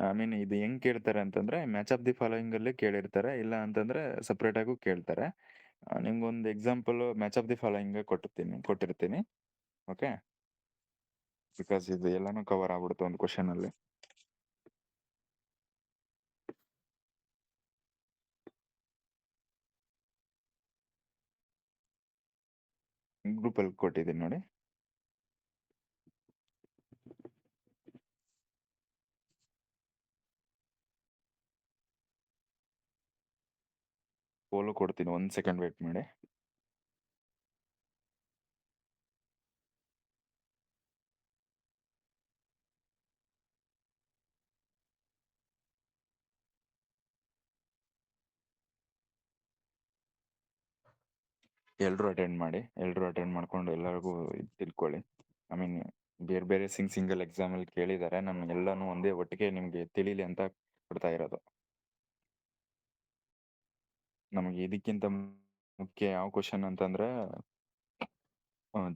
Speaker 2: ಐ ಮೀನ್ ಇದು ಹೆಂಗೆ ಕೇಳ್ತಾರೆ ಅಂತಂದರೆ, ಮ್ಯಾಚ್ ಆಫ್ ದಿ ಫಾಲೋಯಿಂಗಲ್ಲೇ ಕೇಳಿರ್ತಾರೆ, ಇಲ್ಲ ಅಂತಂದರೆ ಸಪ್ರೇಟಾಗೂ ಕೇಳ್ತಾರೆ. ನಿಮ್ಗೊಂದು example match of the following ಕೊಟ್ಟಿರ್ತೀನಿ. ಓಕೆ, ಬಿಕಾಸ್ ಇದು ಎಲ್ಲನೂ ಕವರ್ ಆಗ್ಬಿಡುತ್ತೆ ಒಂದು ಕ್ವಶನಲ್ಲಿ. ಗ್ರೂಪಲ್ಲಿ ಕೊಟ್ಟಿದ್ದೀನಿ ನೋಡಿ. ಪೋಲು ಕೊಡ್ತೀನಿ, 1 ಸೆಕೆಂಡ್ ವೇಟ್ ಮಾಡಿ. ಎಲ್ಲರೂ ಅಟೆಂಡ್ ಮಾಡ್ಕೊಂಡು ಎಲ್ಲರಿಗೂ ಇದು ತಿಳ್ಕೊಳ್ಳಿ. ಐ ಮೀನ್ ಬೇರೆ ಬೇರೆ ಸಿಂಗಲ್ ಎಕ್ಸಾಮಲ್ಲಿ ಕೇಳಿದ್ದಾರೆ, ನಾನು ಎಲ್ಲನೂ ಒಂದೇ ಒಟ್ಟಿಗೆ ನಿಮಗೆ ತಿಳಿಲಿ ಅಂತ ಕೊಡ್ತಾ ಇರೋದು. ನಮಗೆ ಇದಕ್ಕಿಂತ ಮುಖ್ಯ ಯಾವ ಕ್ವಶನ್ ಅಂತಂದ್ರೆ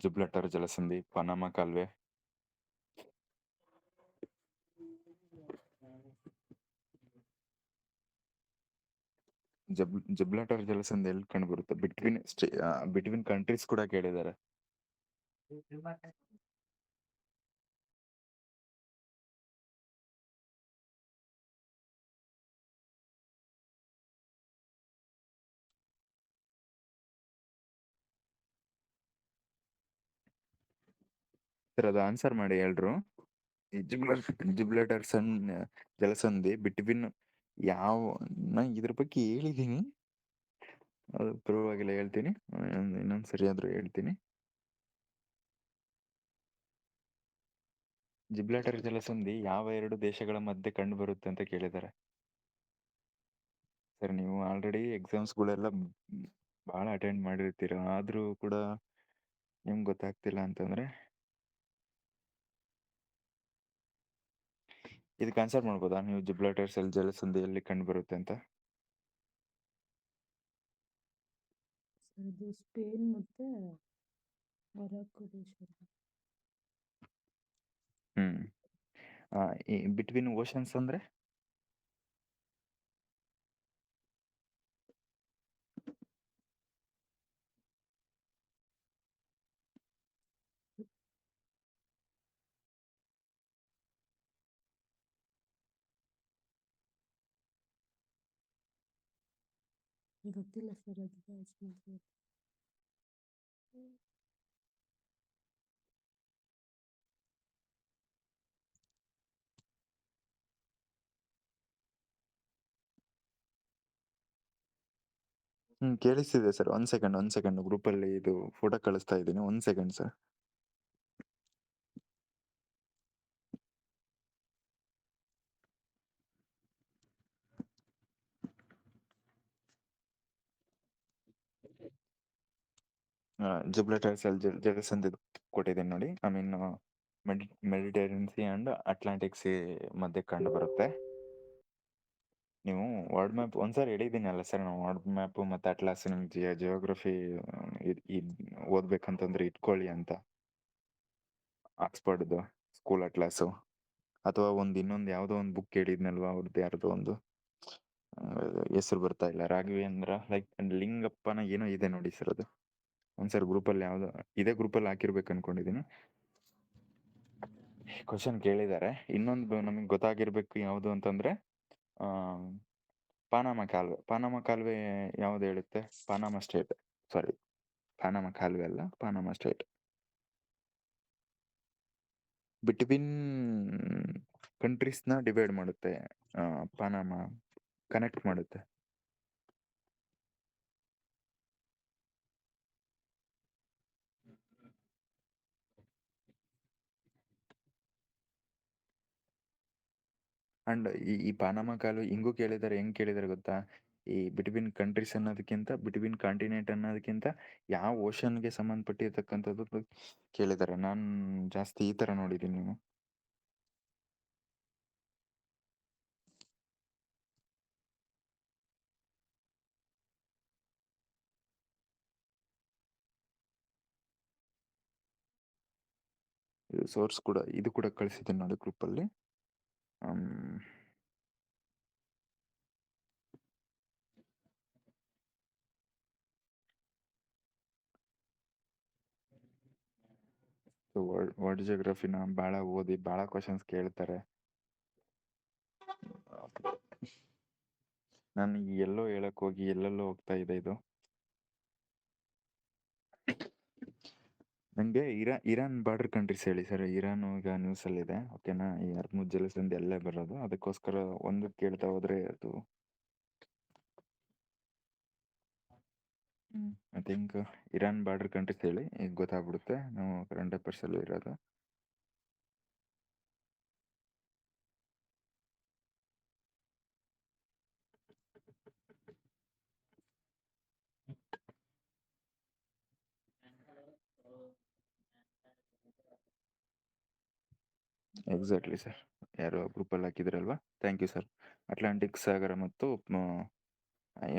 Speaker 2: ಜಿಬ್ರಲ್ಟರ್ ಜಲಸಂಧಿ, ಪನಾಮ ಕಾಲುವೆ, ಜಿಬ್ರಲ್ಟರ್ ಜಲಸಂಧಿ ಎಲ್ಲಿ ಕಂಡು ಬರುತ್ತೆ? ಬಿಟ್ವೀನ್ ಕಂಟ್ರೀಸ್ ಕೂಡ ಕೇಳಿದ್ದಾರೆ. ಸರ್ ಅದು ಆನ್ಸರ್ ಮಾಡಿ ಎಲ್ರು. ಈ ಜಿಬ್ರಲ್ಟರ್ ಜಲಸಂಧಿ ಬಿಟ್ವೀನ್ ಯಾವ, ನಾ ಇದ್ರ ಬಗ್ಗೆ ಹೇಳಿದ್ದೀನಿ, ಅದು ಪರವಾಗಿಲ್ಲ ಹೇಳ್ತೀನಿ, ಇನ್ನೊಂದು ಸರಿ ಆದ್ರೂ ಹೇಳ್ತೀನಿ. ಜಿಬ್ರಲ್ಟರ್ ಜಲಸಂಧಿ ಯಾವ 2 ದೇಶಗಳ ಮಧ್ಯೆ ಕಂಡು ಬರುತ್ತೆ ಅಂತ ಕೇಳಿದ್ದಾರೆ. ಸರ್ ನೀವು ಆಲ್ರೆಡಿ ಎಕ್ಸಾಮ್ಸ್ಗಳೆಲ್ಲ ಭಾಳ ಅಟೆಂಡ್ ಮಾಡಿರ್ತೀರ, ಆದರೂ ಕೂಡ ನಿಮ್ಗೆ ಗೊತ್ತಾಗ್ತಿಲ್ಲ ಅಂತಂದ್ರೆ ಇದಕ್ಕೆ ಆನ್ಸರ್ ಮಾಡ್ಬೋದಾ ನೀವು? ಜಿಬ್ರಲ್ಟರ್ ಜಲಸಂಧಿ ಎಲ್ಲಿ ಕಂಡು ಬರುತ್ತೆ ಅಂತ?
Speaker 3: ಸರ್ ಇದು ಸ್ಪೇನ್ ಮತ್ತೆ ಮೊರಾಕೊ ದೇಶ.
Speaker 2: ಈ ಬಿಟ್ವೀನ್ ಓಷನ್ಸ್ ಅಂದ್ರೆ
Speaker 3: ಗೊತ್ತಿಲ್ಲ ಸರ್, ಅದು
Speaker 2: ಕೇಳಿಸ್ತಿದೆ ಸರ್. ಒಂದ್ ಸೆಕೆಂಡ್ ಗ್ರೂಪಲ್ಲಿ ಇದು ಫೋಟೋ ಕಳಿಸ್ತಾ ಇದ್ದೀನಿ. ಒಂದ್ ಸೆಕೆಂಡ್ ಸರ್. ಜುಬ್ಲೆಟರ್ಸ್ ಅಲ್ಲಿ ಜೆರಸನ್ ಕೊಟ್ಟಿದ್ದೀನಿ ನೋಡಿ. I mean Mediterranean C and Atlantic C ಮಧ್ಯೆ ಕಂಡು ಬರುತ್ತೆ. ನೀವು ವರ್ಲ್ಡ್ ಮ್ಯಾಪ್ ಒಂದ್ಸರಿ ಹೇಳಿದ್ದೀನಿ ಅಲ್ಲ ಸರ್, ನಾವು ವರ್ಲ್ಡ್ ಮ್ಯಾಪ್ ಮತ್ತು ಅಟ್ಲಾಸ್ ನಿಮ್ಗೆ ಜಿಯೋಗ್ರಫಿ ಓದ್ಬೇಕಂತಂದ್ರೆ ಇಟ್ಕೊಳ್ಳಿ ಅಂತ. ಆಕ್ಸ್ಫರ್ಡ್ದು ಸ್ಕೂಲ್ ಅಟ್ಲಾಸು, ಅಥವಾ ಇನ್ನೊಂದು ಯಾವುದೋ ಒಂದು ಬುಕ್ ಹೇಳಿದ್ನಲ್ವಾ ಅವ್ರದ್ದು ಯಾರ್ದೋ ಒಂದು ಹೆಸರು ಬರ್ತಾ ಇಲ್ಲ, ರಾಘವೇಂದ್ರ ಲೈಕ್ ಲಿಂಗಪ್ಪನ ಏನೋ ಇದೆ ನೋಡಿ ಸರ್. ಅದು ಒಂದ್ಸರಿ ಗ್ರೂಪಲ್ಲಿ ಯಾವ್ದೋ ಇದೇ ಗ್ರೂಪಲ್ಲಿ ಹಾಕಿರ್ಬೇಕು ಅನ್ಕೊಂಡಿದ್ದೀನಿ. ಕ್ವಶನ್ ಕೇಳಿದ್ದಾರೆ. ಇನ್ನೊಂದು ನಮಗೆ ಗೊತ್ತಾಗಿರ್ಬೇಕು ಯಾವುದು ಅಂತಂದ್ರೆ ಪಾನಾಮ ಕಾಲುವೆ ಯಾವ್ದು ಹೇಳುತ್ತೆ? ಪಾನಾಮ ಸ್ಟೇಟ್, ಸಾರಿ ಪಾನಾಮ ಕಾಲುವೆ ಅಲ್ಲ, ಪಾನಾಮ ಸ್ಟೇಟ್. ಬಿಟ್ವೀನ್ ಕಂಟ್ರೀಸ್ನ ಡಿವೈಡ್ ಮಾಡುತ್ತೆ. ಪಾನಾಮ ಕನೆಕ್ಟ್ ಮಾಡುತ್ತೆ. ಅಂಡ್ ಈ ಪಾನಾಮ ಕಾಲುವೆ ಹಿಂಗೂ ಕೇಳಿದ್ದಾರೆ. ಹೆಂಗ್ ಕೇಳಿದಾರೆ ಗೊತ್ತಾ? ಈ ಬಿಟ್ವೀನ್ ಕಂಟ್ರೀಸ್ ಅನ್ನೋದಕ್ಕಿಂತ, ಬಿಟ್ವೀನ್ ಕಾಂಟಿನೆಂಟ್ ಅನ್ನೋದಕ್ಕಿಂತ ಯಾವ ಓಷನ್ಗೆ ಸಂಬಂಧಪಟ್ಟಿರ್ತಕ್ಕಂಥದ್ದು ಕೇಳಿದ್ದಾರೆ. ನಾನು ಜಾಸ್ತಿ ಈ ತರ ನೋಡಿದ್ದೀನಿ. ನೀವು ಇದು ಸೋರ್ಸ್ ಕೂಡ, ಇದು ಕೂಡ ಕಳಿಸಿದ್ದೀನಿ ನೋಡಿ ಗ್ರೂಪಲ್ಲಿ. ವರ್ಲ್ಡ್ ಜಿಯೋಗ್ರಫಿನ ಭಾಳ ಓದಿ ಭಾಳ ಕ್ವಶನ್ಸ್ ಕೇಳ್ತಾರೆ. ನಾನು ಎಲ್ಲೋ ಹೇಳಕ್ ಹೋಗಿ ಎಲ್ಲೆಲ್ಲೋ ಹೋಗ್ತಾ ಇದೆ ಇದು. ನನಗೆ ಇರಾನ್ ಬಾರ್ಡರ್ ಕಂಟ್ರೀಸ್ ಹೇಳಿ ಸರ್. ಇರಾನ್ ಈಗ ನ್ಯೂಸಲ್ಲಿದೆ, ಓಕೆನಾ? ಈ ಹರ್ಮುಜ್ ಜಲಸಂಧಿ ಎಲ್ಲೇ ಬರೋದು, ಅದಕ್ಕೋಸ್ಕರ ಒಂದು ಕೇಳ್ತಾ ಹೋದ್ರೆ ಅದು I think Iran border countries ಹೇಳಿ, ಈಗ ಗೊತ್ತಾಗ್ಬಿಡುತ್ತೆ. ನಾವು ಕರೆಂಟ್ ಅಫೇರ್ಸ್ ಅಲ್ಲೂ ಇರೋದು. ಎಕ್ಸಾಕ್ಟ್ಲಿ ಸರ್, ಯಾರೋ ಗ್ರೂಪಲ್ಲಿ ಹಾಕಿದ್ರಲ್ವಾ, ಥ್ಯಾಂಕ್ ಯು ಸರ್. ಅಟ್ಲಾಂಟಿಕ್ ಸಾಗರ ಮತ್ತು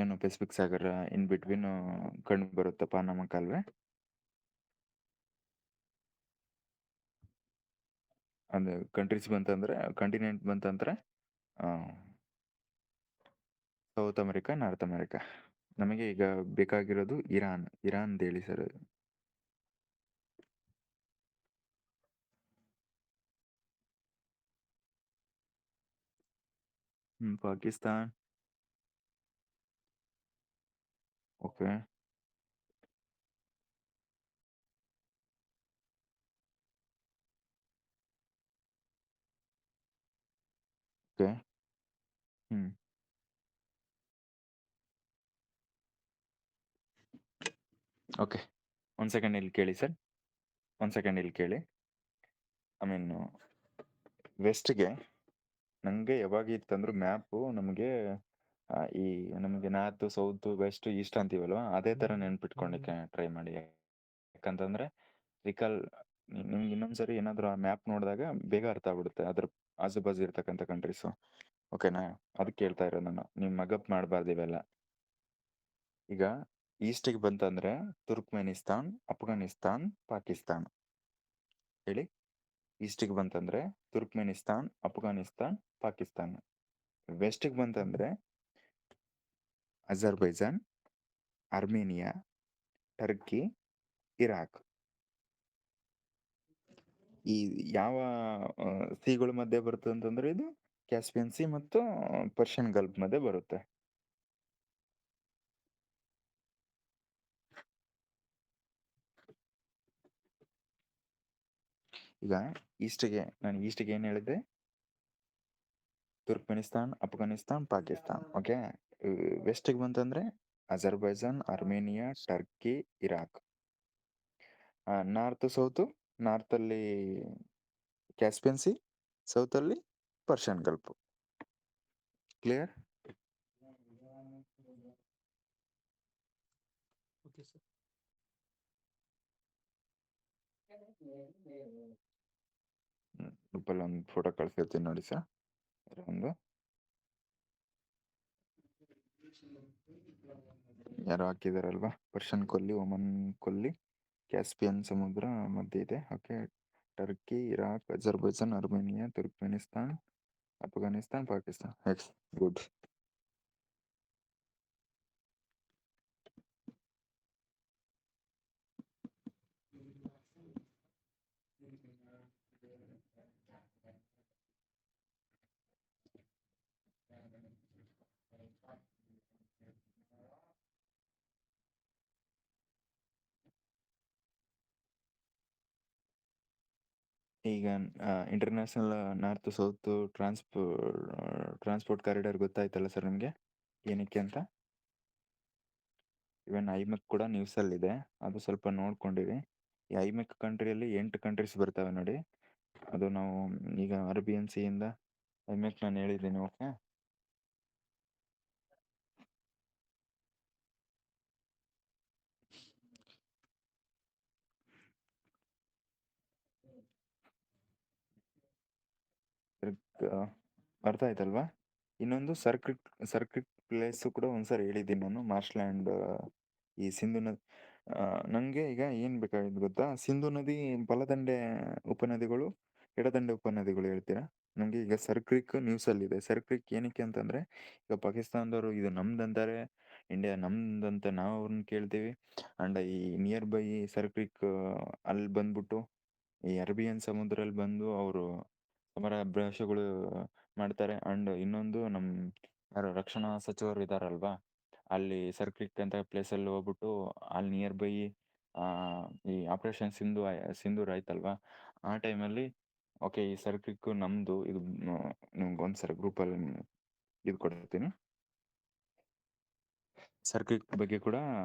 Speaker 2: ಏನು ಪೆಸಿಫಿಕ್ ಸಾಗರ ಇನ್ ಬಿಟ್ವೀನ್ ಕಂಡು ಬರುತ್ತೆ ಪಾನಾಮ ಕಾಲುವೆ. ಅಂದ್ರೆ ಕಂಟ್ರೀಸ್ ಬಂತಂದ್ರೆ, ಕಾಂಟಿನೆಂಟ್ ಬಂತಂದ್ರೆ ಸೌತ್ ಅಮೆರಿಕಾ, ನಾರ್ತ್ ಅಮೆರಿಕಾ. ನಮಗೆ ಈಗ ಬೇಕಾಗಿರೋದು ಇರಾನ್ ಹೇಳಿ sir. Pakistan, okay. Okay. Okay, ಒಂದು ಸೆಕೆಂಡ್ ಇಲ್ಲಿ ಕೇಳಿ ಸರ್, ಒಂದು ಸೆಕೆಂಡ್ ಇಲ್ಲಿ ಕೇಳಿ. ಐ ಮೀನ್ ವೆಸ್ಟ್ಗೆ ನನಗೆ ಯಾವಾಗ ಇತ್ತಂದ್ರೆ ಮ್ಯಾಪು ನಮಗೆ ಈ ನಮಗೆ ನಾರ್ತ್, ಸೌತ್, ವೆಸ್ಟ್, ಈಸ್ಟ್ ಅಂತೀವಲ್ವ, ಅದೇ ಥರ ನೆನ್ಪಿಟ್ಕೊಳ್ಳಿಕ್ಕೆ ಟ್ರೈ ಮಾಡಿ. ಯಾಕಂತಂದ್ರೆ ರಿಕಾಲ್ ನಿಮ್ಗೆ ಇನ್ನೊಂದ್ಸರಿ ಏನಾದರೂ ಆ ಮ್ಯಾಪ್ ನೋಡಿದಾಗ ಬೇಗ ಅರ್ಥ ಆಗ್ಬಿಡುತ್ತೆ ಅದ್ರ ಆಜು ಬಾಜು ಇರ್ತಕ್ಕಂಥ ಕಂಟ್ರೀಸು, ಓಕೆನಾ? ಅದಕ್ಕೆ ಕೇಳ್ತಾ ಇರೋದು ನಾನು, ನೀವು ಮಗಪ್ ಮಾಡಬಾರ್ದು ಇವೆಲ್ಲ. ಈಗ ಈಸ್ಟಿಗೆ ಬಂತಂದ್ರೆ ತುರ್ಕ್ಮೆನಿಸ್ತಾನ್, ಅಫ್ಘಾನಿಸ್ತಾನ್, ಪಾಕಿಸ್ತಾನ್ ಹೇಳಿ. ಈಸ್ಟಿಗೆ ಬಂತಂದ್ರೆ ತುರ್ಕ್ಮೆನಿಸ್ತಾನ್, ಅಫ್ಘಾನಿಸ್ತಾನ್, ಪಾಕಿಸ್ತಾನ್. ವೆಸ್ಟಿಗೆ ಬಂತಂದ್ರೆ ಅಜರ್ಬೈಜಾನ್, ಅರ್ಮೇನಿಯಾ, ಟರ್ಕಿ, ಇರಾಕ್. ಈ ಯಾವ ಸಿಗಳ ಮಧ್ಯೆ ಬರುತ್ತೆ ಅಂತಂದ್ರೆ ಇದು ಕ್ಯಾಸ್ಪಿಯನ್ ಸಿ ಮತ್ತು ಪರ್ಷಿಯನ್ ಗಲ್ಫ್ ಮಧ್ಯೆ ಬರುತ್ತೆ. ಈಗ ನಾನು ಈಸ್ಟಿಗೆ ಏನು ಹೇಳಿದೆ? Turkmenistan, Afghanistan, Pakistan, okay. ವೆಸ್ಟಿಗೆ ಬಂತಂದ್ರೆ Azerbaijan, Armenia, Turkey, Iraq. North south, ನಾರ್ತಲ್ಲಿ ಕ್ಯಾಸ್ಪಿಯನ್ ಸಿ, ಸೌತಲ್ಲಿ Persian gulf. Clear?
Speaker 4: Okay sir.
Speaker 2: ಗ್ರೂಪಲ್ಲಿ ಒಂದು ಫೋಟೋ ಕಳ್ಸಿರ್ತೀನಿ ನೋಡಿ ಸರ್. ಒಂದು ಯಾರೋ ಹಾಕಿದಾರಲ್ವಾ, ಪರ್ಷಿಯನ್ ಕೊಲ್ಲಿ, ಒಮನ್ ಕೊಲ್ಲಿ, ಕ್ಯಾಸ್ಪಿಯನ್ ಸಮುದ್ರ ಮಧ್ಯೆ ಇದೆ. Okay, Turkey, Iraq, Azerbaijan, Armenia, Turkmenistan, Afghanistan, Pakistan. ಎಕ್ಸ್ ಗುಡ್. ಈಗ international north south transport corridor ಗೊತ್ತಾಯ್ತಲ್ಲ ಸರ್ ನಿಮಗೆ ಏನಕ್ಕೆ ಅಂತ? ಇವನ್ ಐಮೆಕ್ ಕೂಡ ನ್ಯೂಸಲ್ಲಿದೆ, ಅದು ಸ್ವಲ್ಪ ನೋಡ್ಕೊಂಡಿರಿ. ಈ ಐಮೆಕ್ ಕಂಟ್ರಿಯಲ್ಲಿ 8 ಕಂಟ್ರೀಸ್ ಬರ್ತವೆ ನೋಡಿ. ಅದು ನಾವು ಈಗ RBNC ಇಂದ ಐಮೆಕ್ ನಾನು ಹೇಳಿದ್ದೀನಿ. ಓಕೆ, ಅರ್ಥ ಆಯ್ತಲ್ವಾ? ಇನ್ನೊಂದು ಸರ್ಕ್ರಿಟ್ ಪ್ಲೇಸು ಕೂಡ ಒಂದ್ಸರಿ ಹೇಳಿದ್ದೀನಿ ನಾನು, ಮಾರ್ಷ್ಲ್ಯಾಂಡ್. ಈ ಸಿಂಧು ನದಿ ನನಗೆ ಈಗ ಏನು ಬೇಕಾಗಿದ್ದು ಗೊತ್ತಾ, ಸಿಂಧು ನದಿ ಬಲದಂಡೆ ಉಪನದಿಗಳು, ಎಡದಂಡೆ ಉಪನದಿಗಳು ಹೇಳ್ತೀರಾ? ನನಗೆ ಈಗ ಸರ್ಕ್ರಿಕ್ ನ್ಯೂಸಲ್ಲಿದೆ. ಸರ್ಕ್ರಿಕ್ ಏನಕ್ಕೆ ಅಂತಂದರೆ, ಈಗ ಪಾಕಿಸ್ತಾನದವರು ಇದು ನಮ್ದಂತಾರೆ, ಇಂಡಿಯಾ ನಮ್ದಂತ ನಾವು ಅವ್ರನ್ನ ಕೇಳ್ತೀವಿ. ಆ್ಯಂಡ್ ಈ ನಿಯರ್ ಬೈ ಸರ್ಕ್ರಿಕ್ ಅಲ್ಲಿ ಬಂದ್ಬಿಟ್ಟು ಈ ಅರೇಬಿಯನ್ ಸಮುದ್ರಲ್ಲಿ ಬಂದು ಅವರು ಸಮರಾಭ್ಯಾಸಗಳು ಮಾಡ್ತಾರೆ. ಆ್ಯಂಡ್ ಇನ್ನೊಂದು ನಮ್ಮ ಯಾರು ರಕ್ಷಣಾ ಸಚಿವರು ಇದ್ದಾರಲ್ವಾ, ಅಲ್ಲಿ ಸರ್ಕ್ರಿಕ್ ಅಂತ ಪ್ಲೇಸಲ್ಲಿ ಹೋಗ್ಬಿಟ್ಟು ಅಲ್ಲಿ ನಿಯರ್ ಬೈ ಈ ಆಪರೇಷನ್ ಸಿಂಧೂರ್ ಆಯ್ತಲ್ವಾ, ಆ ಟೈಮಲ್ಲಿ ಓಕೆ ಈ ಸರ್ಕ್ರಿಕ್ ನಮ್ಮದು ಇದು ನಿಮ್ಗೆ ಒಂದ್ಸರಿ ಗ್ರೂಪಲ್ಲಿ ಇದು ಕೊಡ್ತೀನಿ. ಸರ್ಕ್ರಿಕ್ ಬಗ್ಗೆ ಕೂಡ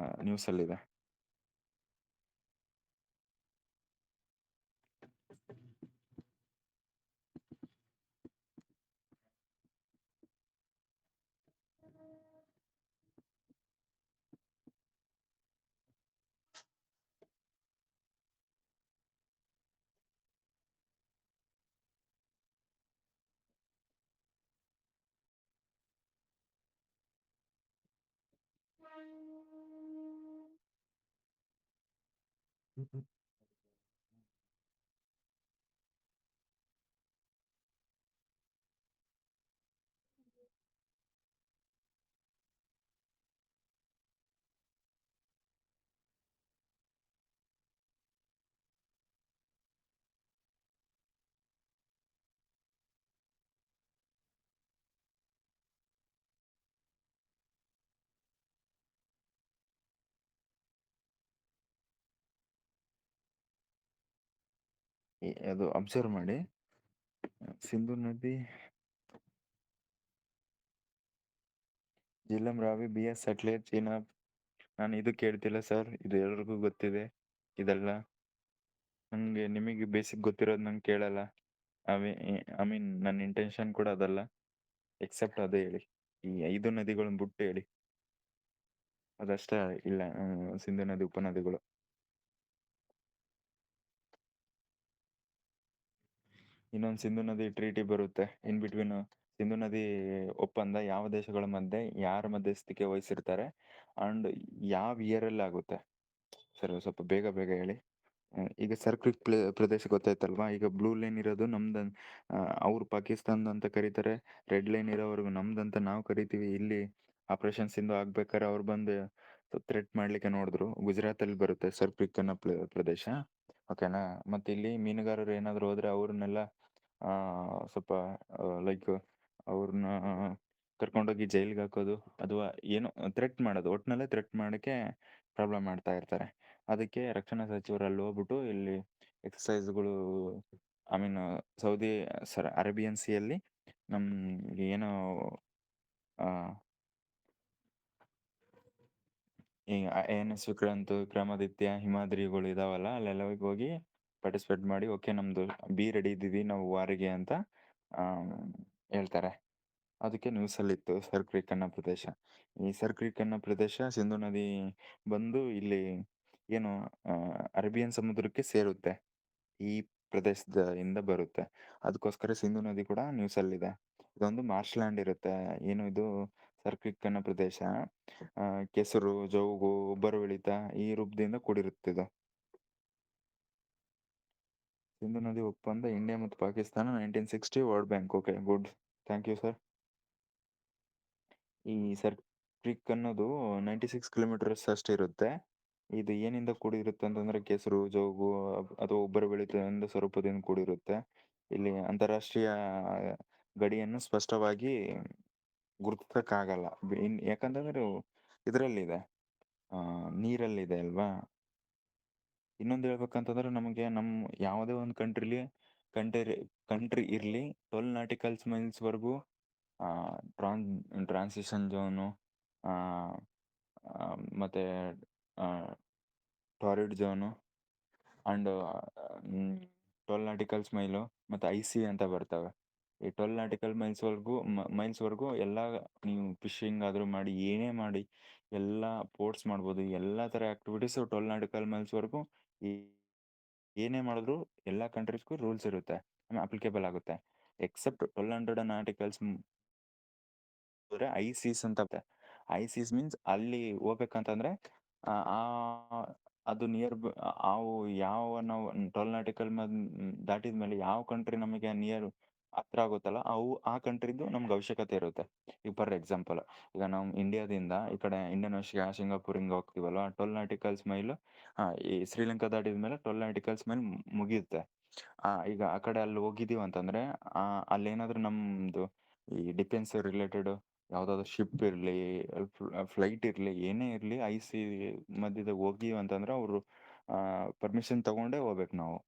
Speaker 2: ನ್ಯೂಸಲ್ಲಿದೆ. ಅದು ಅಬ್ಸರ್ವ್ ಮಾಡಿ, ಸಿಂಧು ನದಿ, ಜಿಲ್ಲಂ ರಾವಿ, BS ಸಟ್ಲೇಜ್, ಚೀನಾ. ನಾನು ಇದು ಕೇಳ್ತಿಲ್ಲ ಸರ್, ಇದು ಎಲ್ರಿಗೂ ಗೊತ್ತಿದೆ ಇದೆಲ್ಲ. ನನಗೆ ನಿಮಗೆ ಬೇಸಿಕ್ ಗೊತ್ತಿರೋದು ನಂಗೆ ಕೇಳಲ್ಲ. ಐ ಮೀನ್ ನನ್ನ ಇಂಟೆನ್ಷನ್ ಕೂಡ ಅದಲ್ಲ. ಎಕ್ಸೆಪ್ಟ್ ಅದೇ ಹೇಳಿ, ಈ 5 ನದಿಗಳನ್ನ ಬಿಟ್ಟು ಹೇಳಿ, ಅದಷ್ಟೇ ಇಲ್ಲ ಸಿಂಧು ನದಿ ಉಪನದಿಗಳು. ಇನ್ನೊಂದು ಸಿಂಧು ನದಿ ಟ್ರೀಟಿ ಬರುತ್ತೆ ಇನ್ ಬಿಟ್ವೀನ್. ಸಿಂಧು ನದಿ ಒಪ್ಪಂದ ಯಾವ ದೇಶಗಳ ಮಧ್ಯೆ ಯಾರ ಮಧ್ಯಸ್ಥಿಕೆ ವಹಿಸಿರ್ತಾರೆ ಅಂಡ್ ಯಾವ ಇಯರಲ್ಲಿ ಆಗುತ್ತೆ ಸರ್? ಸ್ವಲ್ಪ ಬೇಗ ಬೇಗ ಹೇಳಿ. ಈಗ ಸರ್ಕ್ರಿಕ್ ಪ್ರದೇಶ ಗೊತ್ತಾಯ್ತಲ್ವಾ? ಈಗ ಬ್ಲೂ ಲೈನ್ ಇರೋದು ನಮ್ದು, ಅವ್ರು ಪಾಕಿಸ್ತಾನದ ಅಂತ ಕರೀತಾರೆ. ರೆಡ್ ಲೈನ್ ಇರೋವರೆಗೂ ನಮ್ದಂತ ನಾವು ಕರಿತೀವಿ. ಇಲ್ಲಿ ಆಪರೇಷನ್ ಸಿಂಧು ಆಗ್ಬೇಕಾದ್ರೆ ಅವ್ರು ಬಂದು ಥ್ರೆಟ್ ಮಾಡ್ಲಿಕ್ಕೆ ನೋಡಿದ್ರು. ಗುಜರಾತಲ್ಲಿ ಬರುತ್ತೆ ಸರ್ಕ್ರಿಕ್ ಅನ್ನೋ ಪ್ರದೇಶ, ಓಕೆನಾ? ಮತ್ತೆ ಇಲ್ಲಿ ಮೀನುಗಾರರು ಏನಾದ್ರು ಹೋದ್ರೆ ಅವ್ರನ್ನೆಲ್ಲ ಸ್ವಲ್ಪ ಲೈಕ್ ಅವ್ರನ್ನ ಕರ್ಕೊಂಡೋಗಿ ಜೈಲಿಗೆ ಹಾಕೋದು ಅಥವಾ ಏನೋ ಥ್ರೆಟ್ ಮಾಡೋದು, ಒಟ್ಟಿನಲ್ಲೇ ಥ್ರೆಟ್ ಮಾಡೋಕ್ಕೆ ಪ್ರಾಬ್ಲಮ್ ಮಾಡ್ತಾ ಇರ್ತಾರೆ. ಅದಕ್ಕೆ ರಕ್ಷಣಾ ಸಚಿವರು ಅಲ್ಲಿ ಹೋಗ್ಬಿಟ್ಟು ಇಲ್ಲಿ ಎಕ್ಸಸೈಸ್ಗಳು, ಐ ಮೀನ್ ಸೌದಿ ಅರೇಬಿಯನ್ ಸಿಯಲ್ಲಿ ನಮ್ಗೆ ಏನೋ ಈಗ ANS ವಿಕ್ರಾಂತ್, ವಿಕ್ರಮಾದಿತ್ಯ, ಹಿಮಾದ್ರಿಗಳು ಇದಾವಲ್ಲ ಅಲ್ಲೆಲ್ಲ ಹೋಗಿ ಪಾರ್ಟಿಸಿಪೇಟ್ ಮಾಡಿ ಓಕೆ ನಮ್ದು ಬಿ ರೆಡಿ ಇದ್ದೀವಿ ನಾವು ವಾರಿಗೆ ಅಂತ ಹೇಳ್ತಾರೆ. ಅದಕ್ಕೆ ನ್ಯೂಸಲ್ಲಿತ್ತು ಸರ್ ಕ್ರೀಕ್ ಅನ್ನೋ ಪ್ರದೇಶ. ಈ ಸರ್ ಕ್ರೀಕ್ ಅನ್ನೋ ಪ್ರದೇಶ ಸಿಂಧು ನದಿ ಬಂದು ಇಲ್ಲಿ ಏನು ಅರೇಬಿಯನ್ ಸಮುದ್ರಕ್ಕೆ ಸೇರುತ್ತೆ. ಈ ಪ್ರದೇಶದ ಇಂದ ಬರುತ್ತೆ. ಅದಕ್ಕೋಸ್ಕರ ಸಿಂಧು ನದಿ ಕೂಡ ನ್ಯೂಸಲ್ಲಿದೆ. ಇದೊಂದು ಮಾರ್ಷ್ ಲ್ಯಾಂಡ್ ಇರುತ್ತೆ. ಏನು ಇದು ಸರ್ ಕ್ರೀಕ್ ಅನ್ನೋ ಪ್ರದೇಶ ಕೆಸರು, ಜೌಗು, ಉಬ್ಬರವಿಳಿತ ಈ ರೂಪದಿಂದ ಕೂಡಿರುತ್ತೆ ಇದು. ಸಿಂಧು ನದಿ ಒಪ್ಪಂದ ಇಂಡಿಯಾ ಮತ್ತು Pakistan 1960 World Bank. Okay, good, thank you sir. ಈ ಸರ್ ಕ್ರೀಕ್ ಅನ್ನೋದು 96 ಕಿಲೋಮೀಟರ್ಸ್ ಅಷ್ಟೇ ಇರುತ್ತೆ. ಇದು ಏನಿಂದ ಕೂಡಿರುತ್ತೆ ಅಂತಂದ್ರೆ ಕೆಸರು, ಜೋಗು ಅಥವಾ ಉಬ್ಬರವಿಳಿತದಿಂದ ಸ್ವರೂಪದಿಂದ ಕೂಡಿರುತ್ತೆ. ಇಲ್ಲಿ ಅಂತಾರಾಷ್ಟ್ರೀಯ ಗಡಿಯನ್ನು ಸ್ಪಷ್ಟವಾಗಿ ಗುರುತಿಸಕ್ಕಾಗಲ್ಲ. ಯಾಕಂತಂದ್ರೆ ಇದರಲ್ಲಿದೆ, ನೀರಲ್ಲಿದೆ ಅಲ್ವಾ. ಇನ್ನೊಂದು ಹೇಳ್ಬೇಕಂತಂದ್ರೆ ನಮಗೆ ಯಾವುದೇ ಒಂದು ಕಂಟ್ರಿ ಇರಲಿ 12 ನಾಟಿಕಲ್ಸ್ ಮೈಲ್ಸ್ವರೆಗೂ ಟ್ರಾನ್ಸಿಷನ್ ಝೋನು ಮತ್ತೆ torrid zone and 12 nauticals mile ಮತ್ತು IC ಅಂತ ಬರ್ತವೆ. ಈ 12 ನಾಟಿಕಲ್ ಮೈಲ್ಸ್ವರೆಗೂ ಎಲ್ಲ ನೀವು ಫಿಶಿಂಗ್ ಆದರೂ ಮಾಡಿ, ಏನೇ ಮಾಡಿ, ಎಲ್ಲ ಪೋರ್ಟ್ಸ್ ಮಾಡ್ಬೋದು. ಎಲ್ಲ ಥರ ಆ್ಯಕ್ಟಿವಿಟೀಸು 12 ನಾಟಿಕಲ್ ಮೈಲ್ಸ್ವರೆಗೂ ಏನೇ ಮಾಡಿದ್ರು ಎಲ್ಲ ಕಂಟ್ರೀಸ್ಗೂ ರೂಲ್ಸ್ ಇರುತ್ತೆ, ಅಪ್ಲಿಕೇಬಲ್ ಆಗುತ್ತೆ. ಎಕ್ಸೆಪ್ಟ್ 1200 ನಾಟಿಕಲ್ಸ್ ICs ಅಂತ. ICs ಮೀನ್ಸ್ ಅಲ್ಲಿ ಹೋಗ್ಬೇಕಂತಂದ್ರೆ ಅದು ಯಾವ ನಾವು 12 ನಾಟಿಕಲ್ ದಾಟಿದ ಮೇಲೆ ಯಾವ ಕಂಟ್ರಿ ನಮಗೆ ನಿಯರ್ ಹತ್ರ ಆಗುತ್ತಲ್ಲ ಆ ಕಂಟ್ರಿದು ನಮ್ಗೆ ಅವಶ್ಯಕತೆ ಇರುತ್ತೆ. ಈಗ ಫಾರ್ ಎಕ್ಸಾಂಪಲ್, ಈಗ ನಾವು ಇಂಡಿಯಾದಿಂದ ಈ ಕಡೆ ಇಂಡಿಯನ್ ಓಷನ್ ಸಿಂಗಾಪುರ್ ಹಿಂಗೆ ಹೋಗ್ತೀವಲ್ವ, 12 ನಾಟಿಕಲ್ಸ್ ಮೈಲು ಈ ಶ್ರೀಲಂಕಾ ದಾಟಿದ ಮೇಲೆ 12 ನಾಟಿಕಲ್ಸ್ ಮೈಲ್ ಮುಗಿಯುತ್ತೆ. ಈಗ ಆ ಕಡೆ ಅಲ್ಲಿ ಹೋಗಿದ್ದೀವಿ ಅಂತಂದ್ರೆ ಅಲ್ಲೇನಾದ್ರೂ ನಮ್ದು ಈ ಡಿಫೆನ್ಸ್ ರಿಲೇಟೆಡ್ ಯಾವುದಾದ್ರು ಶಿಪ್ ಇರಲಿ, ಫ್ಲೈಟ್ ಇರಲಿ, ಏನೇ ಇರಲಿ, IC ಮಧ್ಯದಾಗ ಹೋಗಿವಿ ಅಂತಂದ್ರೆ ಅವರು ಪರ್ಮಿಷನ್ ತಗೊಂಡೇ ಹೋಗ್ಬೇಕು ನಾವು.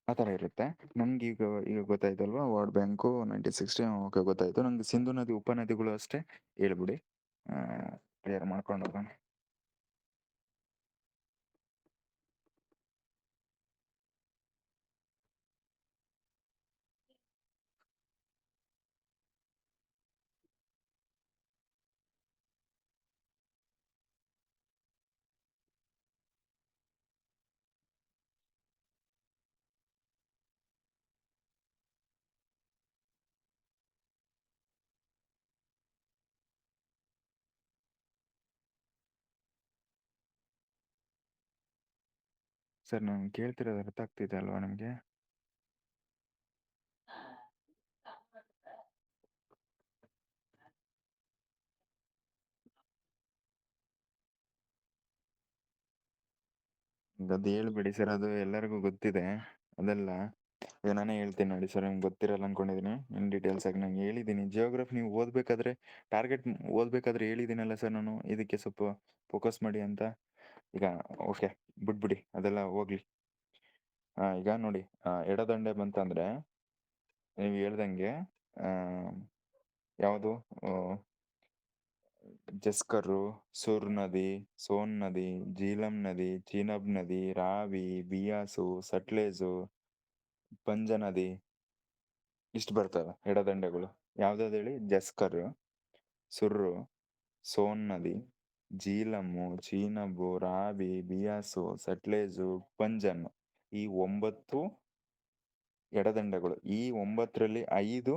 Speaker 2: ಆ ಥರ ಇರುತ್ತೆ. ನಮ್ಗೆ ಈಗ ಗೊತ್ತಾಯ್ತಲ್ವಾ ವರ್ಲ್ಡ್ ಬ್ಯಾಂಕು 1960. ಓಕೆ, ಗೊತ್ತಾಯ್ತು. ನಂಗೆ ಸಿಂಧು ನದಿ ಉಪನದಿಗಳು ಅಷ್ಟೇ ಹೇಳ್ಬಿಡಿ, ಕ್ಲಿಯರ್ ಮಾಡ್ಕೊಂಡು ಹೋಗೋಣ. ಸರ್, ನಾನು ಕೇಳ್ತಿರೋದು ಅರ್ಥ ಆಗ್ತಿದೆ ಅಲ್ವಾ ನಿಮಗೆ? ಅದು ಹೇಳ್ಬೇಡಿ ಸರ್, ಅದು ಎಲ್ಲರಿಗೂ ಗೊತ್ತಿದೆ ಅದೆಲ್ಲ. ಈಗ ನಾನೇ ಹೇಳ್ತೀನಿ ನೋಡಿ ಸರ್, ನಿಮ್ಗೆ ಗೊತ್ತಿರಲ್ಲ ಅನ್ಕೊಂಡಿದ್ದೀನಿ. ಇನ್ ಡೀಟೇಲ್ಸ್ ಆಗಿ ನಾನು ಹೇಳಿದ್ದೀನಿ. ಜಿಯೋಗ್ರಫಿ ನೀವು ಓದಬೇಕಾದ್ರೆ ಓದಬೇಕಾದ್ರೆ ಹೇಳಿದ್ದೀನಲ್ಲ ಸರ್ ನಾನು, ಇದಕ್ಕೆ ಸ್ವಲ್ಪ ಫೋಕಸ್ ಮಾಡಿ ಅಂತ. ಈಗ ಓಕೆ, ಬಿಟ್ಬಿಡಿ ಅದೆಲ್ಲ ಹೋಗ್ಲಿ. ಈಗ ನೋಡಿ, ಎಡದಂಡೆ ಬಂತಂದ್ರೆ ನೀವು ಹೇಳ್ದಂಗೆ ಯಾವುದು ಜಸ್ಕರು, ಸುರ್ ನದಿ, ಸೋನ್ ನದಿ, ಜೀಲಂ ನದಿ, ಚೀನಬ್ ನದಿ, ರಾವಿ, ಬಿಯಾಸು, ಸಟ್ಲೇಜು, ಪಂಜ ನದಿ, ಇಷ್ಟು ಬರ್ತವೆ ಎಡದಂಡೆಗಳು. ಯಾವ್ದಾವ್ದು ಹೇಳಿ? ಜಸ್ಕರ್, ಸುರ್ರು, ಸೋನ್ ನದಿ, ಜೀಲಮ್ಮು, ಚೀನಬು, ರಾವಿ, ಬಿಯಾಸು, ಸಟ್ಲೇಜು, ಪಂಜನ್. ಈ 9 ಎಡದಂಡೆಗಳು. ಈ 9ರಲ್ಲಿ 5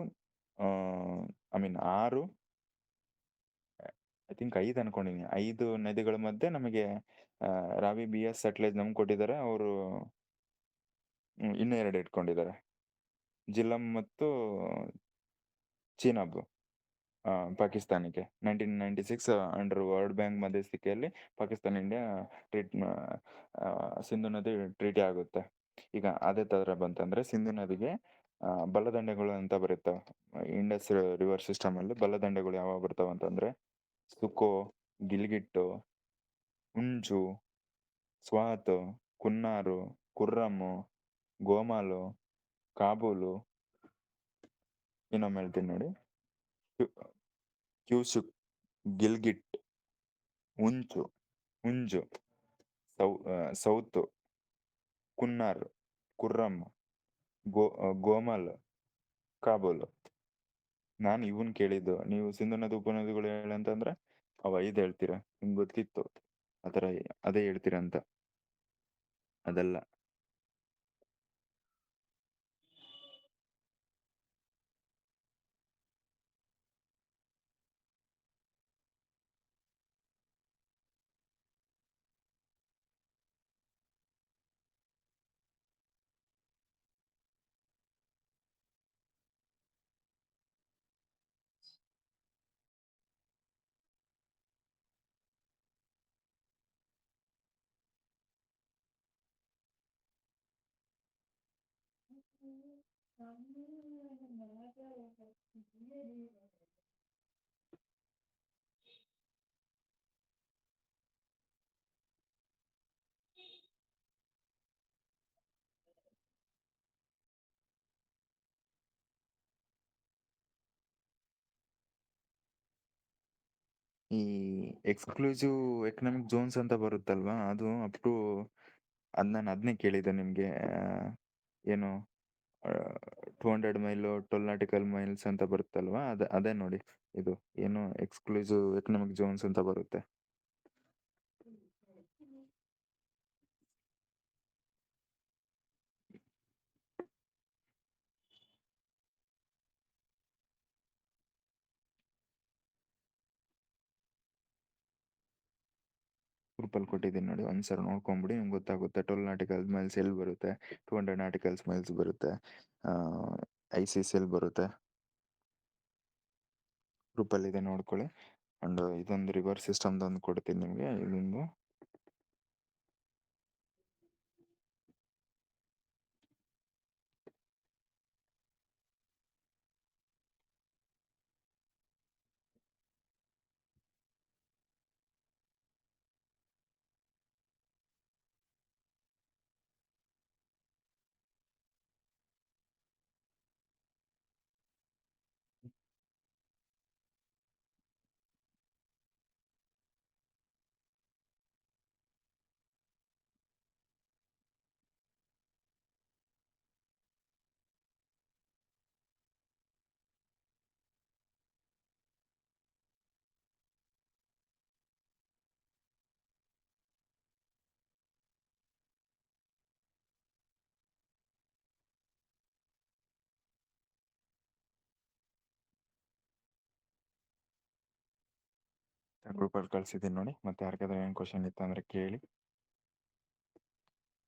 Speaker 2: 6 ಐ ಥಿಂಕ್ 5 ಅನ್ಕೊಂಡಿನಿ. 5 ನದಿಗಳ ಮಧ್ಯೆ ನಮಗೆ ರಾವಿ, ಬಿಯಾಸ್, ಸಟ್ಲೇಜ್ ನಮ್ಗೆ ಕೊಟ್ಟಿದ್ದಾರೆ. ಅವರು ಇನ್ನೂ 2 ಇಟ್ಕೊಂಡಿದ್ದಾರೆ, ಜಿಲ್ಲಂ ಮತ್ತು ಚೀನಾಬ್ ಪಾಕಿಸ್ತಾನಕ್ಕೆ. 1996 ಅಂಡರ್ ವರ್ಲ್ಡ್ ಬ್ಯಾಂಕ್ ಮಧ್ಯಸ್ಥಿಕೆಯಲ್ಲಿ ಪಾಕಿಸ್ತಾನ ಇಂಡಿಯಾ ಸಿಂಧು ನದಿ ಟ್ರೀಟಿ ಆಗುತ್ತೆ. ಈಗ ಅದೇ ಥರ ಬಂತಂದ್ರೆ ಸಿಂಧು ನದಿಗೆ ಬಲದಂಡೆಗಳು ಅಂತ ಬರುತ್ತವೆ. ಇಂಡಸ್ ರಿವರ್ ಸಿಸ್ಟಮ್ ಅಲ್ಲಿ ಬಲದಂಡೆಗಳು ಯಾವ ಬರ್ತಾವ ಅಂತಂದ್ರೆ ಸುಕೋ, ಗಿಲ್ಗಿಟ್ಟು, ಹುಂಜು, ಸ್ವಾತ್, ಕುನ್ನಾರು, ಕುರ್ರಮ್ಮು, ಗೋಮಾಲು, ಕಾಬೂಲು. ಇನ್ನೊಮ್ಮೆ ಹೇಳ್ತೀನಿ ನೋಡಿ, ಕ್ಯೂಸುಕ್, ಗಿಲ್ಗಿಟ್, ಉಂಚು, ಹುಂಜು, ಸೌತು, ಕುನ್ನಾರ್, ಕುರ್ರಮ್, ಗೋಮಲ್, ಕಾಬೂಲ್. ನಾನು ಇವನ್ ಕೇಳಿದ್ದು. ನೀವು ಸಿಂಧು ನದಿ ಉಪನದಿಗಳು ಹೇಳಂತಂದ್ರೆ ಅವ 5 ಹೇಳ್ತೀರಾ. ನಿಮ್ಗೆ ಗೊತ್ತಿತ್ತು ಆತರ ಅದೇ ಹೇಳ್ತೀರಾ ಅಂತ. ಅದಲ್ಲ. ಈ ಎಕ್ಸ್ಕ್ಲೂಸಿವ್ ಎಕನಾಮಿಕ್ ಝೋನ್ಸ್ ಅಂತ ಬರುತ್ತಲ್ವಾ, ಅದು ಅಪ್ ಟು ನಾನು ಅದನ್ನೇ ಕೇಳಿದ್ದೆ ನಿಮಗೆ. ಏನು 200 ಮೈಲು 12 ನಾಟಿಕಲ್ ಮೈಲ್ಸ್ ಅಂತ ಬರುತ್ತಲ್ವಾ, ಅದೇ ನೋಡಿ. ಇದು ಏನು ಎಕ್ಸ್ಕ್ಲೂಸಿವ್ ಎಕನಾಮಿಕ್ ಝೋನ್ಸ್ ಅಂತ ಬರುತ್ತೆ. ಗ್ರೂಪಲ್ಲಿ ಕೊಟ್ಟಿದ್ದೀನಿ ನೋಡಿ, ಒಂದ್ಸರಿ ನೋಡ್ಕೊಂಬಿಡಿ, ನಿಮ್ಗೆ ಗೊತ್ತಾಗುತ್ತೆ 12 ನಾಟಿಕಲ್ ಮೈಲ್ಸ್ ಎಲ್ಲಿ ಬರುತ್ತೆ, 200 ನಾಟಿಕಲ್ಸ್ ಮೈಲ್ಸ್ ಬರುತ್ತೆ, ICC ಎಲ್ಲಿ ಬರುತ್ತೆ. ಗ್ರೂಪಲ್ಲಿದೆ, ನೋಡ್ಕೊಳ್ಳಿ. ಅಂಡ್ ಇದೊಂದು ರಿವರ್ ಸಿಸ್ಟಮ್ದೊಂದು ಕೊಡ್ತೀನಿ ನಿಮಗೆ. ಇದೊಂದು ಗ್ರೂಪಲ್ಲಿ ಕಳ್ಸಿದ್ದೀನಿ ನೋಡಿ. ಮತ್ತೆ ಯಾರಿಗಾದ್ರೆ ಏನು ಕ್ವಶನ್ ಇತ್ತು ಅಂದರೆ ಕೇಳಿ.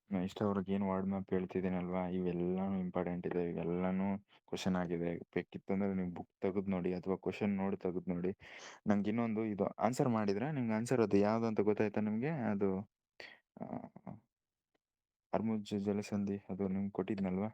Speaker 2: ಇಷ್ಟವರೆಗೆ ಏನು ವರ್ಡ್ ಮ್ಯಾಪ್ ಹೇಳ್ತಿದ್ದೀನಲ್ವಾ, ಇವೆಲ್ಲನೂ ಇಂಪಾರ್ಟೆಂಟ್ ಇದೆ. ಇವೆಲ್ಲನೂ ಕ್ವಶನ್ ಆಗಿದೆ. ಬೇಕಿತ್ತಂದ್ರೆ ನೀವು ಬುಕ್ ತೆಗೆದು ನೋಡಿ ಅಥವಾ ಕ್ವಶನ್ ನೋಡಿ ತೆಗೆದು ನೋಡಿ. ನಂಗೆ ಇನ್ನೊಂದು ಇದು ಆನ್ಸರ್ ಮಾಡಿದ್ರೆ ನಿಮ್ಗೆ ಆನ್ಸರ್ ಅದು ಯಾವುದು ಅಂತ ಗೊತ್ತಾಯ್ತಾ ನಿಮಗೆ? ಅದು ಹರ್ಮುಜ್ ಜಲಸಂಧಿ, ಅದು ನಿಮ್ಗೆ ಕೊಟ್ಟಿದ್ನಲ್ವಾ.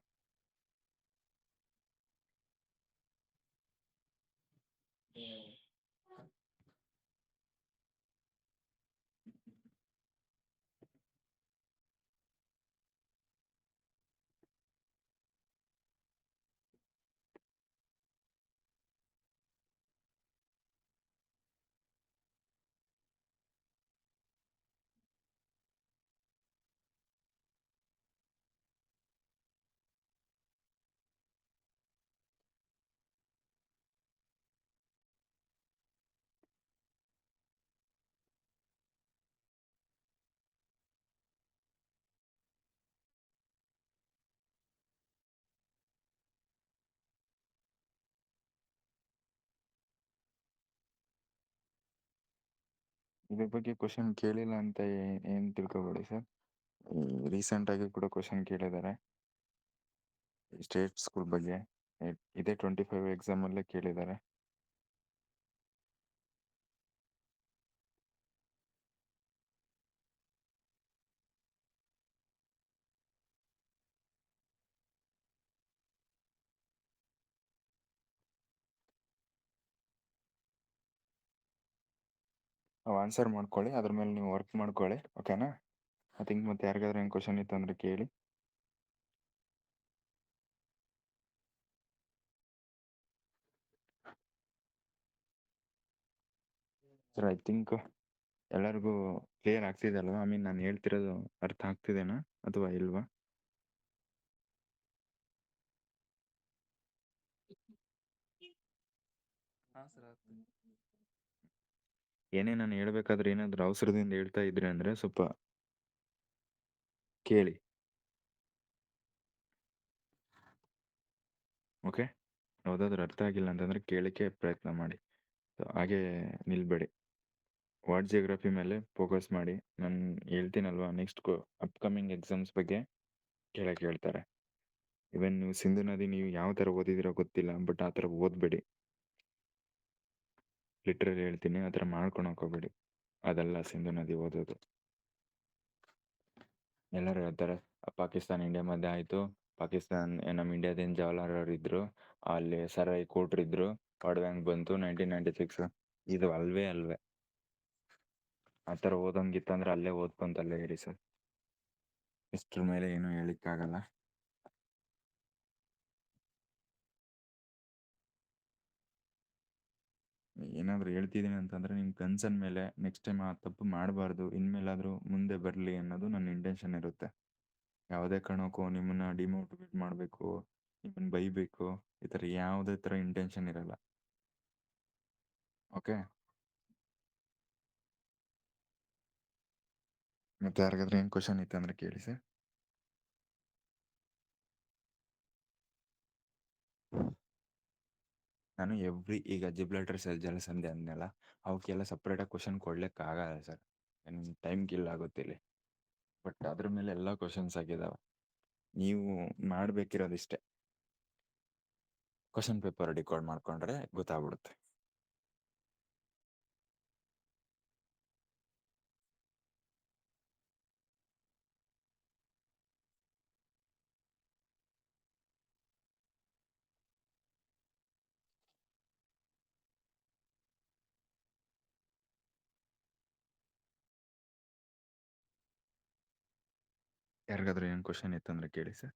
Speaker 2: ಇದ್ರ ಬಗ್ಗೆ ಕ್ವಶನ್ ಕೇಳಿಲ್ಲ ಅಂತ ಏನು ತಿಳ್ಕೊಬೇಡಿ ಸರ್. ರೀಸೆಂಟಾಗಿ ಕೂಡ ಕ್ವಶನ್ ಕೇಳಿದ್ದಾರೆ ಸ್ಟೇಟ್ ಸ್ಕೂಲ್ ಬಗ್ಗೆ. ಇದೇ 25 ಎಕ್ಸಾಮಲ್ಲೇ ಕೇಳಿದ್ದಾರೆ. ನಾವು ಆನ್ಸರ್ ಮಾಡ್ಕೊಳ್ಳಿ, ಅದ್ರ ಮೇಲೆ ನೀವು ವರ್ಕ್ ಮಾಡ್ಕೊಳ್ಳಿ. ಓಕೆನಾ? ಐ ಥಿಂಕ್ ಮತ್ತೆ ಯಾರಿಗಾದ್ರೂ ಏನು ಕ್ವಶನ್ ಇತ್ತು ಅಂದರೆ ಕೇಳಿ. ಸರ್ ಐ ಥಿಂಕ್ ಎಲ್ಲರಿಗೂ ಕ್ಲಿಯರ್ ಆಗ್ತಿದೆ ಅಲ್ವಾ? ಐ ಮೀನ್ ನಾನು ಹೇಳ್ತಿರೋದು ಅರ್ಥ ಆಗ್ತಿದೆನಾ ಅಥವಾ ಇಲ್ವಾ?
Speaker 4: ಹಾ ಸರ್ ಆಗ್ತದೆ.
Speaker 2: ಏನೇ ನಾನು ಹೇಳ್ಬೇಕಾದ್ರೆ ಏನಾದರೂ ಅವಸರದಿಂದ ಹೇಳ್ತಾ ಇದ್ರೆ ಅಂದರೆ ಸ್ವಲ್ಪ ಕೇಳಿ. ಓಕೆ, ಯಾವುದಾದ್ರೂ ಅರ್ಥ ಆಗಿಲ್ಲ ಅಂತಂದರೆ ಕೇಳೋಕ್ಕೆ ಪ್ರಯತ್ನ ಮಾಡಿ. ಹಾಗೆ ನಿಲ್ಬೇಡಿ. ವರ್ಲ್ಡ್ ಜಿಯೋಗ್ರಫಿ ಮೇಲೆ ಫೋಕಸ್ ಮಾಡಿ. ನಾನು ಹೇಳ್ತೀನಲ್ವಾ, ನೆಕ್ಸ್ಟ್ ಅಪ್ಕಮಿಂಗ್ ಎಕ್ಸಾಮ್ಸ್ ಬಗ್ಗೆ ಕೇಳಕ್ಕೆ ಹೇಳ್ತಾರೆ. ಇವನ್ ನೀವು ಸಿಂಧು ನದಿ ನೀವು ಯಾವ ಥರ ಓದಿದಿರೋ ಗೊತ್ತಿಲ್ಲ, ಬಟ್ ಆ ಥರ ಓದಬೇಡಿ. ಲಿಟ್ರಲಿ ಹೇಳ್ತೀನಿ, ಆ ಥರ ಮಾಡ್ಕೊಳಕ್ಕೆ ಹೋಗ್ಬೇಡಿ. ಅದಲ್ಲ ಸಿಂಧು ನದಿ ಓದೋದು. ಎಲ್ಲರೂ ಹೇಳ್ತಾರೆ ಪಾಕಿಸ್ತಾನ ಇಂಡಿಯಾ ಮಧ್ಯೆ ಆಯಿತು, ನಮ್ಮ ಇಂಡಿಯಾದೇನು ಜವಾಹರ್ಲಾಲ್ ಇದ್ದರು, ಅಲ್ಲಿ ಸರಾಯಿ ಕೋಟ್ರು ಇದ್ದರು, ವರ್ಲ್ಡ್ ಬ್ಯಾಂಕ್ ಬಂತು 1996. ಇದು ಅಲ್ವೇ ಆ ಥರ ಓದೋಂಗಿತ್ತಂದ್ರೆ ಅಲ್ಲೇ ಓದ್ಕೊಂತಲ್ಲೇ ಇರಿ ಸರ್. ಇಷ್ಟ್ರ ಮೇಲೆ ಏನೂ ಹೇಳಿಕ್ಕಾಗಲ್ಲ. ಏನಾದರೂ ಹೇಳ್ತಿದ್ದೀನಿ ಅಂತಂದರೆ ನಿಮ್ಮ ಕನ್ಸನ್ ಮೇಲೆ ನೆಕ್ಸ್ಟ್ ಟೈಮ್ ಆ ತಪ್ಪು ಮಾಡಬಾರ್ದು, ಇನ್ಮೇಲಾದರೂ ಮುಂದೆ ಬರಲಿ ಅನ್ನೋದು ನನ್ನ ಇಂಟೆನ್ಷನ್ ಇರುತ್ತೆ. ಯಾವುದೇ ಕಾರಣಕ್ಕೂ ನಿಮ್ಮನ್ನು ಡಿಮೋಟಿವೇಟ್ ಮಾಡಬೇಕು, ನಿಮ್ಮನ್ನು ಬೈಬೇಕು, ಈ ಥರ ಯಾವುದೇ ಥರ ಇಂಟೆನ್ಷನ್ ಇರಲ್ಲ. ಓಕೆ, ಮತ್ತೆ ಯಾರಿಗಾದ್ರೂ ಏನು ಕ್ವಶನ್ ಇತ್ತು ಅಂದರೆ ಕೇಳಿ ಸರ್. ನಾನು ಈಗ ಜಿಬ್ರಾಲ್ಟರ್ ಜಲಸಂಧಿ ಅಂದೆನಲ್ಲ, ಅವಕ್ಕೆಲ್ಲ ಸಪ್ರೇಟಾಗಿ ಕ್ವಶನ್ ಕೊಡ್ಲಿಕ್ಕಾಗಲ್ಲ ಸರ್, ಟೈಮ್ ಕಿಲ್ ಆಗುತ್ತೆ ಇಲ್ಲಿ. ಬಟ್ ಅದ್ರ ಮೇಲೆ ಎಲ್ಲ ಕ್ವಶನ್ಸ್ ಆಗಿದ್ದಾವೆ. ನೀವು ಮಾಡಬೇಕಿರೋದಿಷ್ಟೇ, ಕ್ವಶನ್ ಪೇಪರ್ ಡಿಕೋಡ್ ಮಾಡ್ಕೊಂಡ್ರೆ ಗೊತ್ತಾಗ್ಬಿಡುತ್ತೆ. ಯಾರಿಗಾದ್ರೂ ಏನು ಕ್ವಶನ್ ಇತ್ತಂದ್ರೆ ಕೇಳಿ ಸರ್.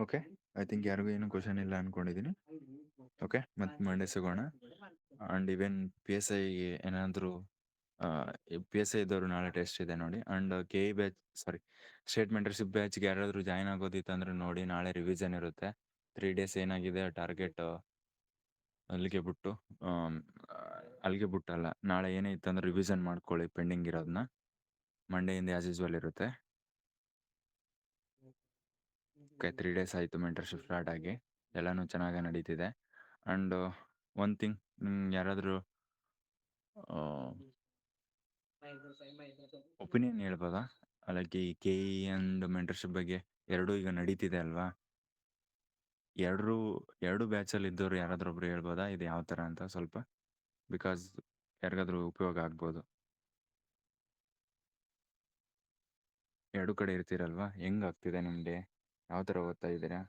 Speaker 2: ಓಕೆ, ಐ ಥಿಂಕ್ ಯಾರಿಗೂ ಏನು ಕ್ವಶನ್ ಇಲ್ಲ ಅಂದ್ಕೊಂಡಿದ್ದೀನಿ. ಓಕೆ, ಮತ್ತೆ ಮಂಡೇ ಸಿಗೋಣ. ಆ್ಯಂಡ್ ಈವನ್ PSI ಏನಾದರೂ PSI ಇದ್ದವರು ನಾಳೆ ಟೆಸ್ಟ್ ಇದೆ ನೋಡಿ. And KE batch state mentorship ಬ್ಯಾಚ್ಗೆ ಯಾರಾದರೂ ಜಾಯ್ನ್ ಆಗೋದಿತ್ತು ಅಂದರೆ ನೋಡಿ, ನಾಳೆ ರಿವಿಷನ್ ಇರುತ್ತೆ. 3 days ಏನಾಗಿದೆ ಟಾರ್ಗೆಟ್ ಅಲ್ಲಿಗೆ ಬಿಟ್ಟಲ್ಲ, ನಾಳೆ ಏನೇ ಇತ್ತಂದ್ರೆ ರಿವಿಷನ್ ಮಾಡ್ಕೊಳ್ಳಿ ಪೆಂಡಿಂಗ್ ಇರೋದನ್ನ. ಮಂಡೆಯಿಂದ ಆ್ಯಸ್ ಯೂಸ್ವಲ್ ಇರುತ್ತೆ. ಓಕೆ, 3 days ಆಯಿತು ಮೆಂಟರ್ಶಿಪ್ ಸ್ಟಾರ್ಟ್ ಆಗಿ, ಎಲ್ಲನೂ ಚೆನ್ನಾಗಿ ನಡೀತಿದೆ. ಆ್ಯಂಡ್ ಒನ್ ಥಿಂಗ್, ಯಾರಾದರೂ ಒಪಿನಿಯನ್ ಹೇಳ್ಬೋದಾ? ಲೈಕ್ ಈ KE ಆ್ಯಂಡ್ ಮೆಂಟರ್ಶಿಪ್ ಬಗ್ಗೆ ಎರಡೂ ಈಗ ನಡೀತಿದೆ ಅಲ್ವಾ, ಎರಡು ಬ್ಯಾಚಲ್ಲಿ ಇದ್ದವರು ಯಾರಾದರೂ ಒಬ್ರು ಹೇಳ್ಬೋದಾ ಇದು ಯಾವ ಥರ ಅಂತ ಸ್ವಲ್ಪ? ಬಿಕಾಸ್ ಯಾರಿಗಾದ್ರೂ ಉಪಯೋಗ ಆಗ್ಬೋದು. ಎರಡು ಕಡೆ ಇರ್ತೀರಲ್ವಾ, ಹೆಂಗಾಗ್ತಿದೆ ನಿಮಗೆ? ಯಾವ ಥರ ಓದ್ತಾ ಇದ್ದೀರಾ?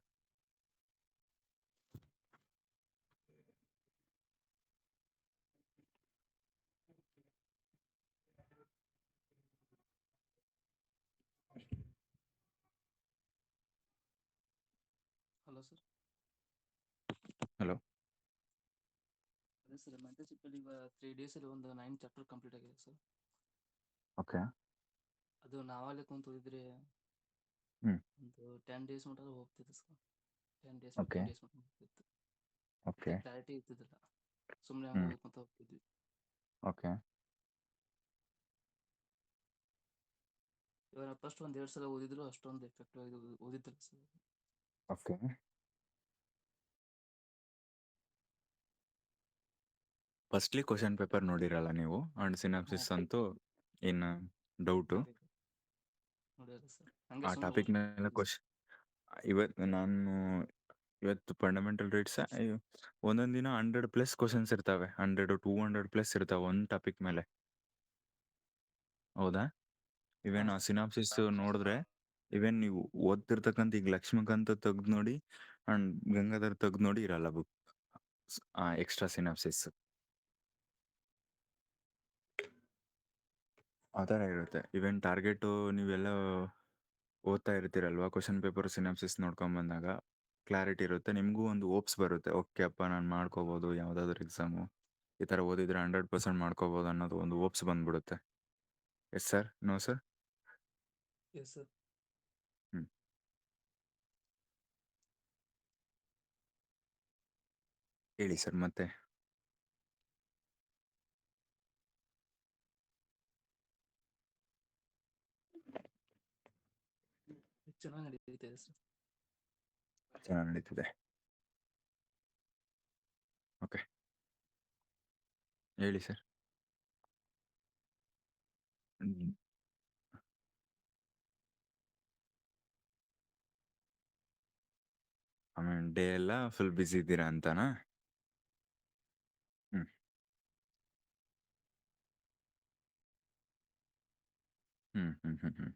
Speaker 4: Hello sir.
Speaker 2: ಹಲೋ.
Speaker 4: ಅದೇ ಸರ್, ಮೆಂಟರ್ಶಿಪ್ಪಲ್ಲಿ ಈಗ 3 days ಒಂದು 9 ಚಾಪ್ಟರ್ ಕಂಪ್ಲೀಟ್ ಆಗಿದೆ ಸರ್.
Speaker 2: ಓಕೆ.
Speaker 4: ಅದು ನಾವಲ್ಲೇ ಕುಂತು ಓದಿದ್ರೆ ಒಂದು 10 days ಮಟ್ಟ ಹೋಗ್ತಿದೆ ಸರ್. 10 days 15 days ಮಟ್ಟ ಹೋಗ್ತಿತ್ತು.
Speaker 2: ಓಕೆ.
Speaker 4: ಕ್ಲಾರಿಟಿ ಇರ್ತಿದ್ದಿಲ್ಲ, ಸುಮ್ಮನೆ ಹಂಗೆ ಓದ್ಕೊಂತ ಹೋಗ್ತಿದ್ವಿ.
Speaker 2: ಓಕೆ.
Speaker 4: ಇವಾಗ ಫಸ್ಟ್ 1-2 ಸಲ ಓದಿದ್ರು ಅಷ್ಟೊಂದು ಎಫೆಕ್ಟಿವ್ ಆಗಿ ಓದಿದ್ದಿಲ್ಲ sir.
Speaker 2: Okay. Firstly question paper ನೋಡಿರಲ್ಲ ನೀವು ಅಂಡ್ ಸಿನಾಪ್ಸಿಸ್ ಅಂತೂ ಇನ್ನು ಡೌಟು
Speaker 4: ನೋಡಿರಿ ಸರ್ ಹಂಗೆ
Speaker 2: ಆ
Speaker 4: ಸುಮ್ಮನೆ
Speaker 2: ಟಾಪಿಕ್ ಮೇಲೆ ಇವತ್ತು ಫಂಡಮೆಂಟಲ್ ರೈಟ್ಸ್ ಒಂದೊಂದು ದಿನ 100+ ಕ್ವಶನ್ಸ್ ಇರ್ತವೆ, 100-200+ ಇರ್ತಾವೆ ಒಂದು ಟಾಪಿಕ್ ಮೇಲೆ. ಹೌದಾ? ಇವೇನು ಆ ಸಿನಾಪ್ಸಿಸ್ ನೋಡಿದ್ರೆ ಇವೇನ್ ನೀವು ಓದ್ತಿರ್ತಕ್ಕಂಥ ಈಗ ಲಕ್ಷ್ಮೀಕಾಂತ್ ತೆಗ್ದು ನೋಡಿ ಅಂಡ್ ಗಂಗಾಧರ್ ತೆಗ್ದು ನೋಡಿ ಇರಲ್ಲ ಬುಕ್ ಎಕ್ಸ್ಟ್ರಾ ಸಿನಾಪ್ಸಿಸ್ ಆ ಥರ ಇರುತ್ತೆ. ಇವೆನ್ ಟಾರ್ಗೆಟು ನೀವೆಲ್ಲ ಓದ್ತಾ ಇರ್ತೀರಲ್ವಾ, ಕ್ವಶನ್ ಪೇಪರ್ ಸಿನಾಪ್ಸಿಸ್ ನೋಡ್ಕೊಂಬಂದಾಗ ಕ್ಲಾರಿಟಿ ಇರುತ್ತೆ, ನಿಮಗೂ ಒಂದು ಓಪ್ಸ್ ಬರುತ್ತೆ. ಓಕೆ ಅಪ್ಪ, ನಾನು ಮಾಡ್ಕೋಬೋದು ಯಾವುದಾದ್ರೂ ಎಕ್ಸಾಮು, ಈ ಥರ ಓದಿದ್ರೆ 100% ಮಾಡ್ಕೋಬೋದು ಅನ್ನೋದು ಒಂದು ಓಪ್ಸ್ ಬಂದ್ಬಿಡುತ್ತೆ. Yes sir? No sir?
Speaker 4: Yes sir.
Speaker 2: ಹೇಳಿ ಸರ್ ಮತ್ತೆ.
Speaker 4: ಚೆನ್ನಾಗಿ ನಡೀತಿದೆ ಸರ್.
Speaker 2: ಚೆನ್ನಾಗಿ ನಡೀತಿದೆ. ಓಕೆ, ಹೇಳಿ ಸರ್. ಆಮೇಲೆ ಡೇ ಎಲ್ಲ ಫುಲ್ ಬ್ಯುಸಿ ಇದ್ದೀರಾ ಅಂತನಾ? ಹ್ಞೂ ಹ್ಞೂ ಹ್ಞೂ ಹ್ಞೂ ಹ್ಞೂ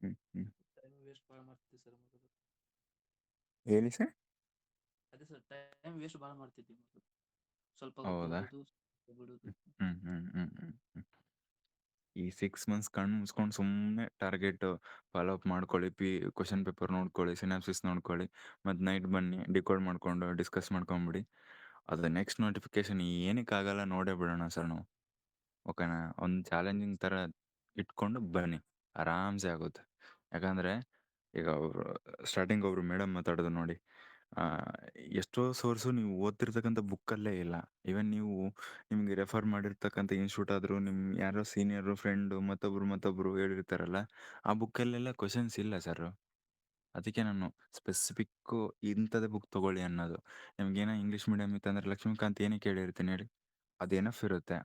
Speaker 2: ಹ್ಞೂ ಹ್ಞೂ
Speaker 4: ಟೈಮ್ ವೇಸ್ಟ್ ಭಾಳ ಮಾಡ್ತಿದ್ದೆ ಸರ್ ಮೊದಲು.
Speaker 2: ಹೇಳಿ ಸರ್.
Speaker 4: ಅದೇ ಸರ್, ಟೈಮ್ ವೇಸ್ಟ್ ಭಾಳ ಮಾಡ್ತಿದ್ದೆ ಮೊದಲು. ಸ್ವಲ್ಪ
Speaker 2: ಹೌದಾ?
Speaker 4: ಓದೋದು, ಬಿಡೋದು.
Speaker 2: ಹ್ಞೂ ಹ್ಞೂ ಹ್ಞೂ ಹ್ಞೂ ಹ್ಞೂ ಈ 6 ಮಂತ್ಸ್ ಕಣ್ಣು ಮುಚ್ಕೊಂಡು ಸುಮ್ಮನೆ ಟಾರ್ಗೆಟ್ ಫಾಲೋ ಅಪ್ ಮಾಡ್ಕೊಳ್ಳಿ, ಕ್ವಶನ್ ಪೇಪರ್ ನೋಡ್ಕೊಳ್ಳಿ, ಸಿನಾಪ್ಸಿಸ್ ನೋಡ್ಕೊಳ್ಳಿ, ಮತ್ತು ನೈಟ್ ಬನ್ನಿ ಡಿಕೋಡ್ ಮಾಡ್ಕೊಂಡು ಡಿಸ್ಕಸ್ ಮಾಡ್ಕೊಂಬಿಡಿ. ಅದು ನೆಕ್ಸ್ಟ್ ನೋಟಿಫಿಕೇಶನ್ ಏನಕ್ಕಾಗಲ್ಲ ನೋಡೇ ಬಿಡೋಣ ಸರ್ ನಾವು. ಓಕೆನಾ? ಒಂದು ಚಾಲೆಂಜಿಂಗ್ ಥರ ಇಟ್ಕೊಂಡು ಬನ್ನಿ, ಆರಾಮ್ಸೆ ಆಗುತ್ತೆ. ಯಾಕಂದರೆ ಈಗ ಅವರು ಸ್ಟಾರ್ಟಿಂಗ್ ಒಬ್ರು ಮೇಡಮ್ ಮಾತಾಡೋದು ನೋಡಿ, ಎಷ್ಟೋ ಸೋರ್ಸು ನೀವು ಓದ್ತಿರ್ತಕ್ಕಂಥ ಬುಕ್ಕಲ್ಲೇ ಇಲ್ಲ. ಈವನ್ ನೀವು ನಿಮಗೆ ರೆಫರ್ ಮಾಡಿರ್ತಕ್ಕಂಥ ಇನ್ಸ್ಟಿಟ್ಯೂಟ್ ಆದರೂ ನಿಮ್ಮ ಯಾರೋ ಸೀನಿಯರು ಫ್ರೆಂಡು ಮತ್ತೊಬ್ಬರು ಹೇಳಿರ್ತಾರಲ್ಲ, ಆ ಬುಕ್ಕಲ್ಲೆಲ್ಲ ಕ್ವಶನ್ಸ್ ಇಲ್ಲ ಸರ್. ಅದಕ್ಕೆ ನಾನು ಸ್ಪೆಸಿಫಿಕ್ಕು ಇಂಥದ್ದೇ ಬುಕ್ ತೊಗೊಳ್ಳಿ ಅನ್ನೋದು. ನಿಮಗೇನೋ ಇಂಗ್ಲೀಷ್ ಮೀಡಿಯಮ್ ಇತ್ತಂದರೆ ಲಕ್ಷ್ಮೀಕಾಂತ್ ಏನಕ್ಕೆ ಹೇಳಿರ್ತೀನಿ ಹೇಳಿ, ಅದು ಎನಫ್ ಇರುತ್ತೆ,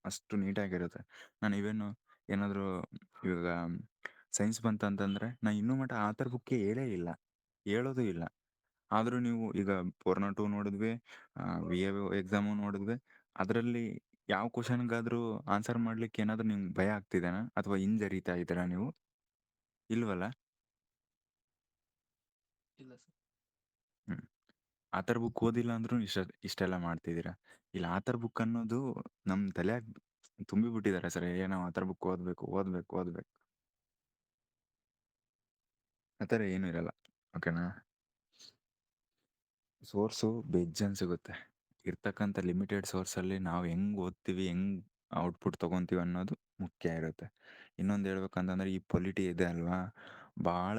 Speaker 2: ಅಷ್ಟು ನೀಟಾಗಿರುತ್ತೆ. ನಾನು ಇವೇನು ಏನಾದರೂ ಇವಾಗ ಸೈನ್ಸ್ ಬಂತಂತಂದರೆ ನಾನು ಇನ್ನೂ ಮಟ್ಟ ಆ ಥರ ಬುಕ್ಕೆ ಹೇಳೇ ಇಲ್ಲ, ಹೇಳೋದು ಇಲ್ಲ. ಆದರೂ ನೀವು ಈಗ 402 ನೋಡಿದ್ವಿ, VAO ಎಕ್ಸಾಮು ನೋಡಿದ್ವಿ, ಅದರಲ್ಲಿ ಯಾವ ಕ್ವಶನ್ಗಾದರೂ ಆನ್ಸರ್ ಮಾಡಲಿಕ್ಕೆ ಏನಾದರೂ ನಿಮ್ಗೆ ಭಯ ಆಗ್ತಿದೆನಾ, ಅಥವಾ ಹಿಂಜರಿತಾ ಇದ್ದೀರಾ ನೀವು? ಇಲ್ವಲ್ಲ?
Speaker 4: ಇಲ್ಲ ಸರ್.
Speaker 2: ಹ್ಞೂ ಆ ಥರ ಬುಕ್ ಓದಿಲ್ಲ ಅಂದ್ರೂ ಇಷ್ಟೆಲ್ಲ ಮಾಡ್ತಿದ್ದೀರಾ. ಇಲ್ಲ, ಆ ಥರ ಬುಕ್ ಅನ್ನೋದು ನಮ್ಮ ತಲೆಯಾಗ ತುಂಬಿಬಿಟ್ಟಿದ್ದಾರೆ ಸರ್. ನಾವು ಆ ಥರ ಬುಕ್ ಓದಬೇಕು. ಆ ಥರ ಏನೂ ಇರಲ್ಲ. ಓಕೆನಾ? ಸೋರ್ಸು ಬೇಜಾನ್ ಸಿಗುತ್ತೆ. ಇರ್ತಕ್ಕಂಥ ಲಿಮಿಟೆಡ್ ಸೋರ್ಸಲ್ಲಿ ನಾವು ಹೆಂಗೆ ಓದ್ತೀವಿ, ಹೆಂಗೆ ಔಟ್ಪುಟ್ ತೊಗೊತೀವಿ ಅನ್ನೋದು ಮುಖ್ಯ ಇರುತ್ತೆ. ಇನ್ನೊಂದು ಹೇಳ್ಬೇಕಂತಂದರೆ ಈ ಪೊಲಿಟಿ ಇದೆ ಅಲ್ವಾ, ಭಾಳ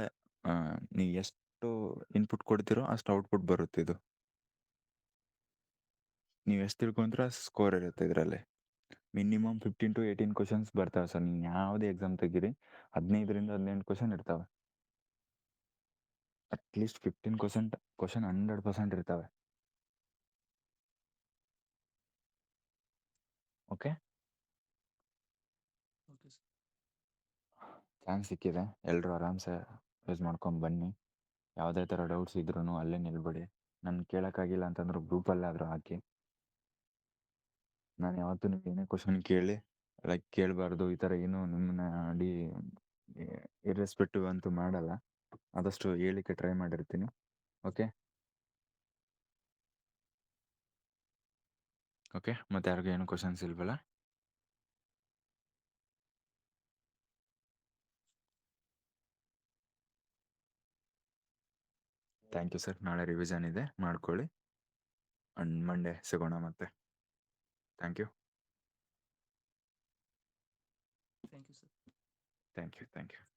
Speaker 2: ನೀವು ಎಷ್ಟು ಇನ್ಪುಟ್ ಕೊಡ್ತೀರೋ ಅಷ್ಟು ಔಟ್ಪುಟ್ ಬರುತ್ತೆ. ಇದು ನೀವು ಎಷ್ಟು ತಿಳ್ಕೊಂತೀರೋ ಅಷ್ಟು ಸ್ಕೋರ್ ಇರುತ್ತೆ ಇದರಲ್ಲಿ. ಮಿನಿಮಮ್ 15 to 18 ಕ್ವಶನ್ಸ್ ಬರ್ತಾವೆ ಸರ್. ನೀವು ಯಾವುದೇ ಎಕ್ಸಾಮ್ ತೆಗೀರಿ, 15ರಿಂದ 18 ಕ್ವಶನ್ ಇರ್ತವೆ. ಅಟ್ಲೀಸ್ಟ್ 15% ಕ್ವಶನ್ 100% ಇರ್ತವೆ. Okay,
Speaker 4: okay sir.
Speaker 2: ಚಾನ್ಸ್ ಸಿಕ್ಕಿದೆ, ಎಲ್ಲರೂ ಆರಾಮ್ಸೆ ಯೂಸ್ ಮಾಡ್ಕೊಂಡು ಬನ್ನಿ. ಯಾವುದೇ ಥರ ಡೌಟ್ಸ್ ಇದ್ರೂ ಅಲ್ಲೇ ನಿಲ್ಬೇಡಿ. ನನ್ನ ಕೇಳೋಕ್ಕಾಗಿಲ್ಲ ಅಂತಂದ್ರೆ ಗ್ರೂಪಲ್ಲಾದರೂ ಹಾಕಿ. ನಾನು ಯಾವತ್ತೂ ನೀವು ಏನೇ ಕ್ವಶನ್ ಕೇಳಿ ಕೇಳಬಾರ್ದು, ಈ ಥರ ಏನೂ ನಿಮ್ಮನ್ನ ಇರ್ರೆಸ್ಪೆಕ್ಟಿವ್ ಅಂತೂ ಮಾಡಲ್ಲ. ಆದಷ್ಟು ಹೇಳಿಕ್ಕೆ ಟ್ರೈ ಮಾಡಿರ್ತೀನಿ. ಓಕೆ, ಮತ್ತು ಯಾರಿಗೂ ಏನೂ ಕ್ವಶನ್ಸ್ ಇಲ್ವಲ್ಲ? Thank you sir. ನಾಳೆ ರಿವಿಷನ್ ಇದೆ, ಮಾಡ್ಕೊಳ್ಳಿ. ಅಂಡ್ ಮಂಡೇ ಸಿಗೋಣ ಮತ್ತೆ. Thank you.
Speaker 4: Thank you sir.
Speaker 2: Thank you.